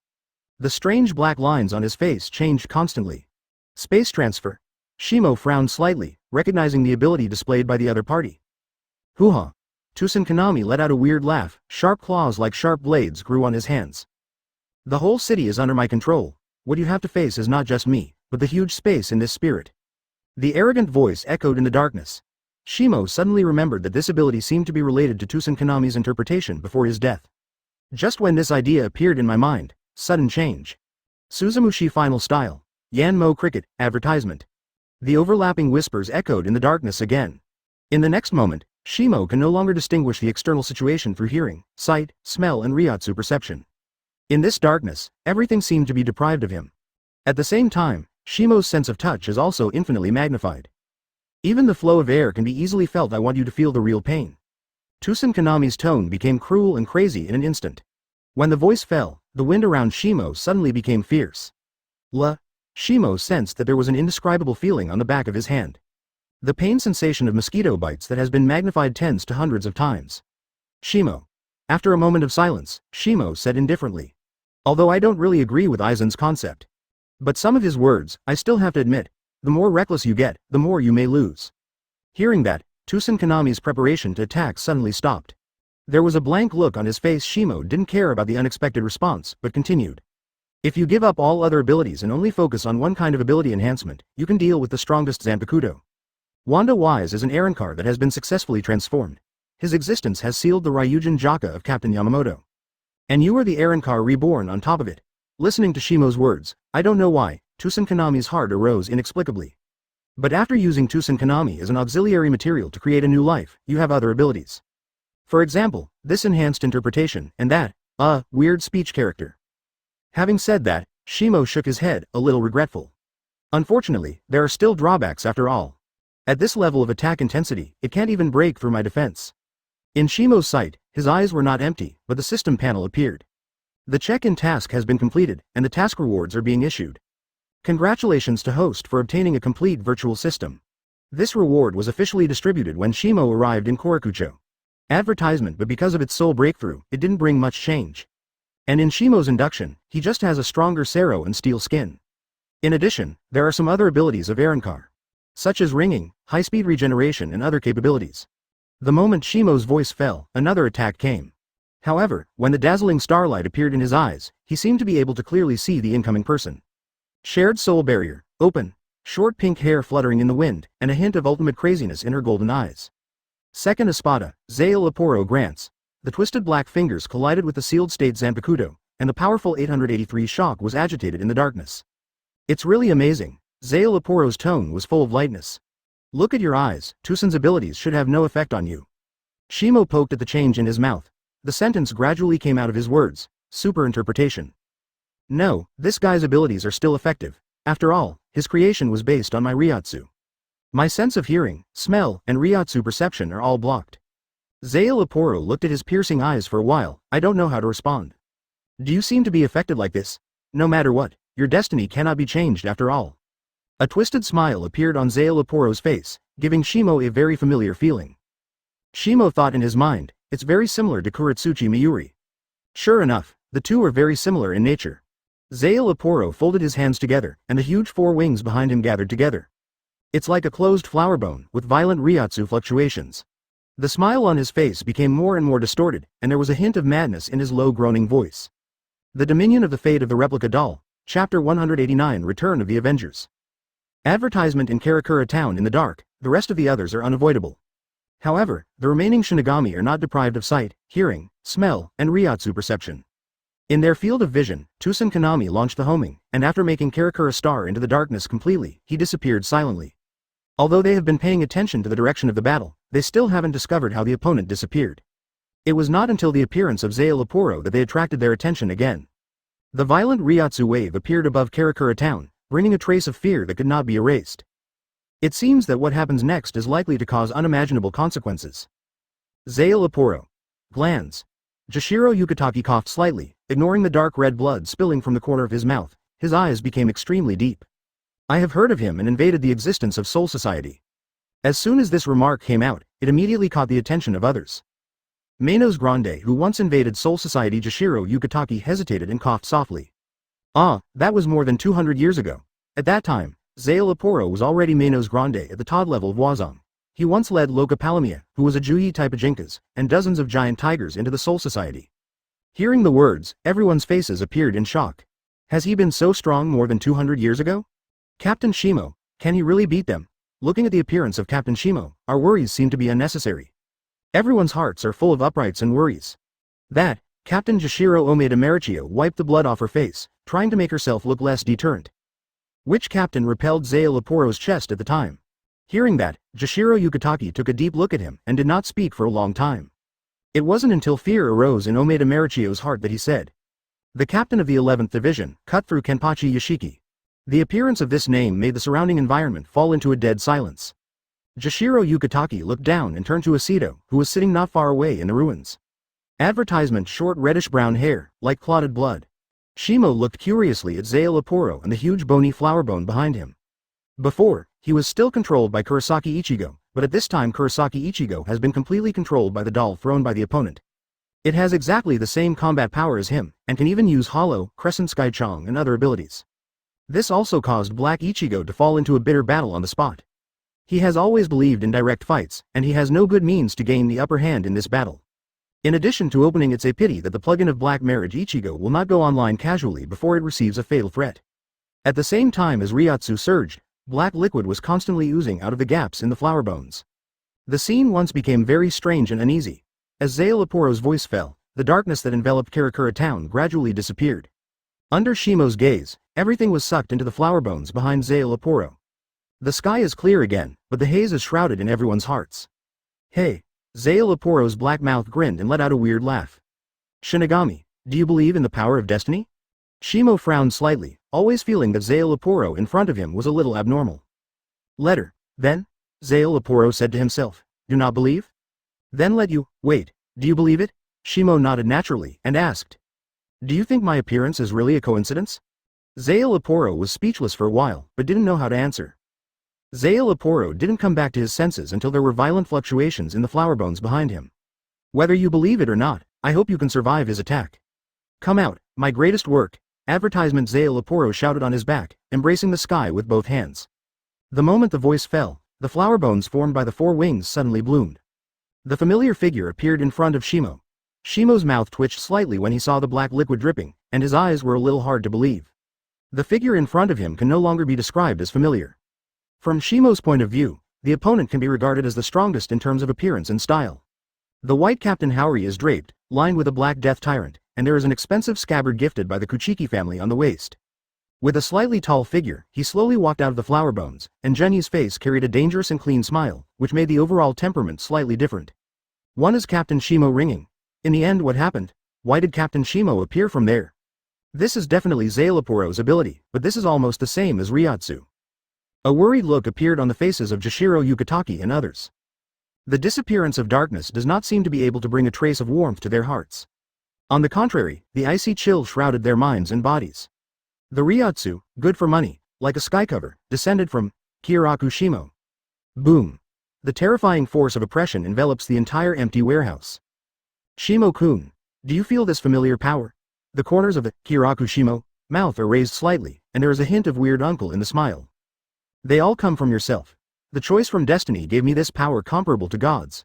The strange black lines on his face changed constantly. Space transfer. Shimo frowned slightly, recognizing the ability displayed by the other party. Hoo-ha! Tusen Kanami let out a weird laugh, sharp claws like sharp blades grew on his hands. The whole city is under my control. What you have to face is not just me, but the huge space in this spirit. The arrogant voice echoed in the darkness. Shimo suddenly remembered that this ability seemed to be related to Tusen Kanami's interpretation before his death. Just when this idea appeared in my mind, sudden change. Suzumushi Final Style. Yanmo Cricket, advertisement. The overlapping whispers echoed in the darkness again. In the next moment, Shimo can no longer distinguish the external situation through hearing, sight, smell and Ryotsu perception. In this darkness, everything seemed to be deprived of him. At the same time, Shimo's sense of touch is also infinitely magnified. Even the flow of air can be easily felt. I want you to feel the real pain. Tusen Kanami's tone became cruel and crazy in an instant. When the voice fell, the wind around Shimo suddenly became fierce. Shimo sensed that there was an indescribable feeling on the back of his hand. The pain sensation of mosquito bites that has been magnified tens to hundreds of times. Shimo. After a moment of silence, Shimo said indifferently. Although I don't really agree with Aizen's concept. But some of his words, I still have to admit, the more reckless you get, the more you may lose. Hearing that, Tusen Kanami's preparation to attack suddenly stopped. There was a blank look on his face. Shimo didn't care about the unexpected response, but continued. If you give up all other abilities and only focus on one kind of ability enhancement, you can deal with the strongest Zanpakutō. Wanda Wise is an Arrancar that has been successfully transformed. His existence has sealed the Ryujin Jaka of Captain Yamamoto. And you are the Arrancar reborn on top of it. Listening to Shimo's words, I don't know why, Tusen Kanami's heart arose inexplicably. But after using Tusen Kanami as an auxiliary material to create a new life, you have other abilities. For example, this enhanced interpretation, and that, weird speech character. Having said that, Shimo shook his head, a little regretful. Unfortunately, there are still drawbacks after all. At this level of attack intensity, it can't even break through my defense. In Shimo's sight, his eyes were not empty, but the system panel appeared. The check-in task has been completed, and the task rewards are being issued. Congratulations to host for obtaining a complete virtual system. This reward was officially distributed when Shimo arrived in Kyōraku. Advertisement, but because of its sole breakthrough, it didn't bring much change. And in Shimo's induction, he just has a stronger Sero and steel skin. In addition, there are some other abilities of Arrancar, such as ringing, high-speed regeneration and other capabilities. The moment Shimo's voice fell, another attack came. However, when the dazzling starlight appeared in his eyes, he seemed to be able to clearly see the incoming person. Shared soul barrier, open, short pink hair fluttering in the wind, and a hint of ultimate craziness in her golden eyes. Second Espada, Zael Aporo grants. The twisted black fingers collided with the sealed state Zanpakutō, and the powerful 883 shock was agitated in the darkness. It's really amazing. Zael Aporo's tone was full of lightness. Look at your eyes, Tusen's abilities should have no effect on you. Shimo poked at the change in his mouth. The sentence gradually came out of his words, super interpretation. No, this guy's abilities are still effective. After all, his creation was based on my Ryotsu. My sense of hearing, smell, and Ryotsu perception are all blocked. Zael Aporo looked at his piercing eyes for a while. I don't know how to respond. Do you seem to be affected like this? No matter what, your destiny cannot be changed after all. A twisted smile appeared on Zael Aporo's face, giving Shimo a very familiar feeling. Shimo thought in his mind, it's very similar to Kuratsuchi Miyuri. Sure enough, the two are very similar in nature. Zael Aporo folded his hands together, and the huge four wings behind him gathered together. It's like a closed flower bone, with violent Ryotsu fluctuations. The smile on his face became more and more distorted, and there was a hint of madness in his low groaning voice. The Dominion of the Fate of the Replica Doll, Chapter 189 Return of the Avengers. Advertisement in Karakura Town in the dark, the rest of the others are unavoidable. However, the remaining shinigami are not deprived of sight, hearing, smell, and ryotsu perception. In their field of vision, Tusen Kanami launched the homing, and after making Karakura Star into the darkness completely, he disappeared silently. Although they have been paying attention to the direction of the battle, they still haven't discovered how the opponent disappeared. It was not until the appearance of Zanpakutō that they attracted their attention again. The violent ryotsu wave appeared above Karakura Town, bringing a trace of fear that could not be erased. It seems that what happens next is likely to cause unimaginable consequences. Zanpakutō. Glands. Jashiro Yukitaki coughed slightly, ignoring the dark red blood spilling from the corner of his mouth. His eyes became extremely deep. I have heard of him and invaded the existence of Soul Society. As soon as this remark came out, it immediately caught the attention of others. Manos Grande, who once invaded Soul Society. Jashiro Yukitaki hesitated and coughed softly. Ah, that was more than 200 years ago. At that time, Zanpakutō was already Manos Grande at the Todd level of Wazam. He once led Loka Palamia, who was a Juyi type of Jinkas, and dozens of giant tigers into the Soul Society. Hearing the words, everyone's faces appeared in shock. Has he been so strong more than 200 years ago? Captain Shimo, can he really beat them? Looking at the appearance of Captain Shimo, our worries seem to be unnecessary. Everyone's hearts are full of uprights and worries. That, Captain Jashiro Omeda Marichio wiped the blood off her face, trying to make herself look less deterrent. Which captain repelled Zanpakutō's chest at the time? Hearing that, Jashiro Yukitaki took a deep look at him and did not speak for a long time. It wasn't until fear arose in Omeda Marichio's heart that he said. The captain of the 11th Division, cut through Kenpachi Yoshiki. The appearance of this name made the surrounding environment fall into a dead silence. Jashiro Yukitaki looked down and turned to Asido, who was sitting not far away in the ruins. Advertisement: short reddish-brown hair, like clotted blood. Shimo looked curiously at Zanpakutō and the huge bony flower bone behind him. Before, he was still controlled by Kurosaki Ichigo, but at this time Kurosaki Ichigo has been completely controlled by the doll thrown by the opponent. It has exactly the same combat power as him, and can even use Hollow, Crescent Sky Chong and other abilities. This also caused Black Ichigo to fall into a bitter battle on the spot. He has always believed in direct fights, and he has no good means to gain the upper hand in this battle. In addition to opening, it's a pity that the plugin of Black Marriage Ichigo will not go online casually before it receives a fatal threat. At the same time as ryotsu surged, black liquid was constantly oozing out of the gaps in the flower bones. The scene once became very strange and uneasy. As Zanpakutō's voice fell, the darkness that enveloped Karakura Town gradually disappeared. Under Shimo's gaze, everything was sucked into the flower bones behind Zanpakutō. The sky is clear again, but the haze is shrouded in everyone's hearts. Hey! Zanpakutō's black mouth grinned and let out a weird laugh. Shinigami, do you believe in the power of destiny? Shimo frowned slightly, always feeling that Zanpakutō in front of him was a little abnormal. Letter, then? Zanpakutō said to himself. Do not believe? Then let you, wait, do you believe it? Shimo nodded naturally, and asked. Do you think my appearance is really a coincidence? Zanpakutō was speechless for a while, but didn't know how to answer. Zanpakutō didn't come back to his senses until there were violent fluctuations in the flower bones behind him. Whether you believe it or not, I hope you can survive his attack. Come out, my greatest work, advertisement. Zanpakutō shouted on his back, embracing the sky with both hands. The moment the voice fell, the flower bones formed by the four wings suddenly bloomed. The familiar figure appeared in front of Shimo. Shimo's mouth twitched slightly when he saw the black liquid dripping, and his eyes were a little hard to believe. The figure in front of him can no longer be described as familiar. From Shimo's point of view, the opponent can be regarded as the strongest in terms of appearance and style. The white Captain Haori is draped, lined with a black death tyrant, and there is an expensive scabbard gifted by the Kuchiki family on the waist. With a slightly tall figure, he slowly walked out of the flower bones, and Jenny's face carried a dangerous and clean smile, which made the overall temperament slightly different. One is Captain Shimo ringing. In the end, what happened? Why did Captain Shimo appear from there? This is definitely Zanpakutō's ability, but this is almost the same as ryotsu. A worried look appeared on the faces of Jashiro Yukitaki and others. The disappearance of darkness does not seem to be able to bring a trace of warmth to their hearts. On the contrary, the icy chill shrouded their minds and bodies. The ryotsu, good for money, like a sky cover, descended from Kyōraku Shimo. Boom! The terrifying force of oppression envelops the entire empty warehouse. Shimo-kun, do you feel this familiar power? The corners of the Kyōraku Shimo mouth are raised slightly, and there is a hint of weird uncle in the smile. They all come from yourself. The choice from destiny gave me this power comparable to God's.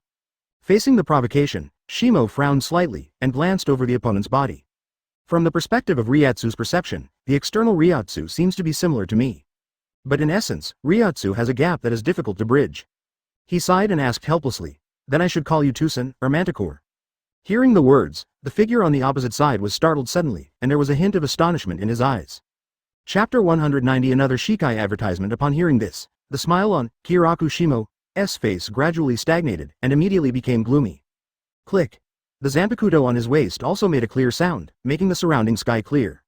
Facing the provocation, Shimo frowned slightly and glanced over the opponent's body. From the perspective of Ryatsu's perception, the external Ryatsu seems to be similar to me. But in essence, Ryatsu has a gap that is difficult to bridge. He sighed and asked helplessly, "Then I should call you Tusen, or Manticore?" Hearing the words, the figure on the opposite side was startled suddenly, and there was a hint of astonishment in his eyes. Chapter 190. Another Shikai advertisement. Upon hearing this, the smile on Kyōraku Shimo's face gradually stagnated and immediately became gloomy. Click. The Zanpakutō on his waist also made a clear sound, making the surrounding sky clear.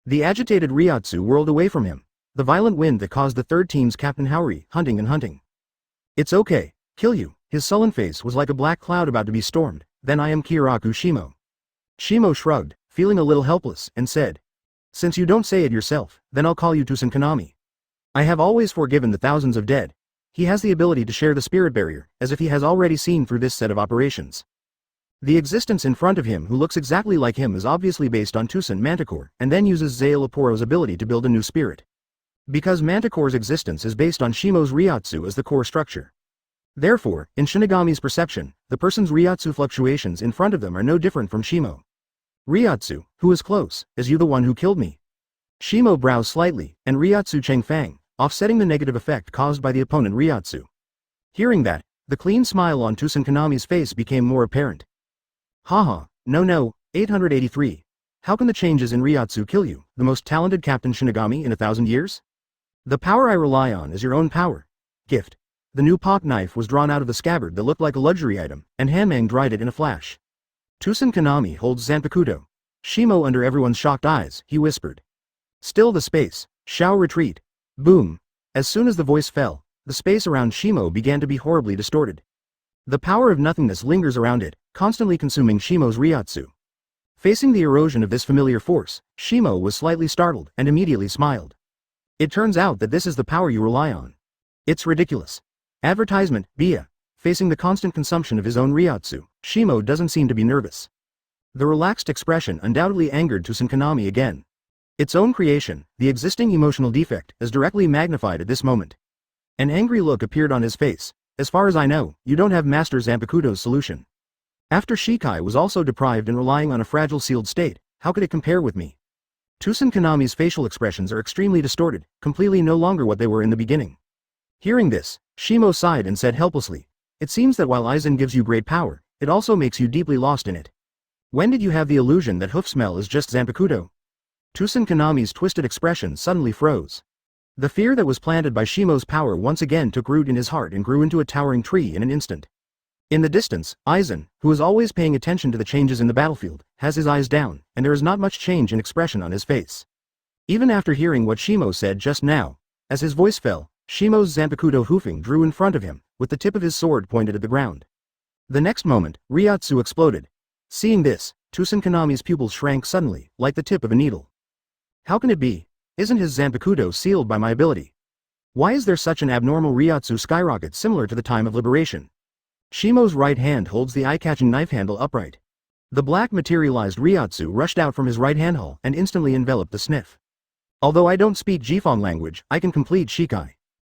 The agitated Ryatsu whirled away from him, the violent wind that caused the third team's Captain Haori hunting and hunting. "It's okay, kill you." His sullen face was like a black cloud about to be stormed. "Then I am Kyōraku Shimo." Shimo shrugged, feeling a little helpless, and said, "Since you don't say it yourself, then I'll call you Tusen Konami. I have always forgiven the thousands of dead." He has the ability to share the spirit barrier, as if he has already seen through this set of operations. The existence in front of him who looks exactly like him is obviously based on Tusen Manticore, and then uses Zeoloporo's ability to build a new spirit. Because Manticore's existence is based on Shimo's Ryatsu as the core structure. Therefore, in Shinigami's perception, the person's Ryatsu fluctuations in front of them are no different from Shimo. "Ryatsu, who is close, is you the one who killed me?" Shimo brows slightly, and Ryatsu Changfang, offsetting the negative effect caused by the opponent Ryatsu. Hearing that, the clean smile on Tusen Konami's face became more apparent. "Haha, no, 883. How can the changes in Ryatsu kill you, the most talented Captain Shinigami in 1,000 years? The power I rely on is your own power. Gift." The new pock knife was drawn out of the scabbard that looked like a luxury item, and Hanmang dried it in a flash. "Tusen Konami holds Zanpakutō." Shimo under everyone's shocked eyes, he whispered. "Still the space, shall retreat." Boom. As soon as the voice fell, the space around Shimo began to be horribly distorted. The power of nothingness lingers around it, constantly consuming Shimo's Ryatsu. Facing the erosion of this familiar force, Shimo was slightly startled and immediately smiled. "It turns out that this is the power you rely on. It's ridiculous." Advertisement, Bia. Facing the constant consumption of his own Ryatsu, Shimo doesn't seem to be nervous. The relaxed expression undoubtedly angered Tusen Konami again. Its own creation, the existing emotional defect, is directly magnified at this moment. An angry look appeared on his face. "As far as I know, you don't have Master Zanpakutō's solution. After Shikai was also deprived and relying on a fragile sealed state, how could it compare with me?" Tusen Konami's facial expressions are extremely distorted, completely no longer what they were in the beginning. Hearing this, Shimo sighed and said helplessly, "It seems that while Aizen gives you great power, it also makes you deeply lost in it. When did you have the illusion that hoof smell is just Zanpakutō?" Tusen Konami's twisted expression suddenly froze. The fear that was planted by Shimo's power once again took root in his heart and grew into a towering tree in an instant. In the distance, Aizen, who is always paying attention to the changes in the battlefield, has his eyes down, and there is not much change in expression on his face. Even after hearing what Shimo said just now, as his voice fell, Shimo's Zanpakutō hoofing drew in front of him, with the tip of his sword pointed at the ground. The next moment, Ryatsu exploded. Seeing this, Tusen Konami's pupils shrank suddenly, like the tip of a needle. How can it be? Isn't his Zanpakutō sealed by my ability? Why is there such an abnormal Ryatsu skyrocket similar to the time of liberation? Shimo's right hand holds the eye-catching knife handle upright. The black materialized Ryatsu rushed out from his right handle and instantly enveloped the sniff. "Although I don't speak Jifong language, I can complete Shikai."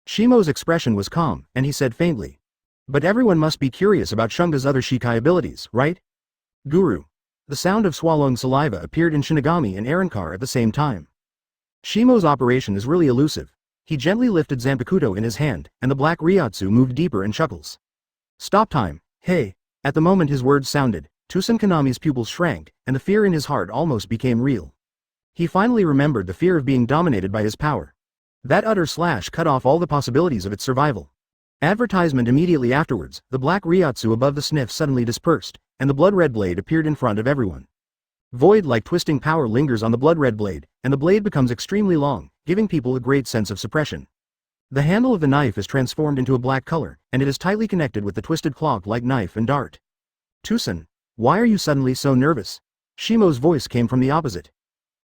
Shimo's expression was calm, and he said faintly, "But everyone must be curious about Shunga's other Shikai abilities, right? Guru." The sound of swallowing saliva appeared in Shinigami and Arankar at the same time. Shimo's operation is really elusive. He gently lifted Zanpakutō in his hand, and the black Ryatsu moved deeper in chuckles. "Stop time, hey!" At the moment his words sounded, Tusen Konami's pupils shrank, and the fear in his heart almost became real. He finally remembered the fear of being dominated by his power. That utter slash cut off all the possibilities of its survival. Advertisement. Immediately afterwards, the black Ryatsu above the sniff suddenly dispersed, and the blood-red blade appeared in front of everyone. Void-like twisting power lingers on the blood-red blade, and the blade becomes extremely long, giving people a great sense of suppression. The handle of the knife is transformed into a black color, and it is tightly connected with the twisted clock-like knife and dart. "Tusen, why are you suddenly so nervous?" Shimo's voice came from the opposite.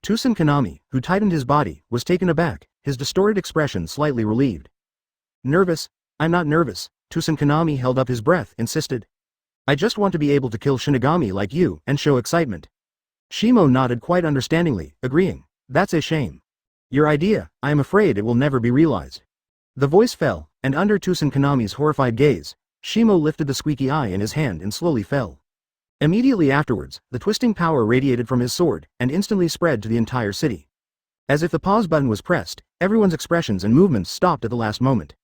Tusen Konami, who tightened his body, was taken aback, his distorted expression slightly relieved. "Nervous? I'm not nervous." Tusen Konami held up his breath, insisted. "I just want to be able to kill Shinigami like you, and show excitement." Shimo nodded quite understandingly, agreeing. "That's a shame. Your idea, I am afraid it will never be realized." The voice fell, and under Tusen Konami's horrified gaze, Shimo lifted the squeaky eye in his hand and slowly fell. Immediately afterwards, the twisting power radiated from his sword, and instantly spread to the entire city. As if the pause button was pressed, everyone's expressions and movements stopped at the last moment.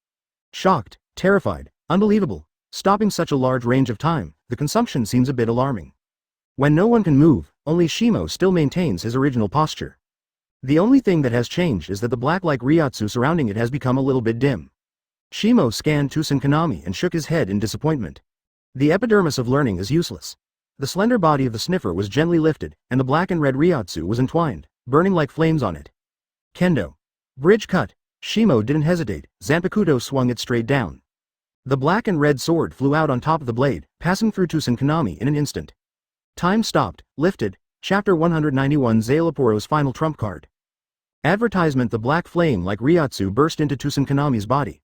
Shocked, terrified, unbelievable, stopping such a large range of time, the consumption seems a bit alarming. When no one can move, only Shimo still maintains his original posture. The only thing that has changed is that the black-like Ryotsu surrounding it has become a little bit dim. Shimo scanned Tsusankanami and shook his head in disappointment. The epidermis of learning is useless. The slender body of the sniffer was gently lifted, and the black and red Ryotsu was entwined, burning like flames on it. Kendo. Bridge cut. Shimo didn't hesitate, Zanpakutō swung it straight down. The black and red sword flew out on top of the blade, passing through Tsusankanami in an instant. Time stopped, lifted, Chapter 191 Zanpakutō's final trump card. Advertisement. The black flame like Ryotsu burst into Tsusankanami's body.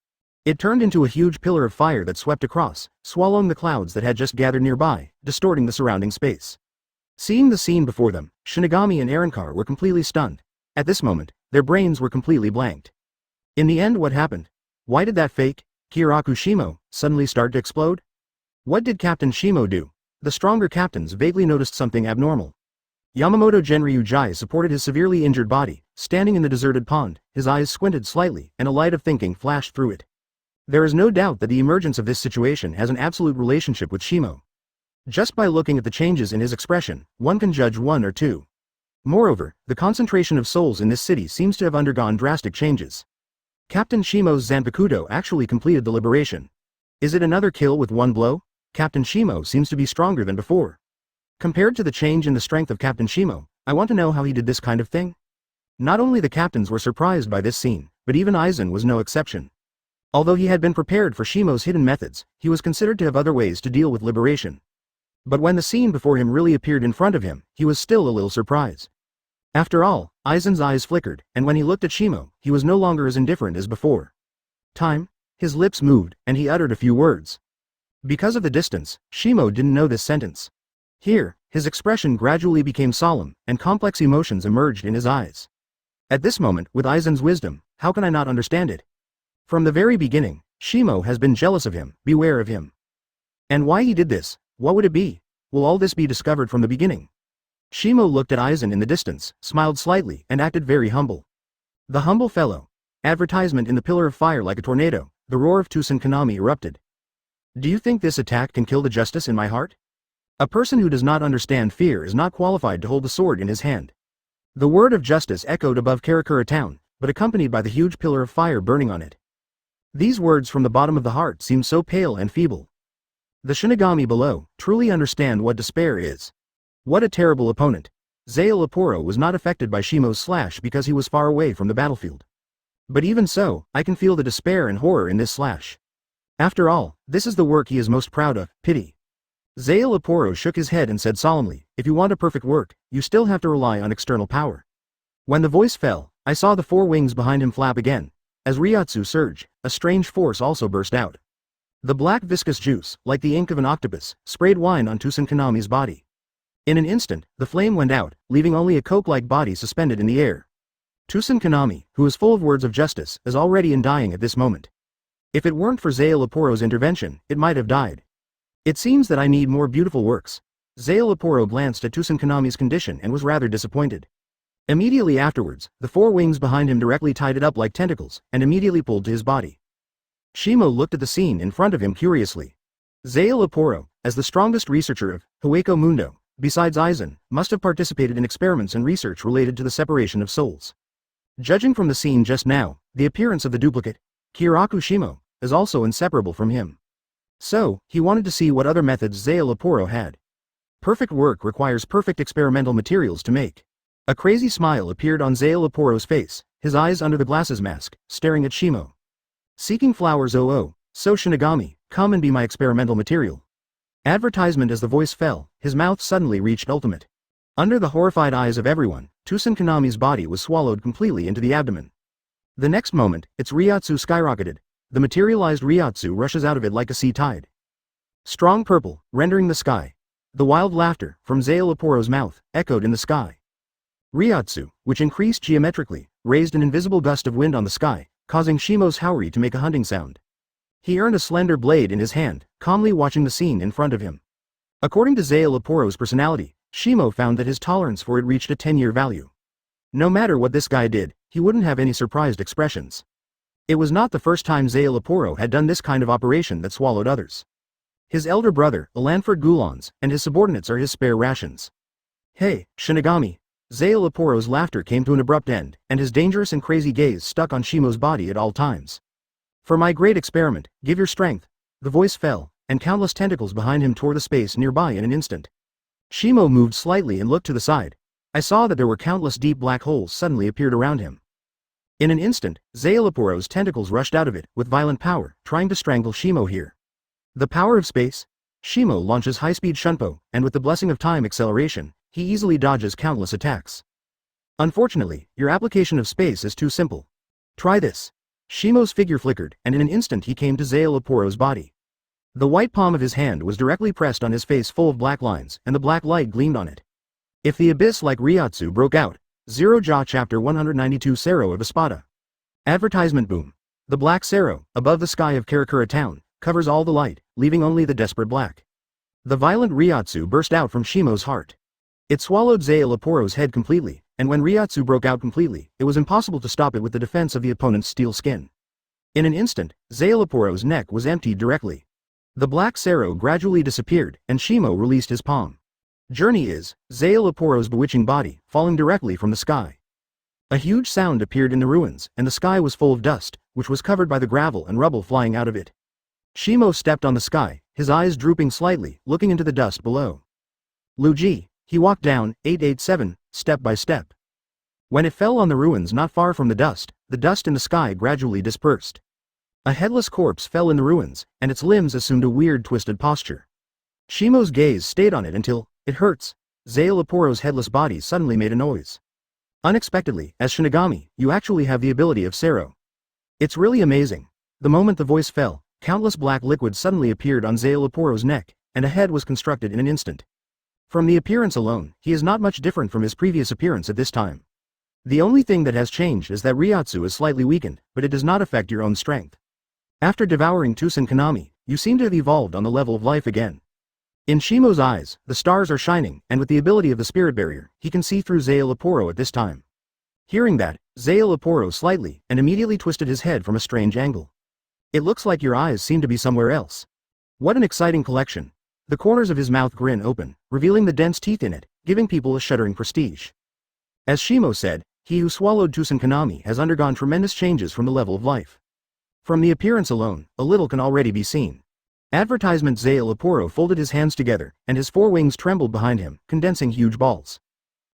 It turned into a huge pillar of fire that swept across, swallowing the clouds that had just gathered nearby, distorting the surrounding space. Seeing the scene before them, Shinigami and Arankar were completely stunned. At this moment, their brains were completely blanked. In the end, what happened? Why did that fake Kyōraku Shimo suddenly start to explode? What did Captain Shimo do? The stronger captains vaguely noticed something abnormal. Yamamoto Genryu Jai supported his severely injured body, standing in the deserted pond, his eyes squinted slightly, and a light of thinking flashed through it. There is no doubt that the emergence of this situation has an absolute relationship with Shimo. Just by looking at the changes in his expression, one can judge one or two. Moreover, the concentration of souls in this city seems to have undergone drastic changes. Captain Shimo's Zanpakutō actually completed the liberation. Is it another kill with one blow? Captain Shimo seems to be stronger than before. Compared to the change in the strength of Captain Shimo, I want to know how he did this kind of thing. Not only the captains were surprised by this scene, but even Aizen was no exception. Although he had been prepared for Shimo's hidden methods, he was considered to have other ways to deal with liberation. But when the scene before him really appeared in front of him, he was still a little surprised. After all, Aizen's eyes flickered, and when he looked at Shimo, he was no longer as indifferent as before. Time? His lips moved, and he uttered a few words. Because of the distance, Shimo didn't know this sentence. Here, his expression gradually became solemn, and complex emotions emerged in his eyes. At this moment, with Aizen's wisdom, how can I not understand it? From the very beginning, Shimo has been jealous of him, beware of him. And why he did this, what would it be? Will all this be discovered from the beginning? Shimo looked at Aizen in the distance, smiled slightly, and acted very humble. The humble fellow. Advertisement in the pillar of fire like a tornado, the roar of Tsusankanami erupted. Do you think this attack can kill the justice in my heart? A person who does not understand fear is not qualified to hold the sword in his hand. The word of justice echoed above Karakura town, but accompanied by the huge pillar of fire burning on it. These words from the bottom of the heart seem so pale and feeble. The Shinigami below truly understand what despair is. What a terrible opponent. Zanpakutō was not affected by Shimo's slash because he was far away from the battlefield. But even so, I can feel the despair and horror in this slash. After all, this is the work he is most proud of, pity. Zanpakutō shook his head and said solemnly, if you want a perfect work, you still have to rely on external power. When the voice fell, I saw the four wings behind him flap again. As Ryotsu surged, a strange force also burst out. The black viscous juice, like the ink of an octopus, sprayed wine on Tsusankanami's body. In an instant, the flame went out, leaving only a coke-like body suspended in the air. Tsusankanami, who is full of words of justice, is already dying at this moment. If it weren't for Zanpakutō's intervention, it might have died. It seems that I need more beautiful works. Zanpakutō glanced at Tsusankanami's condition and was rather disappointed. Immediately afterwards, the four wings behind him directly tied it up like tentacles, and immediately pulled to his body. Shimo looked at the scene in front of him curiously. Zanpakutō, as the strongest researcher of Hueco Mundo, besides Aizen, must have participated in experiments and research related to the separation of souls. Judging from the scene just now, the appearance of the duplicate, Kyōraku Shimo, is also inseparable from him. So, he wanted to see what other methods Zanpakutō had. Perfect work requires perfect experimental materials to make. A crazy smile appeared on Zanpakutō's face, his eyes under the glasses mask, staring at Shimo. Seeking flowers so Shinigami, come and be my experimental material. Advertisement. As the voice fell, his mouth suddenly reached ultimate. Under the horrified eyes of everyone, Tsusankanami's body was swallowed completely into the abdomen. The next moment, its Ryotsu skyrocketed. The materialized Ryotsu rushes out of it like a sea tide. Strong purple, rendering the sky. The wild laughter, from Zanpakutō's mouth, echoed in the sky. Ryotsu, which increased geometrically, raised an invisible gust of wind on the sky, causing Shimo's Haori to make a hunting sound. He earned a slender blade in his hand, calmly watching the scene in front of him. According to Zanpakutō's personality, Shimo found that his tolerance for it reached a 10-year value. No matter what this guy did, he wouldn't have any surprised expressions. It was not the first time Zanpakutō had done this kind of operation that swallowed others. His elder brother, Lanford Gulons, and his subordinates are his spare rations. Hey, Shinigami! Zanpakutō's laughter came to an abrupt end, and his dangerous and crazy gaze stuck on Shimo's body at all times. For my great experiment, give your strength. The voice fell, and countless tentacles behind him tore the space nearby in an instant. Shimo moved slightly and looked to the side. I saw that there were countless deep black holes suddenly appeared around him. In an instant, Zanpakutō's tentacles rushed out of it, with violent power, trying to strangle Shimo here. The power of space? Shimo launches high-speed shunpo, and with the blessing of time acceleration, he easily dodges countless attacks. Unfortunately, your application of space is too simple. Try this. Shimo's figure flickered, and in an instant he came to Zanpakutō's body. The white palm of his hand was directly pressed on his face full of black lines, and the black light gleamed on it. If the abyss like Ryatsu broke out, Zero Jaw Chapter 192 Sero of Espada. Advertisement boom. The black Sero, above the sky of Karakura town, covers all the light, leaving only the desperate black. The violent Ryatsu burst out from Shimo's heart. It swallowed Zanpakutō's head completely, and when Ryatsu broke out completely, it was impossible to stop it with the defense of the opponent's steel skin. In an instant, Zanpakutō's neck was emptied directly. The black Sero gradually disappeared, and Shimo released his palm. Journey is, Zanpakutō's bewitching body, falling directly from the sky. A huge sound appeared in the ruins, and the sky was full of dust, which was covered by the gravel and rubble flying out of it. Shimo stepped on the sky, his eyes drooping slightly, looking into the dust below. Luigi, he walked down, 887, step by step. When it fell on the ruins not far from the dust in the sky gradually dispersed. A headless corpse fell in the ruins, and its limbs assumed a weird twisted posture. Shimo's gaze stayed on it until, it hurts, Zanpakutō's headless body suddenly made a noise. Unexpectedly, as Shinigami, you actually have the ability of Sero. It's really amazing. The moment the voice fell, countless black liquid suddenly appeared on Zanpakutō's neck, and a head was constructed in an instant. From the appearance alone, he is not much different from his previous appearance at this time. The only thing that has changed is that Ryatsu is slightly weakened, but it does not affect your own strength. After devouring Tusen Kanami, you seem to have evolved on the level of life again. In Shimo's eyes, the stars are shining, and with the ability of the spirit barrier, he can see through Zanpakutō at this time. Hearing that, Zanpakutō slightly and immediately twisted his head from a strange angle. It looks like your eyes seem to be somewhere else. What an exciting collection. The corners of his mouth grin open, revealing the dense teeth in it, giving people a shuddering prestige. As Shimo said, he who swallowed Tusen Kanami has undergone tremendous changes from the level of life. From the appearance alone, a little can already be seen. Advertisement. Zanpakutō folded his hands together, and his four wings trembled behind him, condensing huge balls.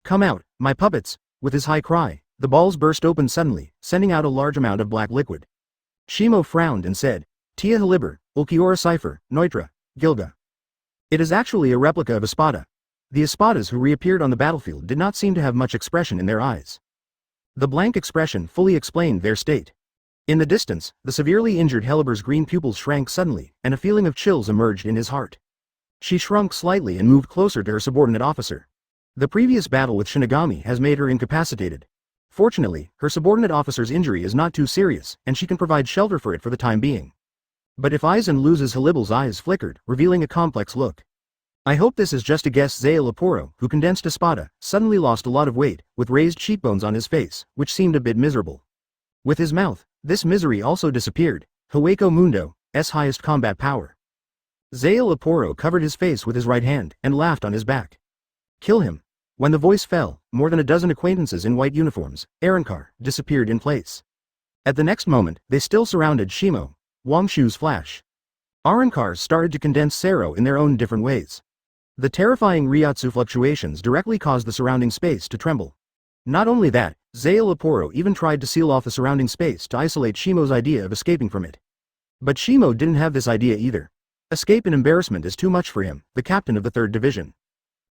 Come out, my puppets! With his high cry, the balls burst open suddenly, sending out a large amount of black liquid. Shimo frowned and said, Tia Haliber, Ulquiorra Cipher, Neutra, Gilga. It is actually a replica of Espada. The Espadas who reappeared on the battlefield did not seem to have much expression in their eyes. The blank expression fully explained their state. In the distance, the severely injured Haliber's green pupils shrank suddenly, and a feeling of chills emerged in his heart. She shrunk slightly and moved closer to her subordinate officer. The previous battle with Shinigami has made her incapacitated. Fortunately, her subordinate officer's injury is not too serious, and she can provide shelter for it for the time being. But if Aizen loses Haliber's eyes flickered, revealing a complex look. I hope this is just a guess. Zanpakutō, who condensed Espada, suddenly lost a lot of weight, with raised cheekbones on his face, which seemed a bit miserable. With his mouth, this misery also disappeared. Hueco Mundo's highest combat power. Zanpakutō covered his face with his right hand, and laughed on his back. Kill him. When the voice fell, more than a dozen acquaintances in white uniforms, Arankar, disappeared in place. At the next moment, they still surrounded Shimo. Wangshu's flash. Arankars started to condense Sero in their own different ways. The terrifying Ryatsu fluctuations directly caused the surrounding space to tremble. Not only that, Zanpakutō even tried to seal off the surrounding space to isolate Shimo's idea of escaping from it. But Shimo didn't have this idea either. Escape and embarrassment is too much for him, the captain of the 3rd Division.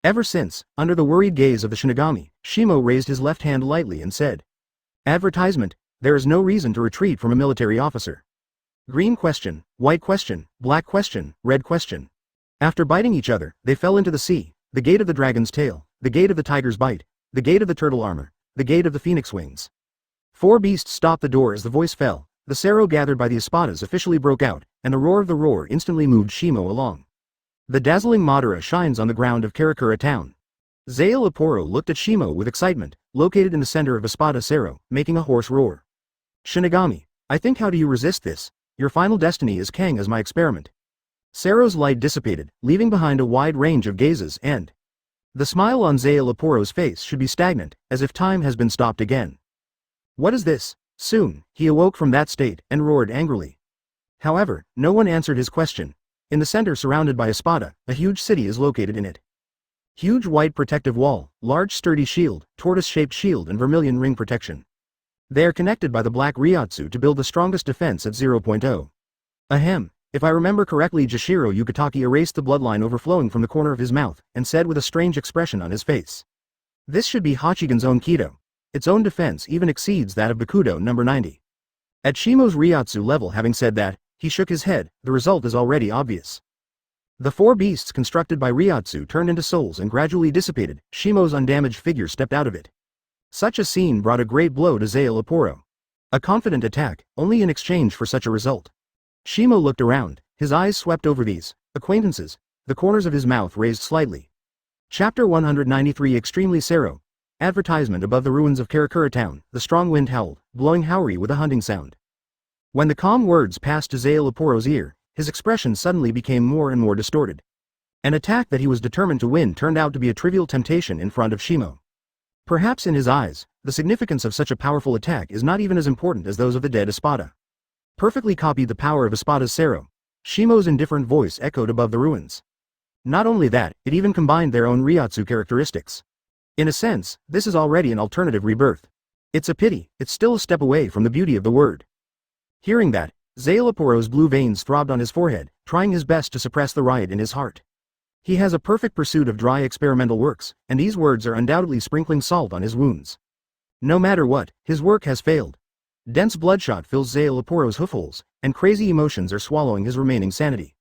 Ever since, under the worried gaze of the Shinigami, Shimo raised his left hand lightly and said, Advertisement, there is no reason to retreat from a military officer. Green question, white question, black question, red question. After biting each other, they fell into the sea, the gate of the dragon's tail, the gate of the tiger's bite, the gate of the turtle armor, the gate of the phoenix wings. 4 beasts stopped the door as the voice fell, the Sero gathered by the espadas officially broke out, and the roar of the roar instantly moved Shimo along. The dazzling Madara shines on the ground of Karakura town. Zale Aporo looked at Shimo with excitement, located in the center of Espada Sero, making a hoarse roar. Shinigami, I think, how do you resist this? Your final destiny is Kang as my experiment. Sero's light dissipated, leaving behind a wide range of gazes and the smile on Zale Aporo's face should be stagnant, as if time has been stopped again. What is this? Soon, he awoke from that state and roared angrily. However, no one answered his question. In the center, surrounded by Espada, a huge city is located in it. Huge white protective wall, large sturdy shield, tortoise-shaped shield and vermilion ring protection. They are connected by the black Ryotsu to build the strongest defense at 0.0. Ahem, if I remember correctly, Jashiro Yukitaki erased the bloodline overflowing from the corner of his mouth, and said with a strange expression on his face. This should be Hachigen's own Kido. Its own defense even exceeds that of Bakudo number 90. At Shimo's Ryotsu level, having said that, he shook his head, the result is already obvious. The four beasts constructed by Ryotsu turned into souls and gradually dissipated. Shimo's undamaged figure stepped out of it. Such a scene brought a great blow to Zale Aporo. A confident attack, only in exchange for such a result. Shimo looked around, his eyes swept over these acquaintances, the corners of his mouth raised slightly. Chapter 193 Extremely Sero. Advertisement above the ruins of Karakura town, the strong wind howled, blowing Haori with a hunting sound. When the calm words passed to Zale Aporo's ear, his expression suddenly became more and more distorted. An attack that he was determined to win turned out to be a trivial temptation in front of Shimo. Perhaps in his eyes, the significance of such a powerful attack is not even as important as those of the dead Espada. Perfectly copied the power of Espada's Sero. Shimo's indifferent voice echoed above the ruins. Not only that, it even combined their own Ryotsu characteristics. In a sense, this is already an alternative rebirth. It's a pity, it's still a step away from the beauty of the word. Hearing that, Zale Aporo's blue veins throbbed on his forehead, trying his best to suppress the riot in his heart. He has a perfect pursuit of dry experimental works, and these words are undoubtedly sprinkling salt on his wounds. No matter what, his work has failed. Dense bloodshot fills Zale Aporo's hoofholes, and crazy emotions are swallowing his remaining sanity.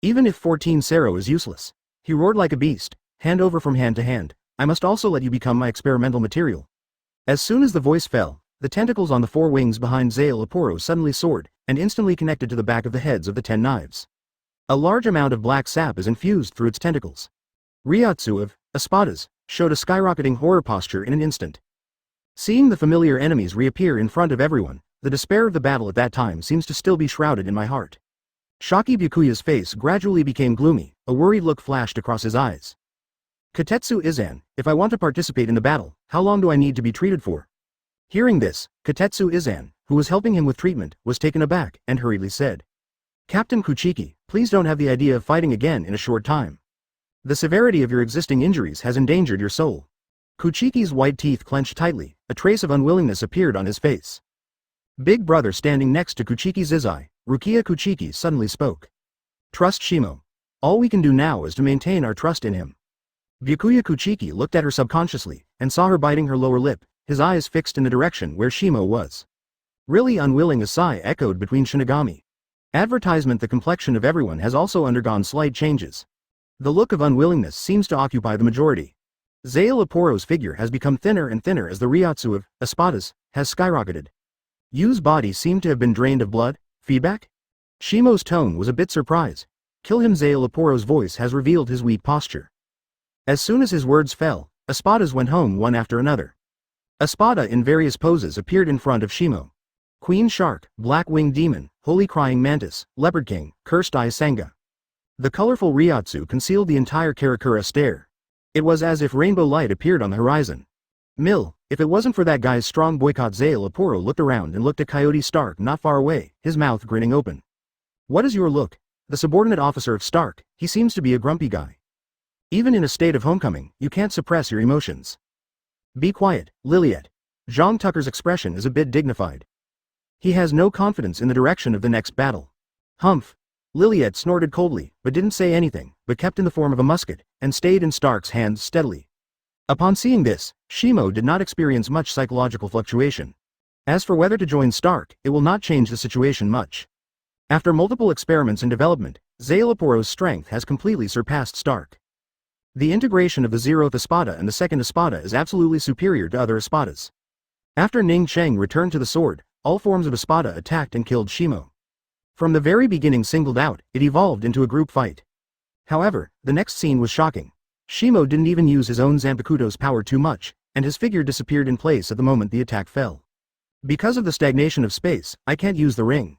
Even if 14 Sero is useless, he roared like a beast, hand over from hand to hand, I must also let you become my experimental material. As soon as the voice fell, the tentacles on the four wings behind Zale Aporo suddenly soared, and instantly connected to the back of the heads of the 10 knives. A large amount of black sap is infused through its tentacles. Ryotsu of Espadas showed a skyrocketing horror posture in an instant. Seeing the familiar enemies reappear in front of everyone, the despair of the battle at that time seems to still be shrouded in my heart. Shaki Byakuya's face gradually became gloomy, a worried look flashed across his eyes. Katetsu Izan, if I want to participate in the battle, how long do I need to be treated for? Hearing this, Katetsu Izan, who was helping him with treatment, was taken aback, and hurriedly said, Captain Kuchiki, please don't have the idea of fighting again in a short time. The severity of your existing injuries has endangered your soul. Kuchiki's white teeth clenched tightly, a trace of unwillingness appeared on his face. Big brother standing next to Kuchiki's Izai, Rukia Kuchiki suddenly spoke. Trust Shimo. All we can do now is to maintain our trust in him. Byakuya Kuchiki looked at her subconsciously, and saw her biting her lower lip, his eyes fixed in the direction where Shimo was. Really unwilling, a sigh echoed between Shinigami. Advertisement. The complexion of everyone has also undergone slight changes. The look of unwillingness seems to occupy the majority. Zale Aporo's figure has become thinner and thinner as the Ryotsu of Espadas has skyrocketed. Yu's body seemed to have been drained of blood. Feedback? Shimo's tone was a bit surprised. Kill him. Zale Aporo's voice has revealed his weak posture. As soon as his words fell, Espadas went home one after another. Espada in various poses appeared in front of Shimo. Queen Shark, Black Winged Demon, Holy Crying Mantis, Leopard King, Cursed Eye Senga. The colorful Ryotsu concealed the entire Karakura stare. It was as if rainbow light appeared on the horizon. If it wasn't for that guy's strong boycott. Zale Aporo looked around and looked at Coyote Stark not far away, his mouth grinning open. What is your look? The subordinate officer of Stark, he seems to be a grumpy guy. Even in a state of homecoming, you can't suppress your emotions. Be quiet, Liliet. Zhang Tucker's expression is a bit dignified. He has no confidence in the direction of the next battle. Humph. Liliet snorted coldly, but didn't say anything, but kept in the form of a musket, and stayed in Stark's hands steadily. Upon seeing this, Shimo did not experience much psychological fluctuation. As for whether to join Stark, it will not change the situation much. After multiple experiments and development, Zale Aporo's strength has completely surpassed Stark. The integration of the 0th Espada and the 2nd Espada is absolutely superior to other Espadas. After Ning Cheng returned to the sword, all forms of Espada attacked and killed Shimo. From the very beginning singled out, it evolved into a group fight. However, the next scene was shocking. Shimo didn't even use his own Zanpakutō's power too much, and his figure disappeared in place at the moment the attack fell. Because of the stagnation of space, I can't use the ring.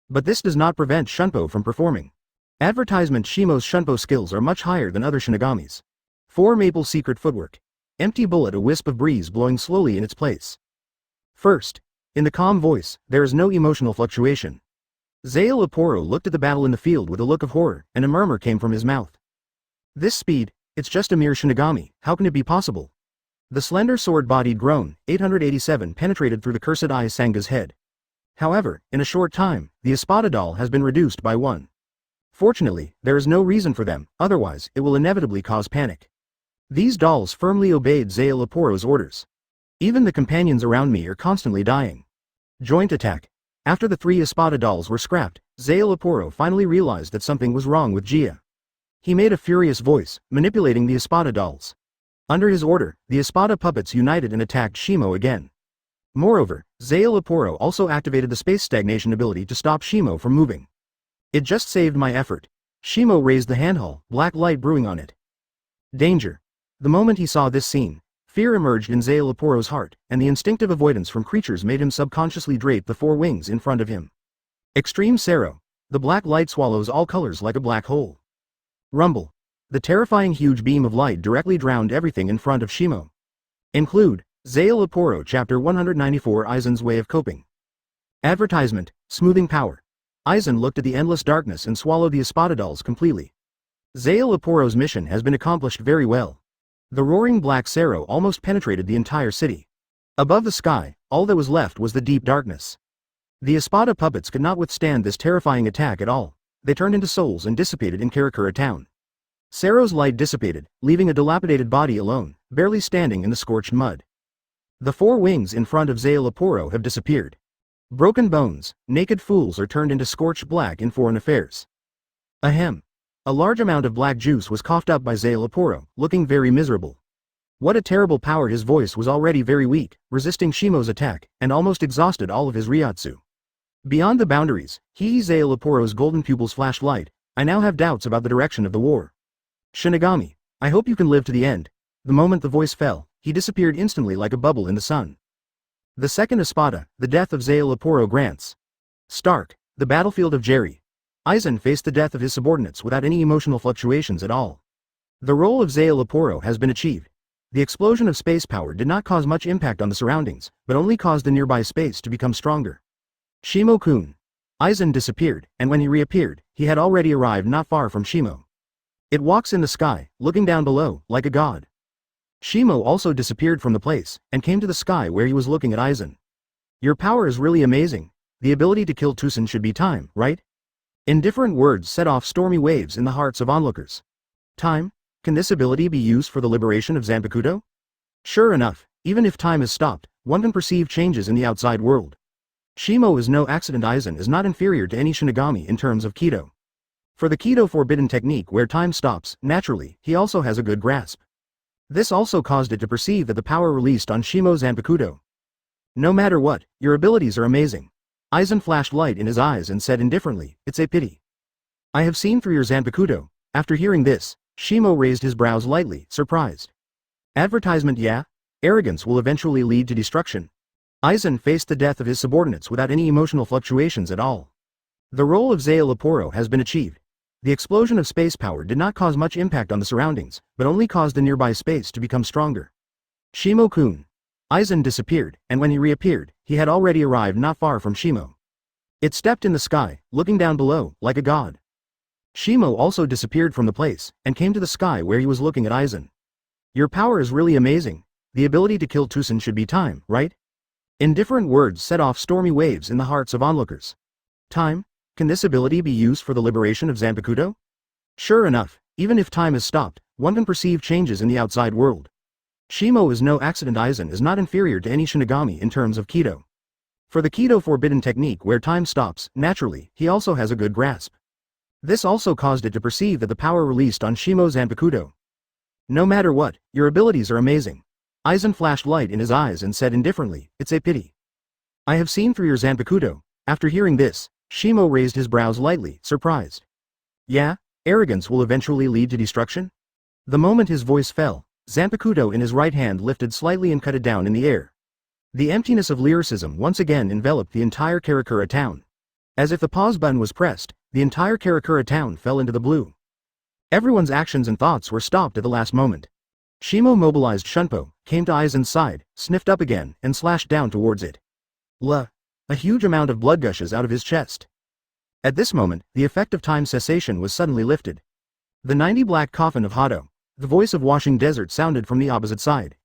But this does not prevent Shunpo from performing. Advertisement: Shimo's Shunpo skills are much higher than other shinigami's. 4 Maple Secret Footwork. Empty bullet, a wisp of breeze blowing slowly in its place. First. In the calm voice, there is no emotional fluctuation. Zanpakutō looked at the battle in the field with a look of horror, and a murmur came from his mouth. This speed, it's just a mere shinigami, how can it be possible? The slender sword-bodied groan, 887, penetrated through the cursed eye Sanga's head. However, in a short time, the Espada doll has been reduced by 1. Fortunately, there is no reason for them, otherwise it will inevitably cause panic. These dolls firmly obeyed Zanpakutō's orders. Even the companions around me are constantly dying. Joint attack. After the 3 Espada dolls were scrapped, Zanpakutō finally realized that something was wrong with Gia. He made a furious voice, manipulating the Espada dolls. Under his order, the Espada puppets united and attacked Shimo again. Moreover, Zanpakutō also activated the space stagnation ability to stop Shimo from moving. It just saved my effort. Shimo raised the handheld, black light brewing on it. Danger. The moment he saw this scene, fear emerged in Zanpakutō's heart, and the instinctive avoidance from creatures made him subconsciously drape the 4 wings in front of him. Extreme Sero. The black light swallows all colors like a black hole. Rumble. The terrifying huge beam of light directly drowned everything in front of Shimo. Include, Zanpakutō Chapter 194 Aizen's Way of Coping. Advertisement: Smoothing Power. Aizen looked at the endless darkness and swallowed the Espada dolls completely. Zanpakutō's mission has been accomplished very well. The roaring black Sero almost penetrated the entire city. Above the sky, all that was left was the deep darkness. The Espada puppets could not withstand this terrifying attack at all. They turned into souls and dissipated in Kyōraku town. Sero's light dissipated, leaving a dilapidated body alone, barely standing in the scorched mud. The 4 wings in front of Zanpakutō have disappeared. Broken bones, naked fools are turned into scorched black in foreign affairs. Ahem. A large amount of black juice was coughed up by Zanpakutō, looking very miserable. What a terrible power! His voice was already very weak, resisting Shimo's attack, and almost exhausted all of his Ryatsu. Beyond the boundaries, Zanpakutō's golden pupils flashed light. I now have doubts about the direction of the war. Shinigami, I hope you can live to the end. The moment the voice fell, he disappeared instantly like a bubble in the sun. The second Espada, the death of Zanpakutō grants. Stark, the battlefield of Jerry. Aizen faced the death of his subordinates without any emotional fluctuations at all. The role of Zanpakutō has been achieved. The explosion of space power did not cause much impact on the surroundings, but only caused the nearby space to become stronger. Shimo-kun. Aizen disappeared, and when he reappeared, he had already arrived not far from Shimo. It walks in the sky, looking down below, like a god. Shimo also disappeared from the place, and came to the sky where he was looking at Aizen. Your power is really amazing. The ability to kill Tucson should be time, right? Indifferent words set off stormy waves in the hearts of onlookers. Time? Can this ability be used for the liberation of Zanpakutō? Sure enough, even if time is stopped, one can perceive changes in the outside world. Shimo is no accident. Aizen is not inferior to any shinigami in terms of Kido. For the Kido forbidden technique where time stops, naturally, he also has a good grasp. This also caused it to perceive that the power released on Shimo Zanpakutō. No matter what, your abilities are amazing. Aizen flashed light in his eyes and said indifferently, it's a pity. I have seen through your Zanpakutō. After hearing this, Shimo raised his brows lightly, surprised. Advertisement: yeah? Arrogance will eventually lead to destruction. Aizen faced the death of his subordinates without any emotional fluctuations at all. The role of Zanpakutō has been achieved. The explosion of space power did not cause much impact on the surroundings, but only caused the nearby space to become stronger. Shimo-kun. Aizen disappeared, and when he reappeared, he had already arrived not far from Shimo. It stepped in the sky, looking down below, like a god. Shimo also disappeared from the place, and came to the sky where he was looking at Aizen. Your power is really amazing. The ability to kill Tucson should be time, right? Indifferent words set off stormy waves in the hearts of onlookers. Time? Can this ability be used for the liberation of Zanpakutō? Sure enough, even if time is stopped, one can perceive changes in the outside world. Shimo is no accident. Aizen is not inferior to any shinigami in terms of Kido. For the Kido forbidden technique where time stops, naturally, he also has a good grasp. This also caused it to perceive that the power released on Shimo Zanpakutō. No matter what, your abilities are amazing. Aizen flashed light in his eyes and said indifferently, it's a pity. I have seen through your Zanpakutō. After hearing this, Shimo raised his brows lightly, surprised. Yeah? Arrogance will eventually lead to destruction? The moment his voice fell, Zanpakutō in his right hand lifted slightly and cut it down in the air. The emptiness of lyricism once again enveloped the entire Kyōraku town. As if the pause button was pressed, the entire Kyōraku town fell into the blue. Everyone's actions and thoughts were stopped at the last moment. Shimo mobilized Shunpo, came to Aizen's side, sniffed up again, and slashed down towards it. A huge amount of blood gushes out of his chest. At this moment, the effect of time cessation was suddenly lifted. The 90 black coffin of Hado, the voice of washing desert sounded from the opposite side.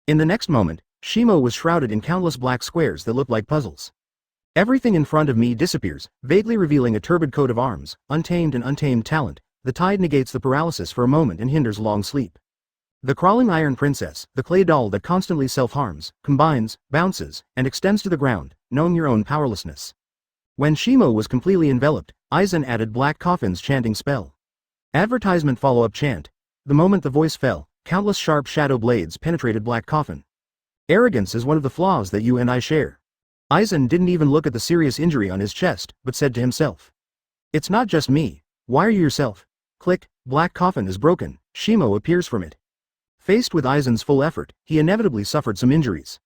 In the next moment, Shimo was shrouded in countless black squares that looked like puzzles. Everything in front of me disappears, vaguely revealing a turbid coat of arms, untamed and untamed talent. The tide negates the paralysis for a moment and hinders long sleep. The crawling iron princess, the clay doll that constantly self-harms, combines, bounces, and extends to the ground, knowing your own powerlessness. When Shimo was completely enveloped, Aizen added Black Coffin's chanting spell. Advertisement follow-up chant. The moment the voice fell, countless sharp shadow blades penetrated Black Coffin. Arrogance is one of the flaws that you and I share. Aizen didn't even look at the serious injury on his chest, but said to himself. It's not just me. Why are you yourself? Click, Black Coffin is broken, Shimo appears from it. Faced with Aizen's full effort, he inevitably suffered some injuries.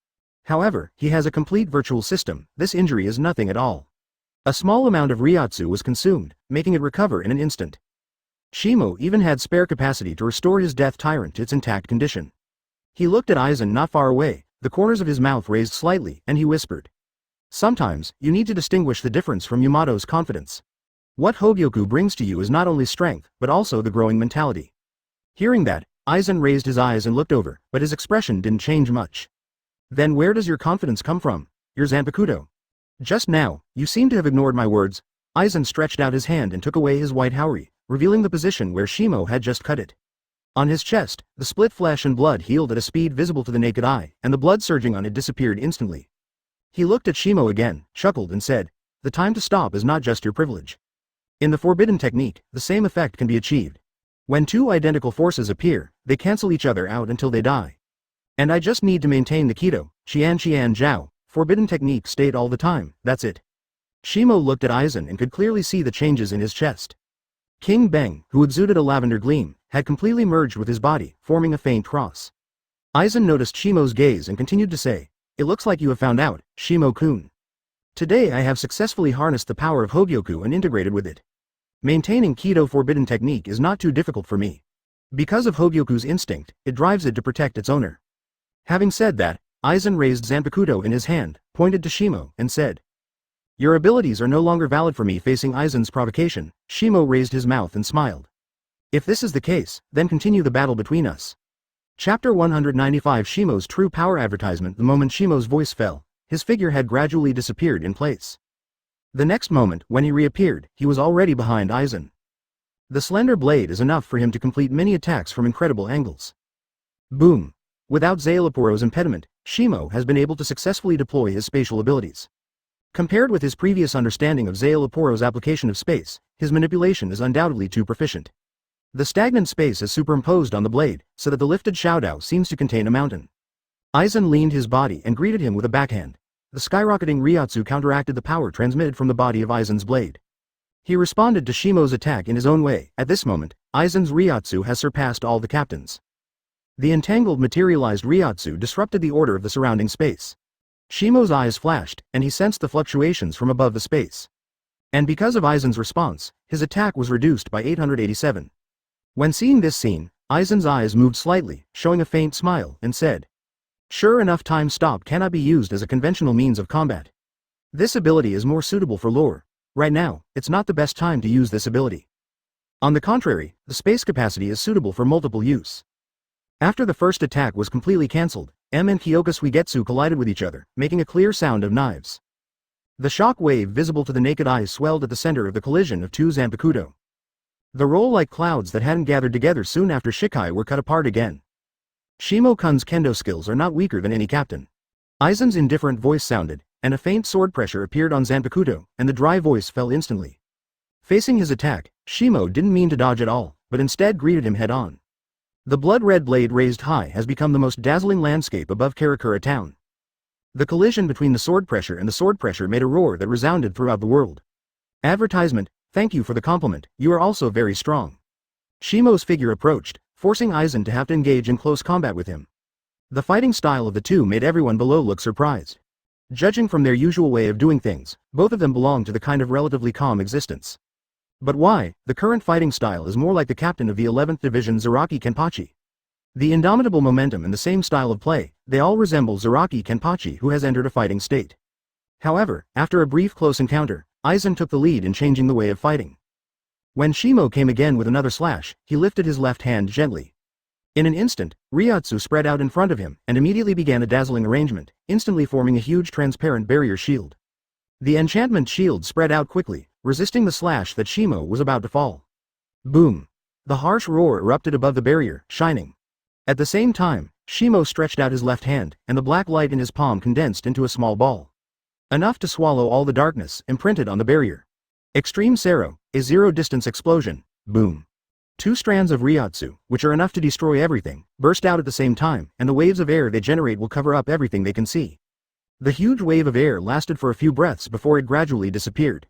However, he has a complete virtual system, this injury is nothing at all. A small amount of Ryatsu was consumed, making it recover in an instant. Shimo even had spare capacity to restore his death tyrant to its intact condition. He looked at Aizen not far away, the corners of his mouth raised slightly, and he whispered. Sometimes, you need to distinguish the difference from Yamato's confidence. What Hogyoku brings to you is not only strength, but also the growing mentality. Hearing that, Aizen raised his eyes and looked over, but his expression didn't change much. Then where does your confidence come from? Your Zanpakutō. Just now, you seem to have ignored my words. Aizen stretched out his hand and took away his white haori, revealing the position where Shimo had just cut it. On his chest, the split flesh and blood healed at a speed visible to the naked eye, and the blood surging on it disappeared instantly. He looked at Shimo again, chuckled and said, the time to stop is not just your privilege. In the forbidden technique, the same effect can be achieved. When two identical forces appear, they cancel each other out until they die. And I just need to maintain the Kido, Qian Jiao, forbidden technique state all the time, that's it. Shimo looked at Aizen and could clearly see the changes in his chest. King Beng, who exuded a lavender gleam, had completely merged with his body, forming a faint cross. Aizen noticed Shimo's gaze and continued to say, it looks like you have found out, Shimo-kun. Today I have successfully harnessed the power of Hogyoku and integrated with it. Maintaining Kido forbidden technique is not too difficult for me. Because of Hogyoku's instinct, it drives it to protect its owner. Having said that, Aizen raised Zanpakutō in his hand, pointed to Shimo, and said. Your abilities are no longer valid for me. Facing Aizen's provocation, Shimo raised his mouth and smiled. If this is the case, then continue the battle between us. Chapter 195 Shimo's true power advertisement. The moment Shimo's voice fell, his figure had gradually disappeared in place. The next moment, when he reappeared, he was already behind Aizen. The slender blade is enough for him to complete many attacks from incredible angles. Boom! Without Zanpakuto's impediment, Shimo has been able to successfully deploy his spatial abilities. Compared with his previous understanding of Zanpakuto's application of space, his manipulation is undoubtedly too proficient. The stagnant space is superimposed on the blade, so that the lifted Shoudao seems to contain a mountain. Aizen leaned his body and greeted him with a backhand. The skyrocketing Ryatsu counteracted the power transmitted from the body of Aizen's blade. He responded to Shimo's attack in his own way. At this moment, Aizen's Ryatsu has surpassed all the captains. The entangled materialized Ryatsu disrupted the order of the surrounding space. Shimo's eyes flashed, and he sensed the fluctuations from above the space. And because of Aizen's response, his attack was reduced by 887. When seeing this scene, Aizen's eyes moved slightly, showing a faint smile, and said, sure enough, time stop cannot be used as a conventional means of combat. This ability is more suitable for lore. Right now, it's not the best time to use this ability. On the contrary, the space capacity is suitable for multiple use. After the first attack was completely cancelled, M and Kyoka Suigetsu collided with each other, making a clear sound of knives. The shock wave visible to the naked eye swelled at the center of the collision of two Zanpakutō. The roll-like clouds that hadn't gathered together soon after Shikai were cut apart again. Shimo-kun's kendo skills are not weaker than any captain. Aizen's indifferent voice sounded, and a faint sword pressure appeared on Zanpakutō, and the dry voice fell instantly. Facing his attack, Shimo didn't mean to dodge at all, but instead greeted him head-on. The blood-red blade raised high has become the most dazzling landscape above Kyōraku town. The collision between the sword pressure and the sword pressure made a roar that resounded throughout the world. Advertisement, thank you for the compliment, you are also very strong. Shimo's figure approached, forcing Aizen to have to engage in close combat with him. The fighting style of the two made everyone below look surprised. Judging from their usual way of doing things, both of them belonged to the kind of relatively calm existence. But why, the current fighting style is more like the captain of the 11th Division Zaraki Kenpachi. The indomitable momentum and the same style of play, they all resemble Zaraki Kenpachi who has entered a fighting state. However, after a brief close encounter, Aizen took the lead in changing the way of fighting. When Shimo came again with another slash, he lifted his left hand gently. In an instant, Ryotsu spread out in front of him and immediately began a dazzling arrangement, instantly forming a huge transparent barrier shield. The enchantment shield spread out quickly, resisting the slash that Shimo was about to fall. Boom! The harsh roar erupted above the barrier, shining. At the same time, Shimo stretched out his left hand, and the black light in his palm condensed into a small ball. Enough to swallow all the darkness imprinted on the barrier. Extreme Zero, a zero-distance explosion, boom. Two strands of Ryotsu, which are enough to destroy everything, burst out at the same time, and the waves of air they generate will cover up everything they can see. The huge wave of air lasted for a few breaths before it gradually disappeared.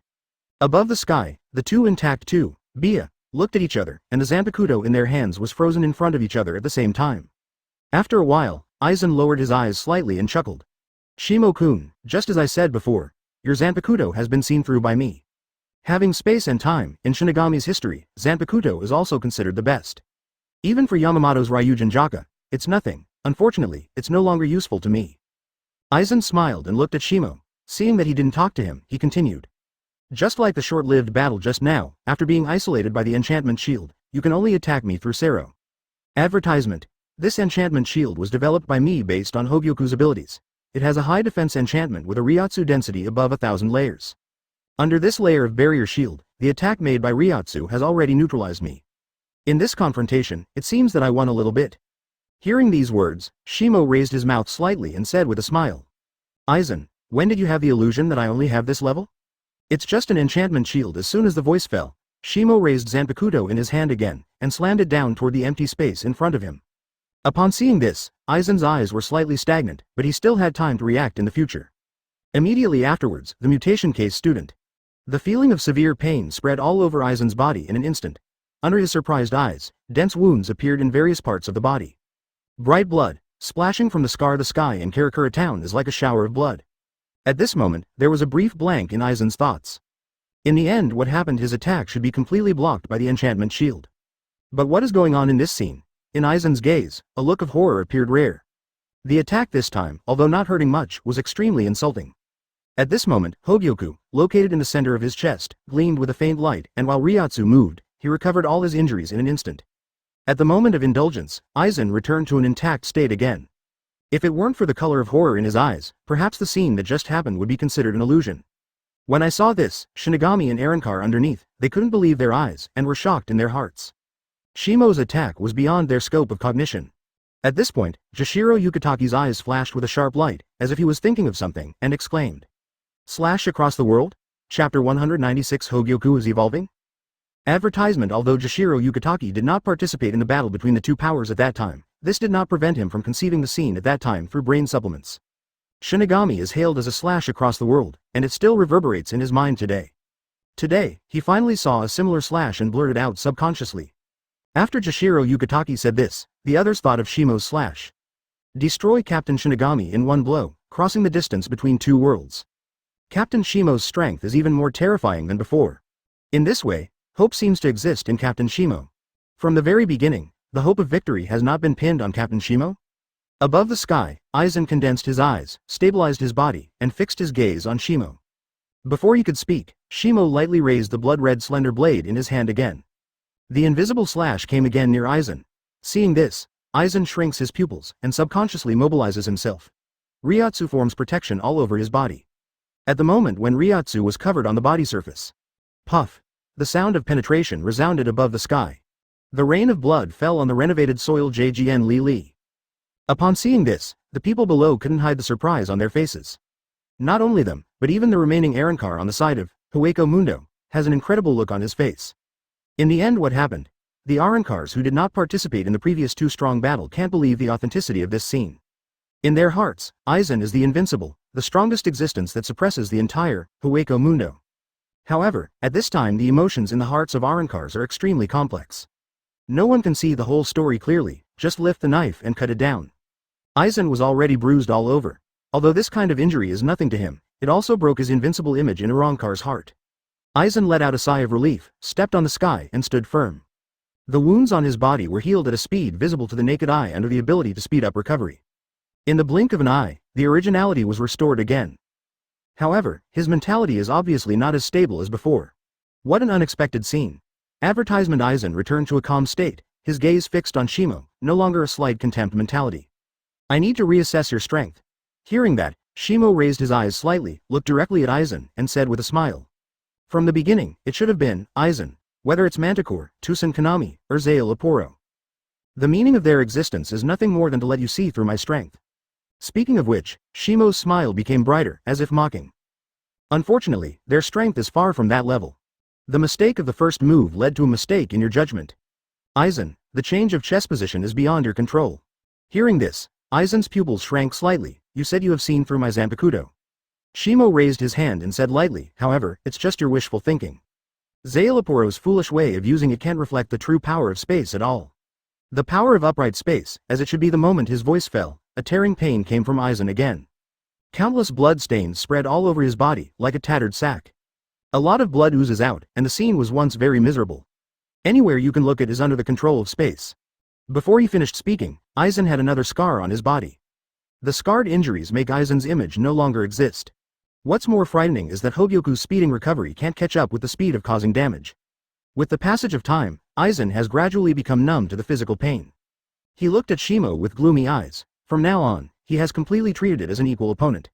Above the sky, the two intact Bia, looked at each other, and the Zanpakutō in their hands was frozen in front of each other at the same time. After a while, Aizen lowered his eyes slightly and chuckled. Shimo-kun, just as I said before, your Zanpakutō has been seen through by me. Having space and time, in Shinigami's history, Zanpakutō is also considered the best. Even for Yamamoto's Ryujin Jaka, it's nothing, unfortunately, it's no longer useful to me. Aizen smiled and looked at Shimo. Seeing that he didn't talk to him, he continued. Just like the short-lived battle just now, after being isolated by the enchantment shield, you can only attack me through Sero. Advertisement. This enchantment shield was developed by me based on Hogyoku's abilities. It has a high defense enchantment with a Ryotsu density above 1,000 layers. Under this layer of barrier shield, the attack made by Ryotsu has already neutralized me. In this confrontation, it seems that I won a little bit. Hearing these words, Shimo raised his mouth slightly and said with a smile. Aizen, when did you have the illusion that I only have this level? It's just an enchantment shield. As soon as the voice fell, Shimo raised Zanpakutō in his hand again, and slammed it down toward the empty space in front of him. Upon seeing this, Aizen's eyes were slightly stagnant, but he still had time to react in the future. Immediately afterwards, the mutation case student. The feeling of severe pain spread all over Aizen's body in an instant. Under his surprised eyes, dense wounds appeared in various parts of the body. Bright blood, splashing from the scar. The sky in Karakura town is like a shower of blood. At this moment, there was a brief blank in Aizen's thoughts. In the end, what happened? His attack should be completely blocked by the enchantment shield. But what is going on in this scene? In Aizen's gaze, a look of horror appeared rare. The attack this time, although not hurting much, was extremely insulting. At this moment, Hogyoku, located in the center of his chest, gleamed with a faint light, and while Ryotsu moved, he recovered all his injuries in an instant. At the moment of indulgence, Aizen returned to an intact state again. If it weren't for the color of horror in his eyes, perhaps the scene that just happened would be considered an illusion. When I saw this, Shinigami and Arankar underneath, they couldn't believe their eyes, and were shocked in their hearts. Shimo's attack was beyond their scope of cognition. At this point, Jashiro Yukitaki's eyes flashed with a sharp light, as if he was thinking of something, and exclaimed. Slash across the world? Chapter 196 Hogyoku is evolving? Advertisement. Although Jashiro Yukitaki did not participate in the battle between the two powers at that time, this did not prevent him from conceiving the scene at that time through brain supplements. Shinigami is hailed as a slash across the world, and it still reverberates in his mind today. Today, he finally saw a similar slash and blurted out subconsciously. After Jashiro Yukitaki said this, the others thought of Shimo's slash. Destroy Captain Shinigami in one blow, crossing the distance between two worlds. Captain Shimo's strength is even more terrifying than before. In this way, hope seems to exist in Captain Shimo. From the very beginning, the hope of victory has not been pinned on Captain Shimo. Above the sky, Aizen condensed his eyes, stabilized his body, and fixed his gaze on Shimo. Before he could speak, Shimo lightly raised the blood-red slender blade in his hand again. The invisible slash came again near Aizen. Seeing this, Aizen shrinks his pupils and subconsciously mobilizes himself. Ryotsu forms protection all over his body. At the moment when Ryotsu was covered on the body surface. Puff! The sound of penetration resounded above the sky. The rain of blood fell on the renovated soil JGN Li. Upon seeing this, the people below couldn't hide the surprise on their faces. Not only them, but even the remaining Arankar on the side of Hueco Mundo has an incredible look on his face. In the end, what happened? The Arankars who did not participate in the previous two strong battle can't believe the authenticity of this scene. In their hearts, Aizen is the invincible, the strongest existence that suppresses the entire Hueco Mundo. However, at this time the emotions in the hearts of Arrancars are extremely complex. No one can see the whole story clearly, just lift the knife and cut it down. Aizen was already bruised all over. Although this kind of injury is nothing to him, it also broke his invincible image in Arrancar's heart. Aizen let out a sigh of relief, stepped on the sky and stood firm. The wounds on his body were healed at a speed visible to the naked eye under the ability to speed up recovery. In the blink of an eye, the originality was restored again. However, his mentality is obviously not as stable as before. What an unexpected scene. Advertisement. Aizen returned to a calm state, his gaze fixed on Shimo, no longer a slight contempt mentality. I need to reassess your strength. Hearing that, Shimo raised his eyes slightly, looked directly at Aizen, and said with a smile. From the beginning, it should have been, Aizen, whether it's Manticore, Tusen Kanami, or Zael Aporo. The meaning of their existence is nothing more than to let you see through my strength. Speaking of which, Shimo's smile became brighter, as if mocking. Unfortunately, their strength is far from that level. The mistake of the first move led to a mistake in your judgment. Aizen, the change of chess position is beyond your control. Hearing this, Aizen's pupils shrank slightly. You said you have seen through my Zanpakutō. Shimo raised his hand and said lightly, however, it's just your wishful thinking. Zael Aporo's foolish way of using it can't reflect the true power of space at all. The power of upright space, as it should be. The moment his voice fell, a tearing pain came from Aizen again. Countless blood stains spread all over his body, like a tattered sack. A lot of blood oozes out, and the scene was once very miserable. Anywhere you can look it is under the control of space. Before he finished speaking, Aizen had another scar on his body. The scarred injuries make Aizen's image no longer exist. What's more frightening is that Hogyoku's speeding recovery can't catch up with the speed of causing damage. With the passage of time, Aizen has gradually become numb to the physical pain. He looked at Shimo with gloomy eyes. From now on, he has completely treated it as an equal opponent.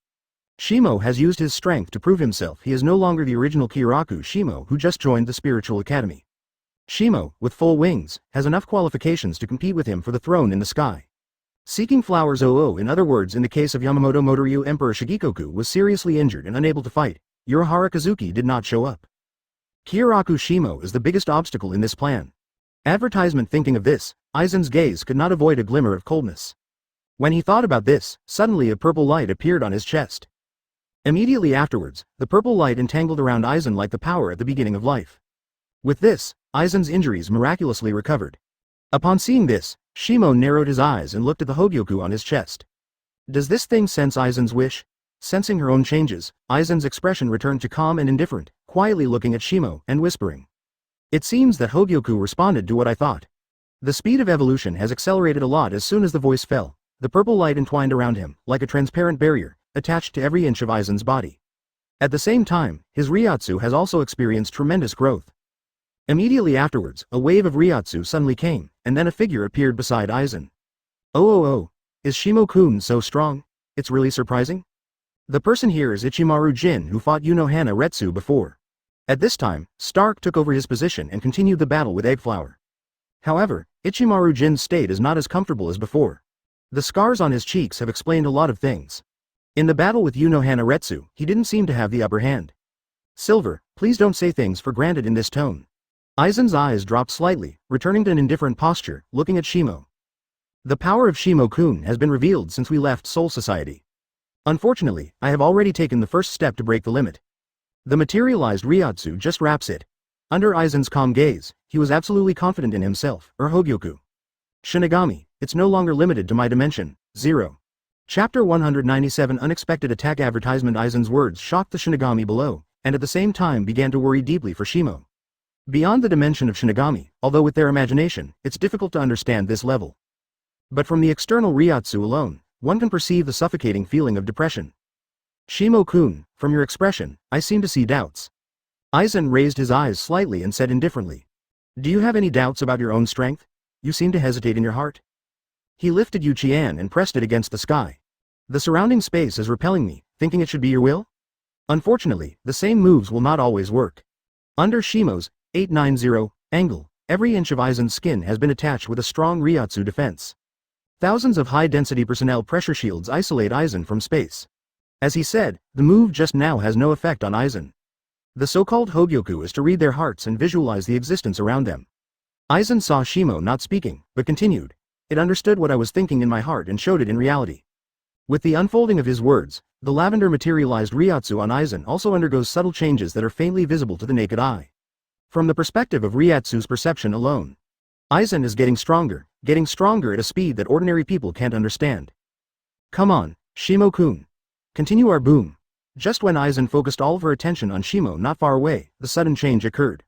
Shimo has used his strength to prove himself. He is no longer the original Kyōraku Shimo who just joined the spiritual academy. Shimo, with full wings, has enough qualifications to compete with him for the throne in the sky. Seeking flowers. In other words, in the case of Yamamoto Motoryu, Emperor Shigikoku was seriously injured and unable to fight. Urahara Kazuki did not show up. Kyōraku Shimo is the biggest obstacle in this plan. Advertisement. Thinking of this, Aizen's gaze could not avoid a glimmer of coldness. When he thought about this, suddenly a purple light appeared on his chest. Immediately afterwards, the purple light entangled around Aizen like the power at the beginning of life. With this, Aizen's injuries miraculously recovered. Upon seeing this, Shimo narrowed his eyes and looked at the Hogyoku on his chest. Does this thing sense Aizen's wish? Sensing her own changes, Aizen's expression returned to calm and indifferent, quietly looking at Shimo and whispering. It seems that Hogyoku responded to what I thought. The speed of evolution has accelerated a lot. As soon as the voice fell, the purple light entwined around him, like a transparent barrier, attached to every inch of Aizen's body. At the same time, his Ryatsu has also experienced tremendous growth. Immediately afterwards, a wave of Ryatsu suddenly came, and then a figure appeared beside Aizen. Oh, is Shimo-kun so strong? It's really surprising. The person here is Ichimaru Jin, who fought Unohana Retsu before. At this time, Stark took over his position and continued the battle with Eggflower. However, Ichimaru Jin's state is not as comfortable as before. The scars on his cheeks have explained a lot of things. In the battle with Unohana Retsu, he didn't seem to have the upper hand. Silver, please don't say things for granted in this tone. Aizen's eyes dropped slightly, returning to an indifferent posture, looking at Shimo. The power of Shimo-kun has been revealed since we left Soul Society. Unfortunately, I have already taken the first step to break the limit. The materialized Ryatsu just wraps it. Under Aizen's calm gaze, he was absolutely confident in himself, or Hogyoku. Shinigami, it's no longer limited to my dimension. 0. Chapter 197. Unexpected attack. Advertisement. Aizen's words shocked the Shinigami below, and at the same time began to worry deeply for Shimo. Beyond the dimension of Shinigami, although with their imagination, it's difficult to understand this level. But from the external Ryatsu alone, one can perceive the suffocating feeling of depression. Shimo-kun, from your expression, I seem to see doubts. Aizen raised his eyes slightly and said indifferently. Do you have any doubts about your own strength? You seem to hesitate in your heart. He lifted Yuchian and pressed it against the sky. The surrounding space is repelling me, thinking it should be your will? Unfortunately, the same moves will not always work. Under Shimo's 890 angle, every inch of Aizen's skin has been attached with a strong Ryatsu defense. Thousands of high-density personnel pressure shields isolate Aizen from space. As he said, the move just now has no effect on Aizen. The so-called Hogyoku is to read their hearts and visualize the existence around them. Aizen saw Shimo not speaking, but continued. It understood what I was thinking in my heart and showed it in reality. With the unfolding of his words, the lavender materialized Ryotsu on Aizen also undergoes subtle changes that are faintly visible to the naked eye. From the perspective of Ryotsu's perception alone, Aizen is getting stronger at a speed that ordinary people can't understand. Come on, Shimo-kun. Continue our boom. Just when Aizen focused all of her attention on Shimo not far away, the sudden change occurred.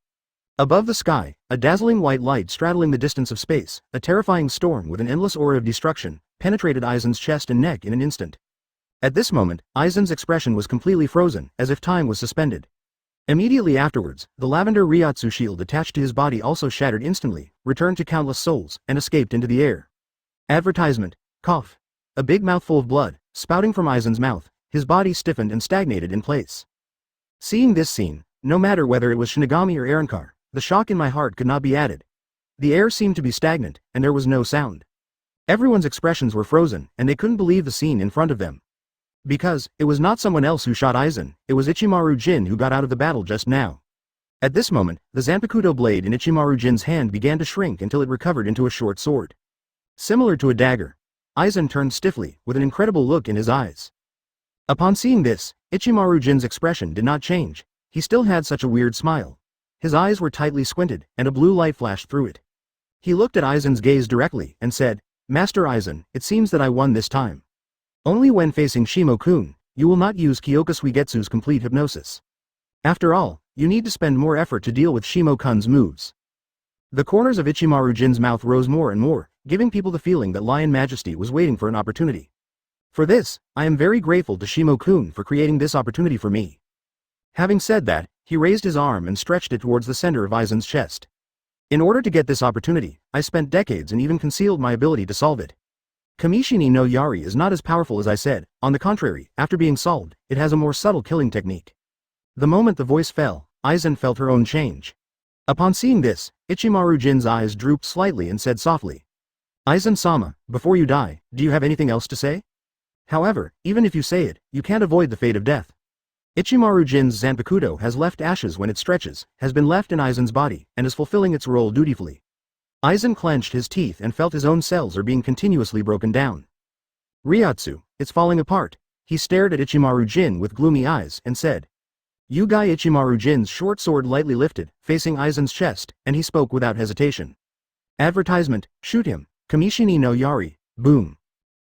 Above the sky, a dazzling white light straddling the distance of space, a terrifying storm with an endless aura of destruction, penetrated Aizen's chest and neck in an instant. At this moment, Aizen's expression was completely frozen, as if time was suspended. Immediately afterwards, the lavender Ryotsu shield attached to his body also shattered instantly, returned to countless souls, and escaped into the air. Advertisement. Cough. A big mouthful of blood, spouting from Aizen's mouth, his body stiffened and stagnated in place. Seeing this scene, no matter whether it was Shinigami or Arankar, the shock in my heart could not be added. The air seemed to be stagnant, and there was no sound. Everyone's expressions were frozen, and they couldn't believe the scene in front of them. Because, it was not someone else who shot Aizen, it was Ichimaru Jin who got out of the battle just now. At this moment, the Zanpakutō blade in Ichimaru Jin's hand began to shrink until it recovered into a short sword. Similar to a dagger. Aizen turned stiffly, with an incredible look in his eyes. Upon seeing this, Ichimaru Jin's expression did not change. He still had such a weird smile. His eyes were tightly squinted, and a blue light flashed through it. He looked at Aizen's gaze directly, and said, Master Aizen, it seems that I won this time. Only when facing Shimo-kun, you will not use Kyōraku Suigetsu's complete hypnosis. After all, you need to spend more effort to deal with Shimo-kun's moves. The corners of Ichimaru Jin's mouth rose more and more, giving people the feeling that Lion Majesty was waiting for an opportunity. For this, I am very grateful to Shimo-kun for creating this opportunity for me. Having said that, he raised his arm and stretched it towards the center of Aizen's chest. In order to get this opportunity, I spent decades and even concealed my ability to solve it. Kamishini no Yari is not as powerful as I said, on the contrary, after being solved, it has a more subtle killing technique. The moment the voice fell, Aizen felt her own change. Upon seeing this, Ichimaru Jin's eyes drooped slightly and said softly, Aizen-sama, before you die, do you have anything else to say? However, even if you say it, you can't avoid the fate of death. Ichimaru Jin's Zanpakutō has left ashes when it stretches, has been left in Aizen's body, and is fulfilling its role dutifully. Aizen clenched his teeth and felt his own cells are being continuously broken down. Ryotsu, it's falling apart. He stared at Ichimaru Jin with gloomy eyes and said. Yugai Ichimaru Jin's short sword lightly lifted, facing Aizen's chest, and he spoke without hesitation. Advertisement, shoot him, Kamishini no Yari, boom.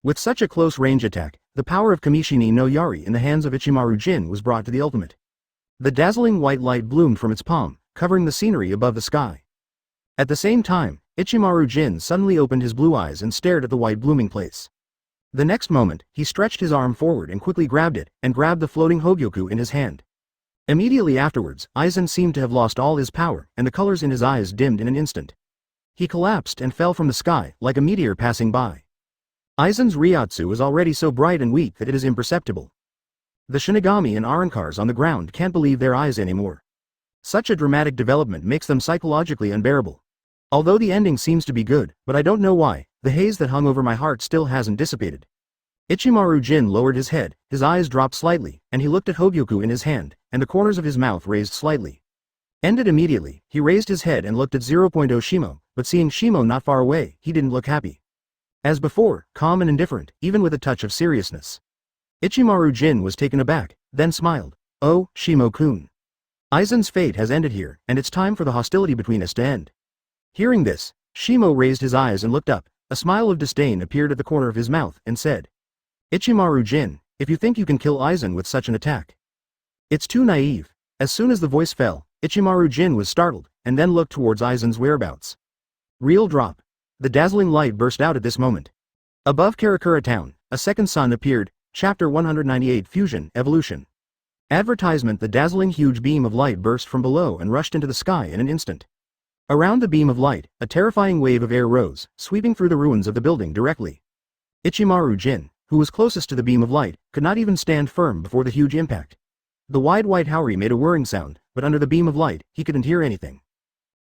With such a close-range attack, the power of Kamishini no Yari in the hands of Ichimaru Jin was brought to the ultimate. The dazzling white light bloomed from its palm, covering the scenery above the sky. At the same time, Ichimaru Jin suddenly opened his blue eyes and stared at the white blooming place. The next moment, he stretched his arm forward and quickly grabbed it, and grabbed the floating Hogyoku in his hand. Immediately afterwards, Aizen seemed to have lost all his power, and the colors in his eyes dimmed in an instant. He collapsed and fell from the sky, like a meteor passing by. Aizen's Ryotsu is already so bright and weak that it is imperceptible. The Shinigami and Arankars on the ground can't believe their eyes anymore. Such a dramatic development makes them psychologically unbearable. Although the ending seems to be good, but I don't know why, the haze that hung over my heart still hasn't dissipated. Ichimaru Jin lowered his head, his eyes dropped slightly, and he looked at Hogyoku in his hand, and the corners of his mouth raised slightly. Ended immediately, he raised his head and looked at 0.0 Shimo, but seeing Shimo not far away, he didn't look happy. As before, calm and indifferent, even with a touch of seriousness. Ichimaru Jin was taken aback, then smiled. Oh, Shimo-kun. Aizen's fate has ended here, and it's time for the hostility between us to end. Hearing this, Shimo raised his eyes and looked up. A smile of disdain appeared at the corner of his mouth, and said, Ichimaru Jin, if you think you can kill Aizen with such an attack. It's too naive. As soon as the voice fell, Ichimaru Jin was startled, and then looked towards Aizen's whereabouts. Real drop. The dazzling light burst out at this moment. Above Karakura town, a second sun appeared, Chapter 198 Fusion, Evolution. Advertisement. The dazzling huge beam of light burst from below and rushed into the sky in an instant. Around the beam of light, a terrifying wave of air rose, sweeping through the ruins of the building directly. Ichimaru Jin, who was closest to the beam of light, could not even stand firm before the huge impact. The wide white Haori made a whirring sound, but under the beam of light, he couldn't hear anything.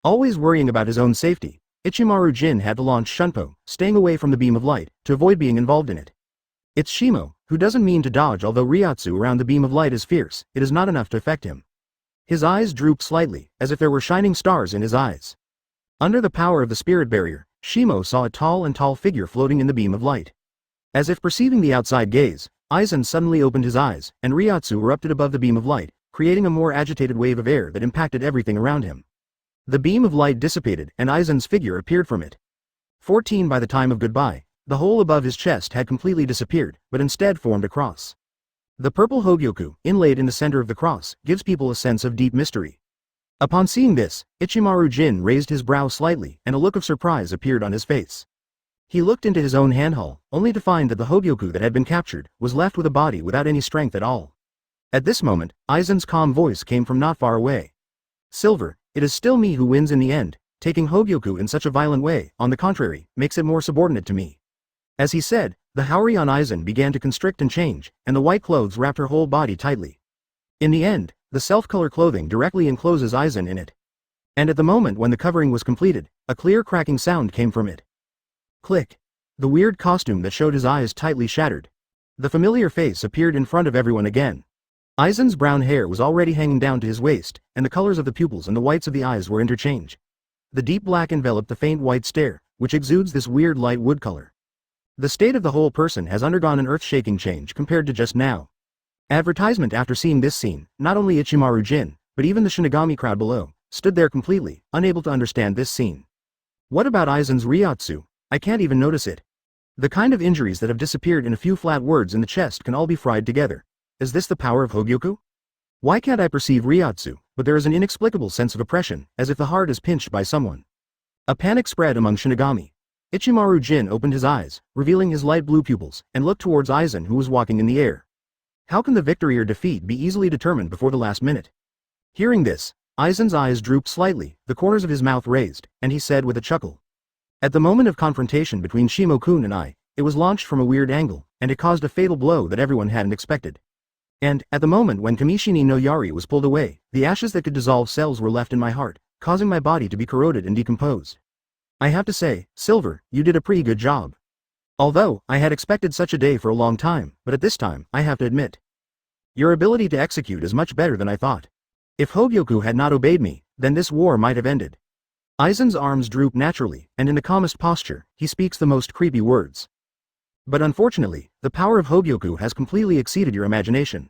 Always worrying about his own safety, Ichimaru Jin had to launch Shunpo, staying away from the beam of light, to avoid being involved in it. It's Shimo, who doesn't mean to dodge. Although Ryotsu around the beam of light is fierce, it is not enough to affect him. His eyes drooped slightly, as if there were shining stars in his eyes. Under the power of the spirit barrier, Shimo saw a tall figure floating in the beam of light. As if perceiving the outside gaze, Aizen suddenly opened his eyes, and Ryotsu erupted above the beam of light, creating a more agitated wave of air that impacted everything around him. The beam of light dissipated, and Aizen's figure appeared from it. 14 By the time of goodbye, the hole above his chest had completely disappeared, but instead formed a cross. The purple Hogyoku, inlaid in the center of the cross, gives people a sense of deep mystery. Upon seeing this, Ichimaru Jin raised his brow slightly, and a look of surprise appeared on his face. He looked into his own handhull, only to find that the Hogyoku that had been captured was left with a body without any strength at all. At this moment, Aizen's calm voice came from not far away. Silver, it is still me who wins in the end. Taking Hogyoku in such a violent way, on the contrary, makes it more subordinate to me. As he said, the Haori on Aizen began to constrict and change, and the white clothes wrapped her whole body tightly. In the end, the self-color clothing directly encloses Aizen in it. And at the moment when the covering was completed, a clear cracking sound came from it. Click. The weird costume that showed his eyes tightly shattered. The familiar face appeared in front of everyone again. Aizen's brown hair was already hanging down to his waist, and the colors of the pupils and the whites of the eyes were interchanged. The deep black enveloped the faint white stare, which exudes this weird light wood color. The state of the whole person has undergone an earth-shaking change compared to just now. Advertisement. After seeing this scene, not only Ichimaru Jin, but even the Shinigami crowd below, stood there completely, unable to understand this scene. What about Aizen's Ryotsu? I can't even notice it. The kind of injuries that have disappeared in a few flat words in the chest can all be fried together. Is this the power of Hogyoku? Why can't I perceive Ryotsu, but there is an inexplicable sense of oppression, as if the heart is pinched by someone. A panic spread among Shinigami. Ichimaru Jin opened his eyes, revealing his light blue pupils, and looked towards Aizen who was walking in the air. How can the victory or defeat be easily determined before the last minute? Hearing this, Aizen's eyes drooped slightly, the corners of his mouth raised, and he said with a chuckle. At the moment of confrontation between Shimo-kun and I, it was launched from a weird angle, and it caused a fatal blow that everyone hadn't expected. And, at the moment when Kamishini no Yari was pulled away, the ashes that could dissolve cells were left in my heart, causing my body to be corroded and decomposed. I have to say, Silver, you did a pretty good job. Although, I had expected such a day for a long time, but at this time, I have to admit. Your ability to execute is much better than I thought. If Hogyoku had not obeyed me, then this war might have ended. Aizen's arms droop naturally, and in the calmest posture, he speaks the most creepy words. But unfortunately, the power of Hogyoku has completely exceeded your imagination.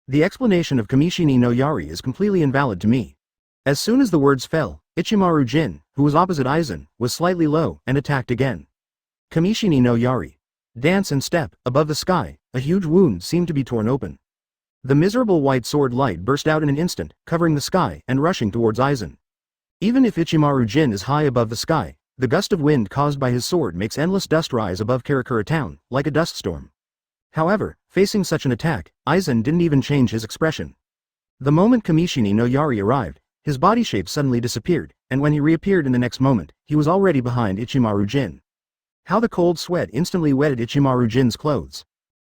The explanation of Kamishini no Yari is completely invalid to me. As soon as the words fell, Ichimaru Jin, who was opposite Aizen, was slightly low and attacked again. Kamishini no Yari. Dance and step, above the sky, a huge wound seemed to be torn open. The miserable white sword light burst out in an instant, covering the sky and rushing towards Aizen. Even if Ichimaru Jin is high above the sky, the gust of wind caused by his sword makes endless dust rise above Karakura town, like a dust storm. However, facing such an attack, Aizen didn't even change his expression. The moment Kamishini no Yari arrived, his body shape suddenly disappeared, and when he reappeared in the next moment, he was already behind Ichimaru Jin. How the cold sweat instantly wetted Ichimaru Jin's clothes.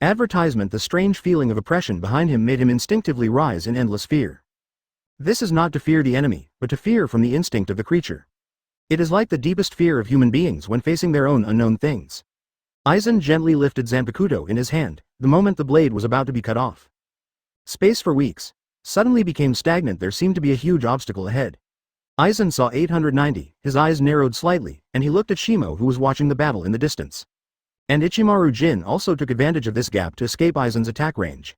Advertisement. The strange feeling of oppression behind him made him instinctively rise in endless fear. This is not to fear the enemy, but to fear from the instinct of the creature. It is like the deepest fear of human beings when facing their own unknown things. Aizen gently lifted Zanpakutō in his hand, the moment the blade was about to be cut off. Space for weeks suddenly became stagnant. There seemed to be a huge obstacle ahead. Aizen saw 890, his eyes narrowed slightly, and he looked at Shimo who was watching the battle in the distance. And Ichimaru Jin also took advantage of this gap to escape Aizen's attack range.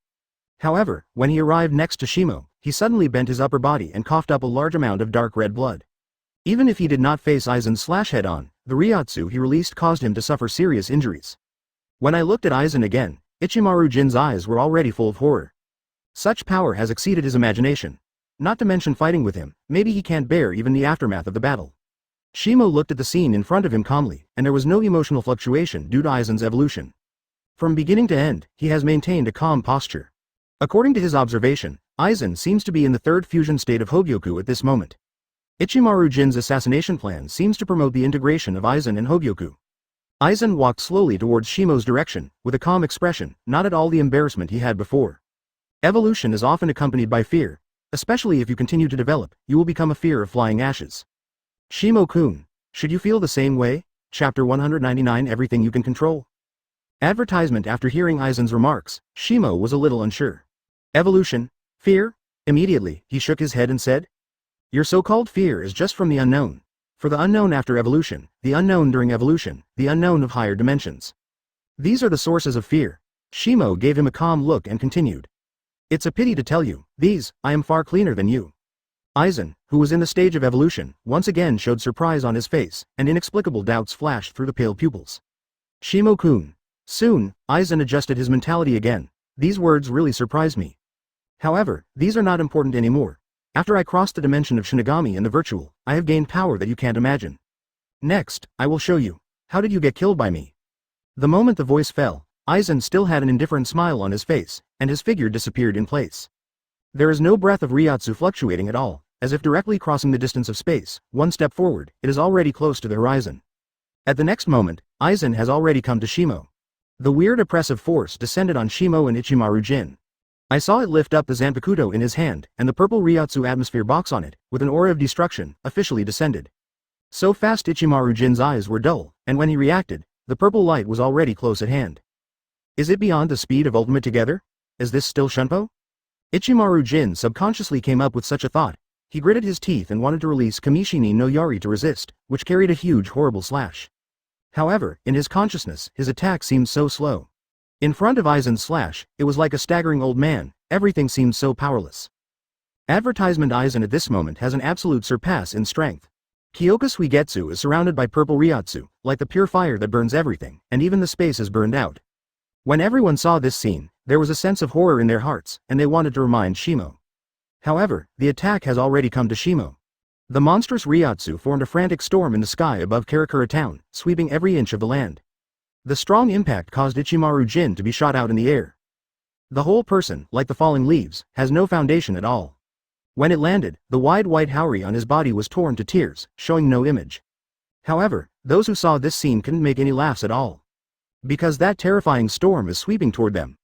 However, when he arrived next to Shimo, he suddenly bent his upper body and coughed up a large amount of dark red blood. Even if he did not face Aizen's slash head-on, the Ryotsu he released caused him to suffer serious injuries. When I looked at Aizen again, Ichimaru Jin's eyes were already full of horror. Such power has exceeded his imagination. Not to mention fighting with him, maybe he can't bear even the aftermath of the battle. Shimo looked at the scene in front of him calmly, and there was no emotional fluctuation due to Aizen's evolution. From beginning to end, he has maintained a calm posture. According to his observation, Aizen seems to be in the third fusion state of Hogyoku at this moment. Ichimaru Jin's assassination plan seems to promote the integration of Aizen and Hogyoku. Aizen walked slowly towards Shimo's direction, with a calm expression, not at all the embarrassment he had before. Evolution is often accompanied by fear. Especially if you continue to develop, you will become a fear of flying ashes. Shimo-kun, should you feel the same way? Chapter 199. Everything you can control. Advertisement. After hearing Aizen's remarks, Shimo was a little unsure. Evolution? Fear? Immediately, he shook his head and said, your so-called fear is just from the unknown. For the unknown after evolution, the unknown during evolution, the unknown of higher dimensions. These are the sources of fear. Shimo gave him a calm look and continued. It's a pity to tell you, I am far cleaner than you. Aizen, who was in the stage of evolution, once again showed surprise on his face, and inexplicable doubts flashed through the pale pupils. Shimo-kun. Soon, Aizen adjusted his mentality again. These words really surprised me. However, these are not important anymore. After I crossed the dimension of Shinigami and the virtual, I have gained power that you can't imagine. Next, I will show you. How did you get killed by me? The moment the voice fell, Aizen still had an indifferent smile on his face, and his figure disappeared in place. There is no breath of Ryotsu fluctuating at all, as if directly crossing the distance of space. One step forward, it is already close to the horizon. At the next moment, Aizen has already come to Shimo. The weird oppressive force descended on Shimo and Ichimaru Jin. I saw it lift up the Zanpakutō in his hand, and the purple Ryotsu atmosphere box on it, with an aura of destruction, officially descended. So fast Ichimaru Jin's eyes were dull, and when he reacted, the purple light was already close at hand. Is it beyond the speed of ultimate together? Is this still Shunpo? Ichimaru Jin subconsciously came up with such a thought. He gritted his teeth and wanted to release Kamishini no Yari to resist, which carried a huge horrible slash. However, in his consciousness, his attack seemed so slow. In front of Aizen's slash, it was like a staggering old man, everything seemed so powerless. Advertisement Aizen at this moment has an absolute surpass in strength. Kyōraku Suigetsu is surrounded by purple Ryotsu, like the pure fire that burns everything, and even the space is burned out. When everyone saw this scene, there was a sense of horror in their hearts, and they wanted to remind Shimo. However, the attack has already come to Shimo. The monstrous Ryotsu formed a frantic storm in the sky above Karakura town, sweeping every inch of the land. The strong impact caused Ichimaru Jin to be shot out in the air. The whole person, like the falling leaves, has no foundation at all. When it landed, the wide white haori on his body was torn to tears, showing no image. However, those who saw this scene couldn't make any laughs at all. Because that terrifying storm is sweeping toward them.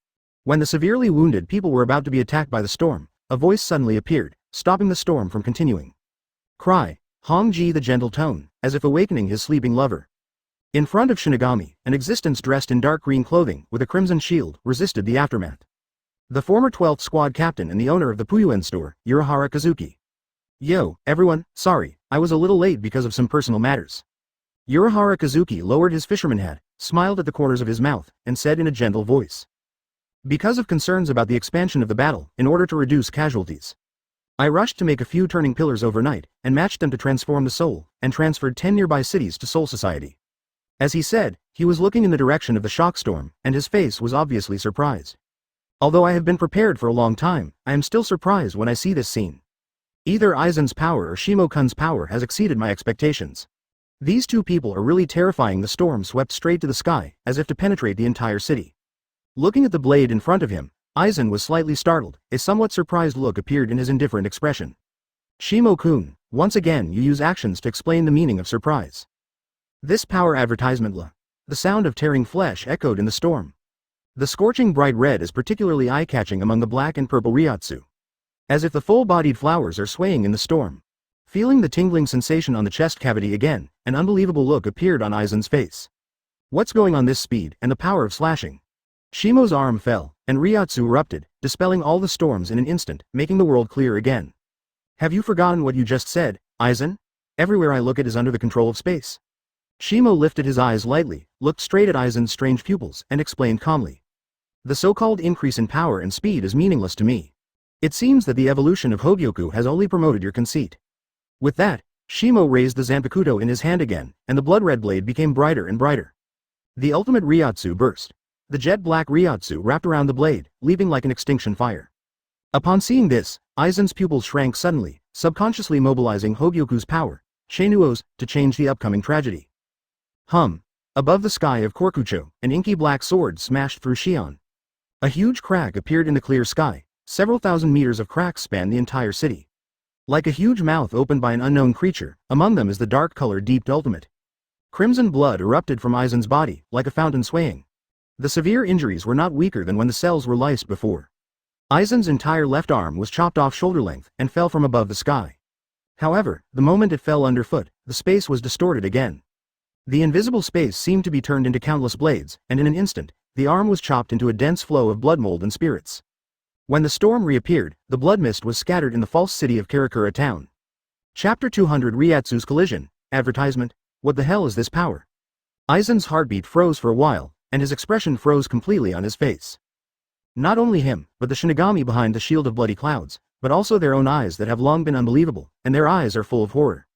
When the severely wounded people were about to be attacked by the storm, a voice suddenly appeared, stopping the storm from continuing. Cry, Hongji the gentle tone, as if awakening his sleeping lover. In front of Shinigami, an existence dressed in dark green clothing with a crimson shield resisted the aftermath. The former 12th Squad captain and the owner of the Puyuen store, Urahara Kazuki. Yo, everyone, sorry, I was a little late because of some personal matters. Urahara Kazuki lowered his fisherman hat, smiled at the corners of his mouth, and said in a gentle voice. Because of concerns about the expansion of the battle, in order to reduce casualties, I rushed to make a few turning pillars overnight, and matched them to transform the soul, and transferred 10 nearby cities to Soul Society. As he said, he was looking in the direction of the shock storm, and his face was obviously surprised. Although I have been prepared for a long time, I am still surprised when I see this scene. Either Aizen's power or Shimo-kun's power has exceeded my expectations. These two people are really terrifying. The storm swept straight to the sky, as if to penetrate the entire city. Looking at the blade in front of him, Aizen was slightly startled. A somewhat surprised look appeared in his indifferent expression. Shimo-kun, once again you use actions to explain the meaning of surprise. This power advertisement The sound of tearing flesh echoed in the storm. The scorching bright red is particularly eye-catching among the black and purple Ryotsu. As if the full-bodied flowers are swaying in the storm. Feeling the tingling sensation on the chest cavity again, an unbelievable look appeared on Aizen's face. What's going on this speed and the power of slashing? Shimo's arm fell, and Ryotsu erupted, dispelling all the storms in an instant, making the world clear again. Have you forgotten what you just said, Aizen? Everywhere I look it is under the control of space. Shimo lifted his eyes lightly, looked straight at Aizen's strange pupils, and explained calmly. The so-called increase in power and speed is meaningless to me. It seems that the evolution of Hogyoku has only promoted your conceit. With that, Shimo raised the Zanpakutō in his hand again, and the blood-red blade became brighter and brighter. The ultimate Ryotsu burst. The jet-black Ryotsu wrapped around the blade, leaping like an extinction fire. Upon seeing this, Aizen's pupils shrank suddenly, subconsciously mobilizing Hogyoku's power, Shennuo's, to change the upcoming tragedy. Above the sky of Korkucho, an inky black sword smashed through Shion. A huge crack appeared in the clear sky. Several thousand meters of cracks span the entire city. Like a huge mouth opened by an unknown creature, among them is the dark-colored Deep Ultimate. Crimson blood erupted from Aizen's body, like a fountain swaying. The severe injuries were not weaker than when the cells were lysed before. Aizen's entire left arm was chopped off shoulder length and fell from above the sky. However, the moment it fell underfoot, the space was distorted again. The invisible space seemed to be turned into countless blades, and in an instant, the arm was chopped into a dense flow of blood mold and spirits. When the storm reappeared, the blood mist was scattered in the false city of Karakura town. Chapter 200 Ryotsu's Collision. Advertisement. What the hell is this power? Aizen's heartbeat froze for a while, and his expression froze completely on his face. Not only him, but the shinigami behind the shield of bloody clouds, but also their own eyes that have long been unbelievable, and their eyes are full of horror.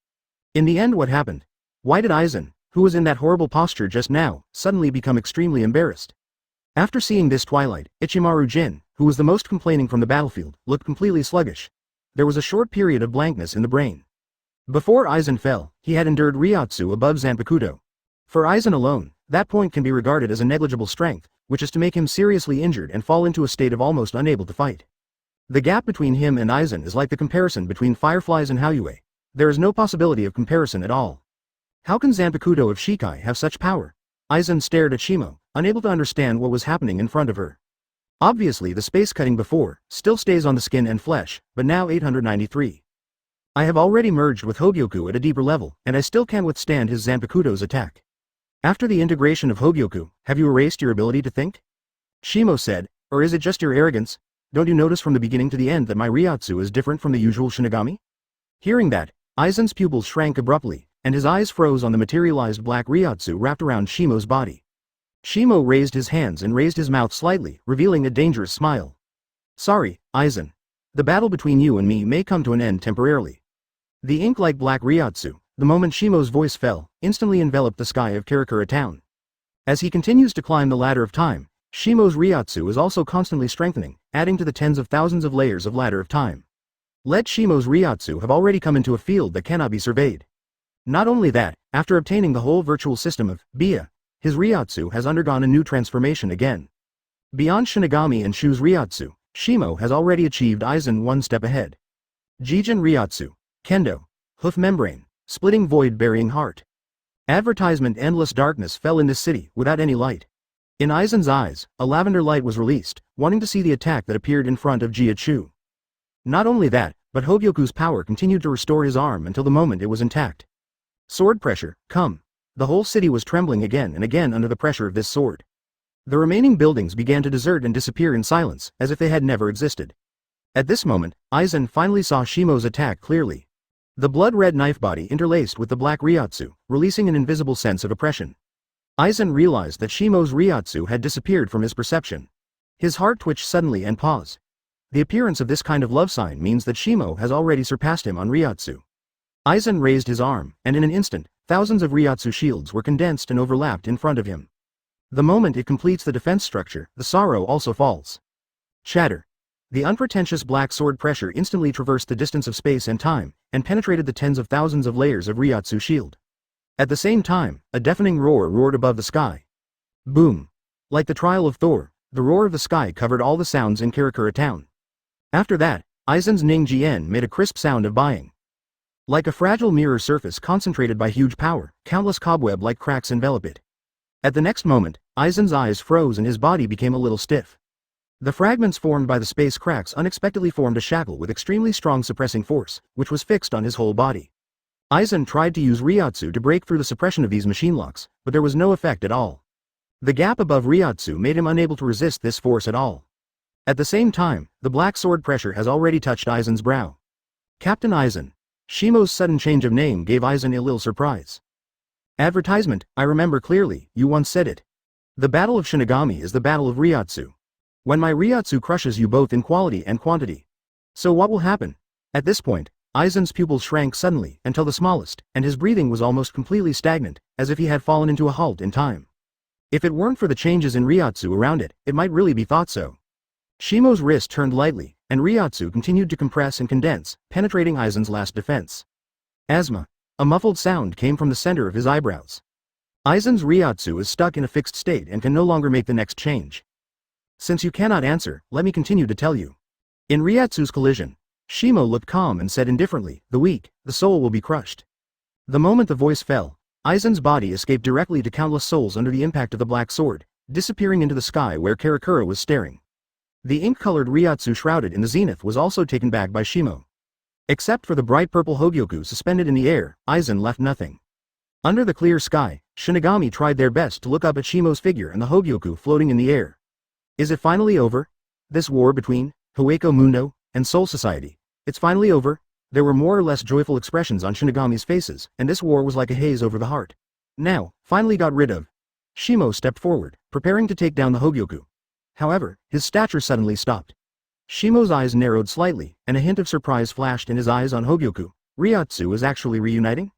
In the end, what happened? Why did Aizen, who was in that horrible posture just now, suddenly become extremely embarrassed? After seeing this twilight, Ichimaru Jin, who was the most complaining from the battlefield, looked completely sluggish. There was a short period of blankness in the brain. Before Aizen fell, he had endured Ryotsu above Zanpakutō. For Aizen alone, that point can be regarded as a negligible strength, which is to make him seriously injured and fall into a state of almost unable to fight. The gap between him and Aizen is like the comparison between fireflies and Hauyue. There is no possibility of comparison at all. How can Zanpakutō of Shikai have such power? Aizen stared at Shimo, unable to understand what was happening in front of her. Obviously the space cutting before still stays on the skin and flesh, but now 893. I have already merged with Hogyoku at a deeper level, and I still can't withstand his Zanpakutō's attack. After the integration of Hogyoku, have you erased your ability to think? Shimo said, or is it just your arrogance? Don't you notice from the beginning to the end that my Ryotsu is different from the usual shinigami? Hearing that, Aizen's pupils shrank abruptly, and his eyes froze on the materialized black Ryotsu wrapped around Shimo's body. Shimo raised his hands and raised his mouth slightly, revealing a dangerous smile. Sorry, Aizen. The battle between you and me may come to an end temporarily. The ink-like black Ryotsu, the moment Shimo's voice fell, instantly enveloped the sky of Karakura town. As he continues to climb the ladder of time, Shimo's Ryotsu is also constantly strengthening, adding to the tens of thousands of layers of ladder of time. Let Shimo's Ryotsu have already come into a field that cannot be surveyed. Not only that, after obtaining the whole virtual system of Bia, his Ryotsu has undergone a new transformation again. Beyond Shinigami and Shu's Ryotsu, Shimo has already achieved Aizen one step ahead. Jijin Ryotsu, Kendo, Hoof Membrane, Splitting Void Burying Heart. Advertisement Endless darkness fell in this city without any light. In Aizen's eyes, a lavender light was released, wanting to see the attack that appeared in front of Jiachu. Not only that, but Hogyoku's power continued to restore his arm until the moment it was intact. Sword pressure, come. The whole city was trembling again and again under the pressure of this sword. The remaining buildings began to desert and disappear in silence, as if they had never existed. At this moment, Aizen finally saw Shimo's attack clearly. The blood-red knife body interlaced with the black Ryotsu, releasing an invisible sense of oppression. Aizen realized that Shimo's Ryotsu had disappeared from his perception. His heart twitched suddenly and paused. The appearance of this kind of love sign means that Shimo has already surpassed him on Ryotsu. Aizen raised his arm, and in an instant, thousands of Ryotsu shields were condensed and overlapped in front of him. The moment it completes the defense structure, the sorrow also falls. Shatter. The unpretentious black sword pressure instantly traversed the distance of space and time, and penetrated the tens of thousands of layers of Ryotsu shield. At the same time, a deafening roar roared above the sky. Boom. Like the trial of Thor, the roar of the sky covered all the sounds in Karakura town. After that, Aizen's Ning-Jien made a crisp sound of buying. Like a fragile mirror surface concentrated by huge power, countless cobweb-like cracks envelop it. At the next moment, Aizen's eyes froze and his body became a little stiff. The fragments formed by the space cracks unexpectedly formed a shackle with extremely strong suppressing force, which was fixed on his whole body. Aizen tried to use Ryotsu to break through the suppression of these machine locks, but there was no effect at all. The gap above Ryotsu made him unable to resist this force at all. At the same time, the black sword pressure has already touched Aizen's brow. Captain Aizen. Shimo's sudden change of name gave Aizen a little surprise. Advertisement, I remember clearly, you once said it. The battle of Shinigami is the battle of Ryotsu. When my Ryotsu crushes you both in quality and quantity. So what will happen? At this point, Aizen's pupils shrank suddenly until the smallest, and his breathing was almost completely stagnant, as if he had fallen into a halt in time. If it weren't for the changes in Ryotsu around it, it might really be thought so. Shimo's wrist turned lightly, and Ryotsu continued to compress and condense, penetrating Aizen's last defense. Asthma. A muffled sound came from the center of his eyebrows. Aizen's Ryotsu is stuck in a fixed state and can no longer make the next change. Since you cannot answer, let me continue to tell you. In Ryotsu's collision, Shimo looked calm and said indifferently, the weak, the soul will be crushed. The moment the voice fell, Aizen's body escaped directly to countless souls under the impact of the black sword, disappearing into the sky where Karakura was staring. The ink-colored Ryotsu shrouded in the zenith was also taken back by Shimo. Except for the bright purple Hogyoku suspended in the air, Aizen left nothing. Under the clear sky, Shinigami tried their best to look up at Shimo's figure and the Hogyoku floating in the air. Is it finally over? This war between Hueco Mundo and Soul Society. It's finally over. There were more or less joyful expressions on Shinigami's faces, and this war was like a haze over the heart. Now, finally got rid of. Shimo stepped forward, preparing to take down the Hogyoku. However, his stature suddenly stopped. Shimo's eyes narrowed slightly, and a hint of surprise flashed in his eyes on Hogyoku. Ryotsu is actually reuniting?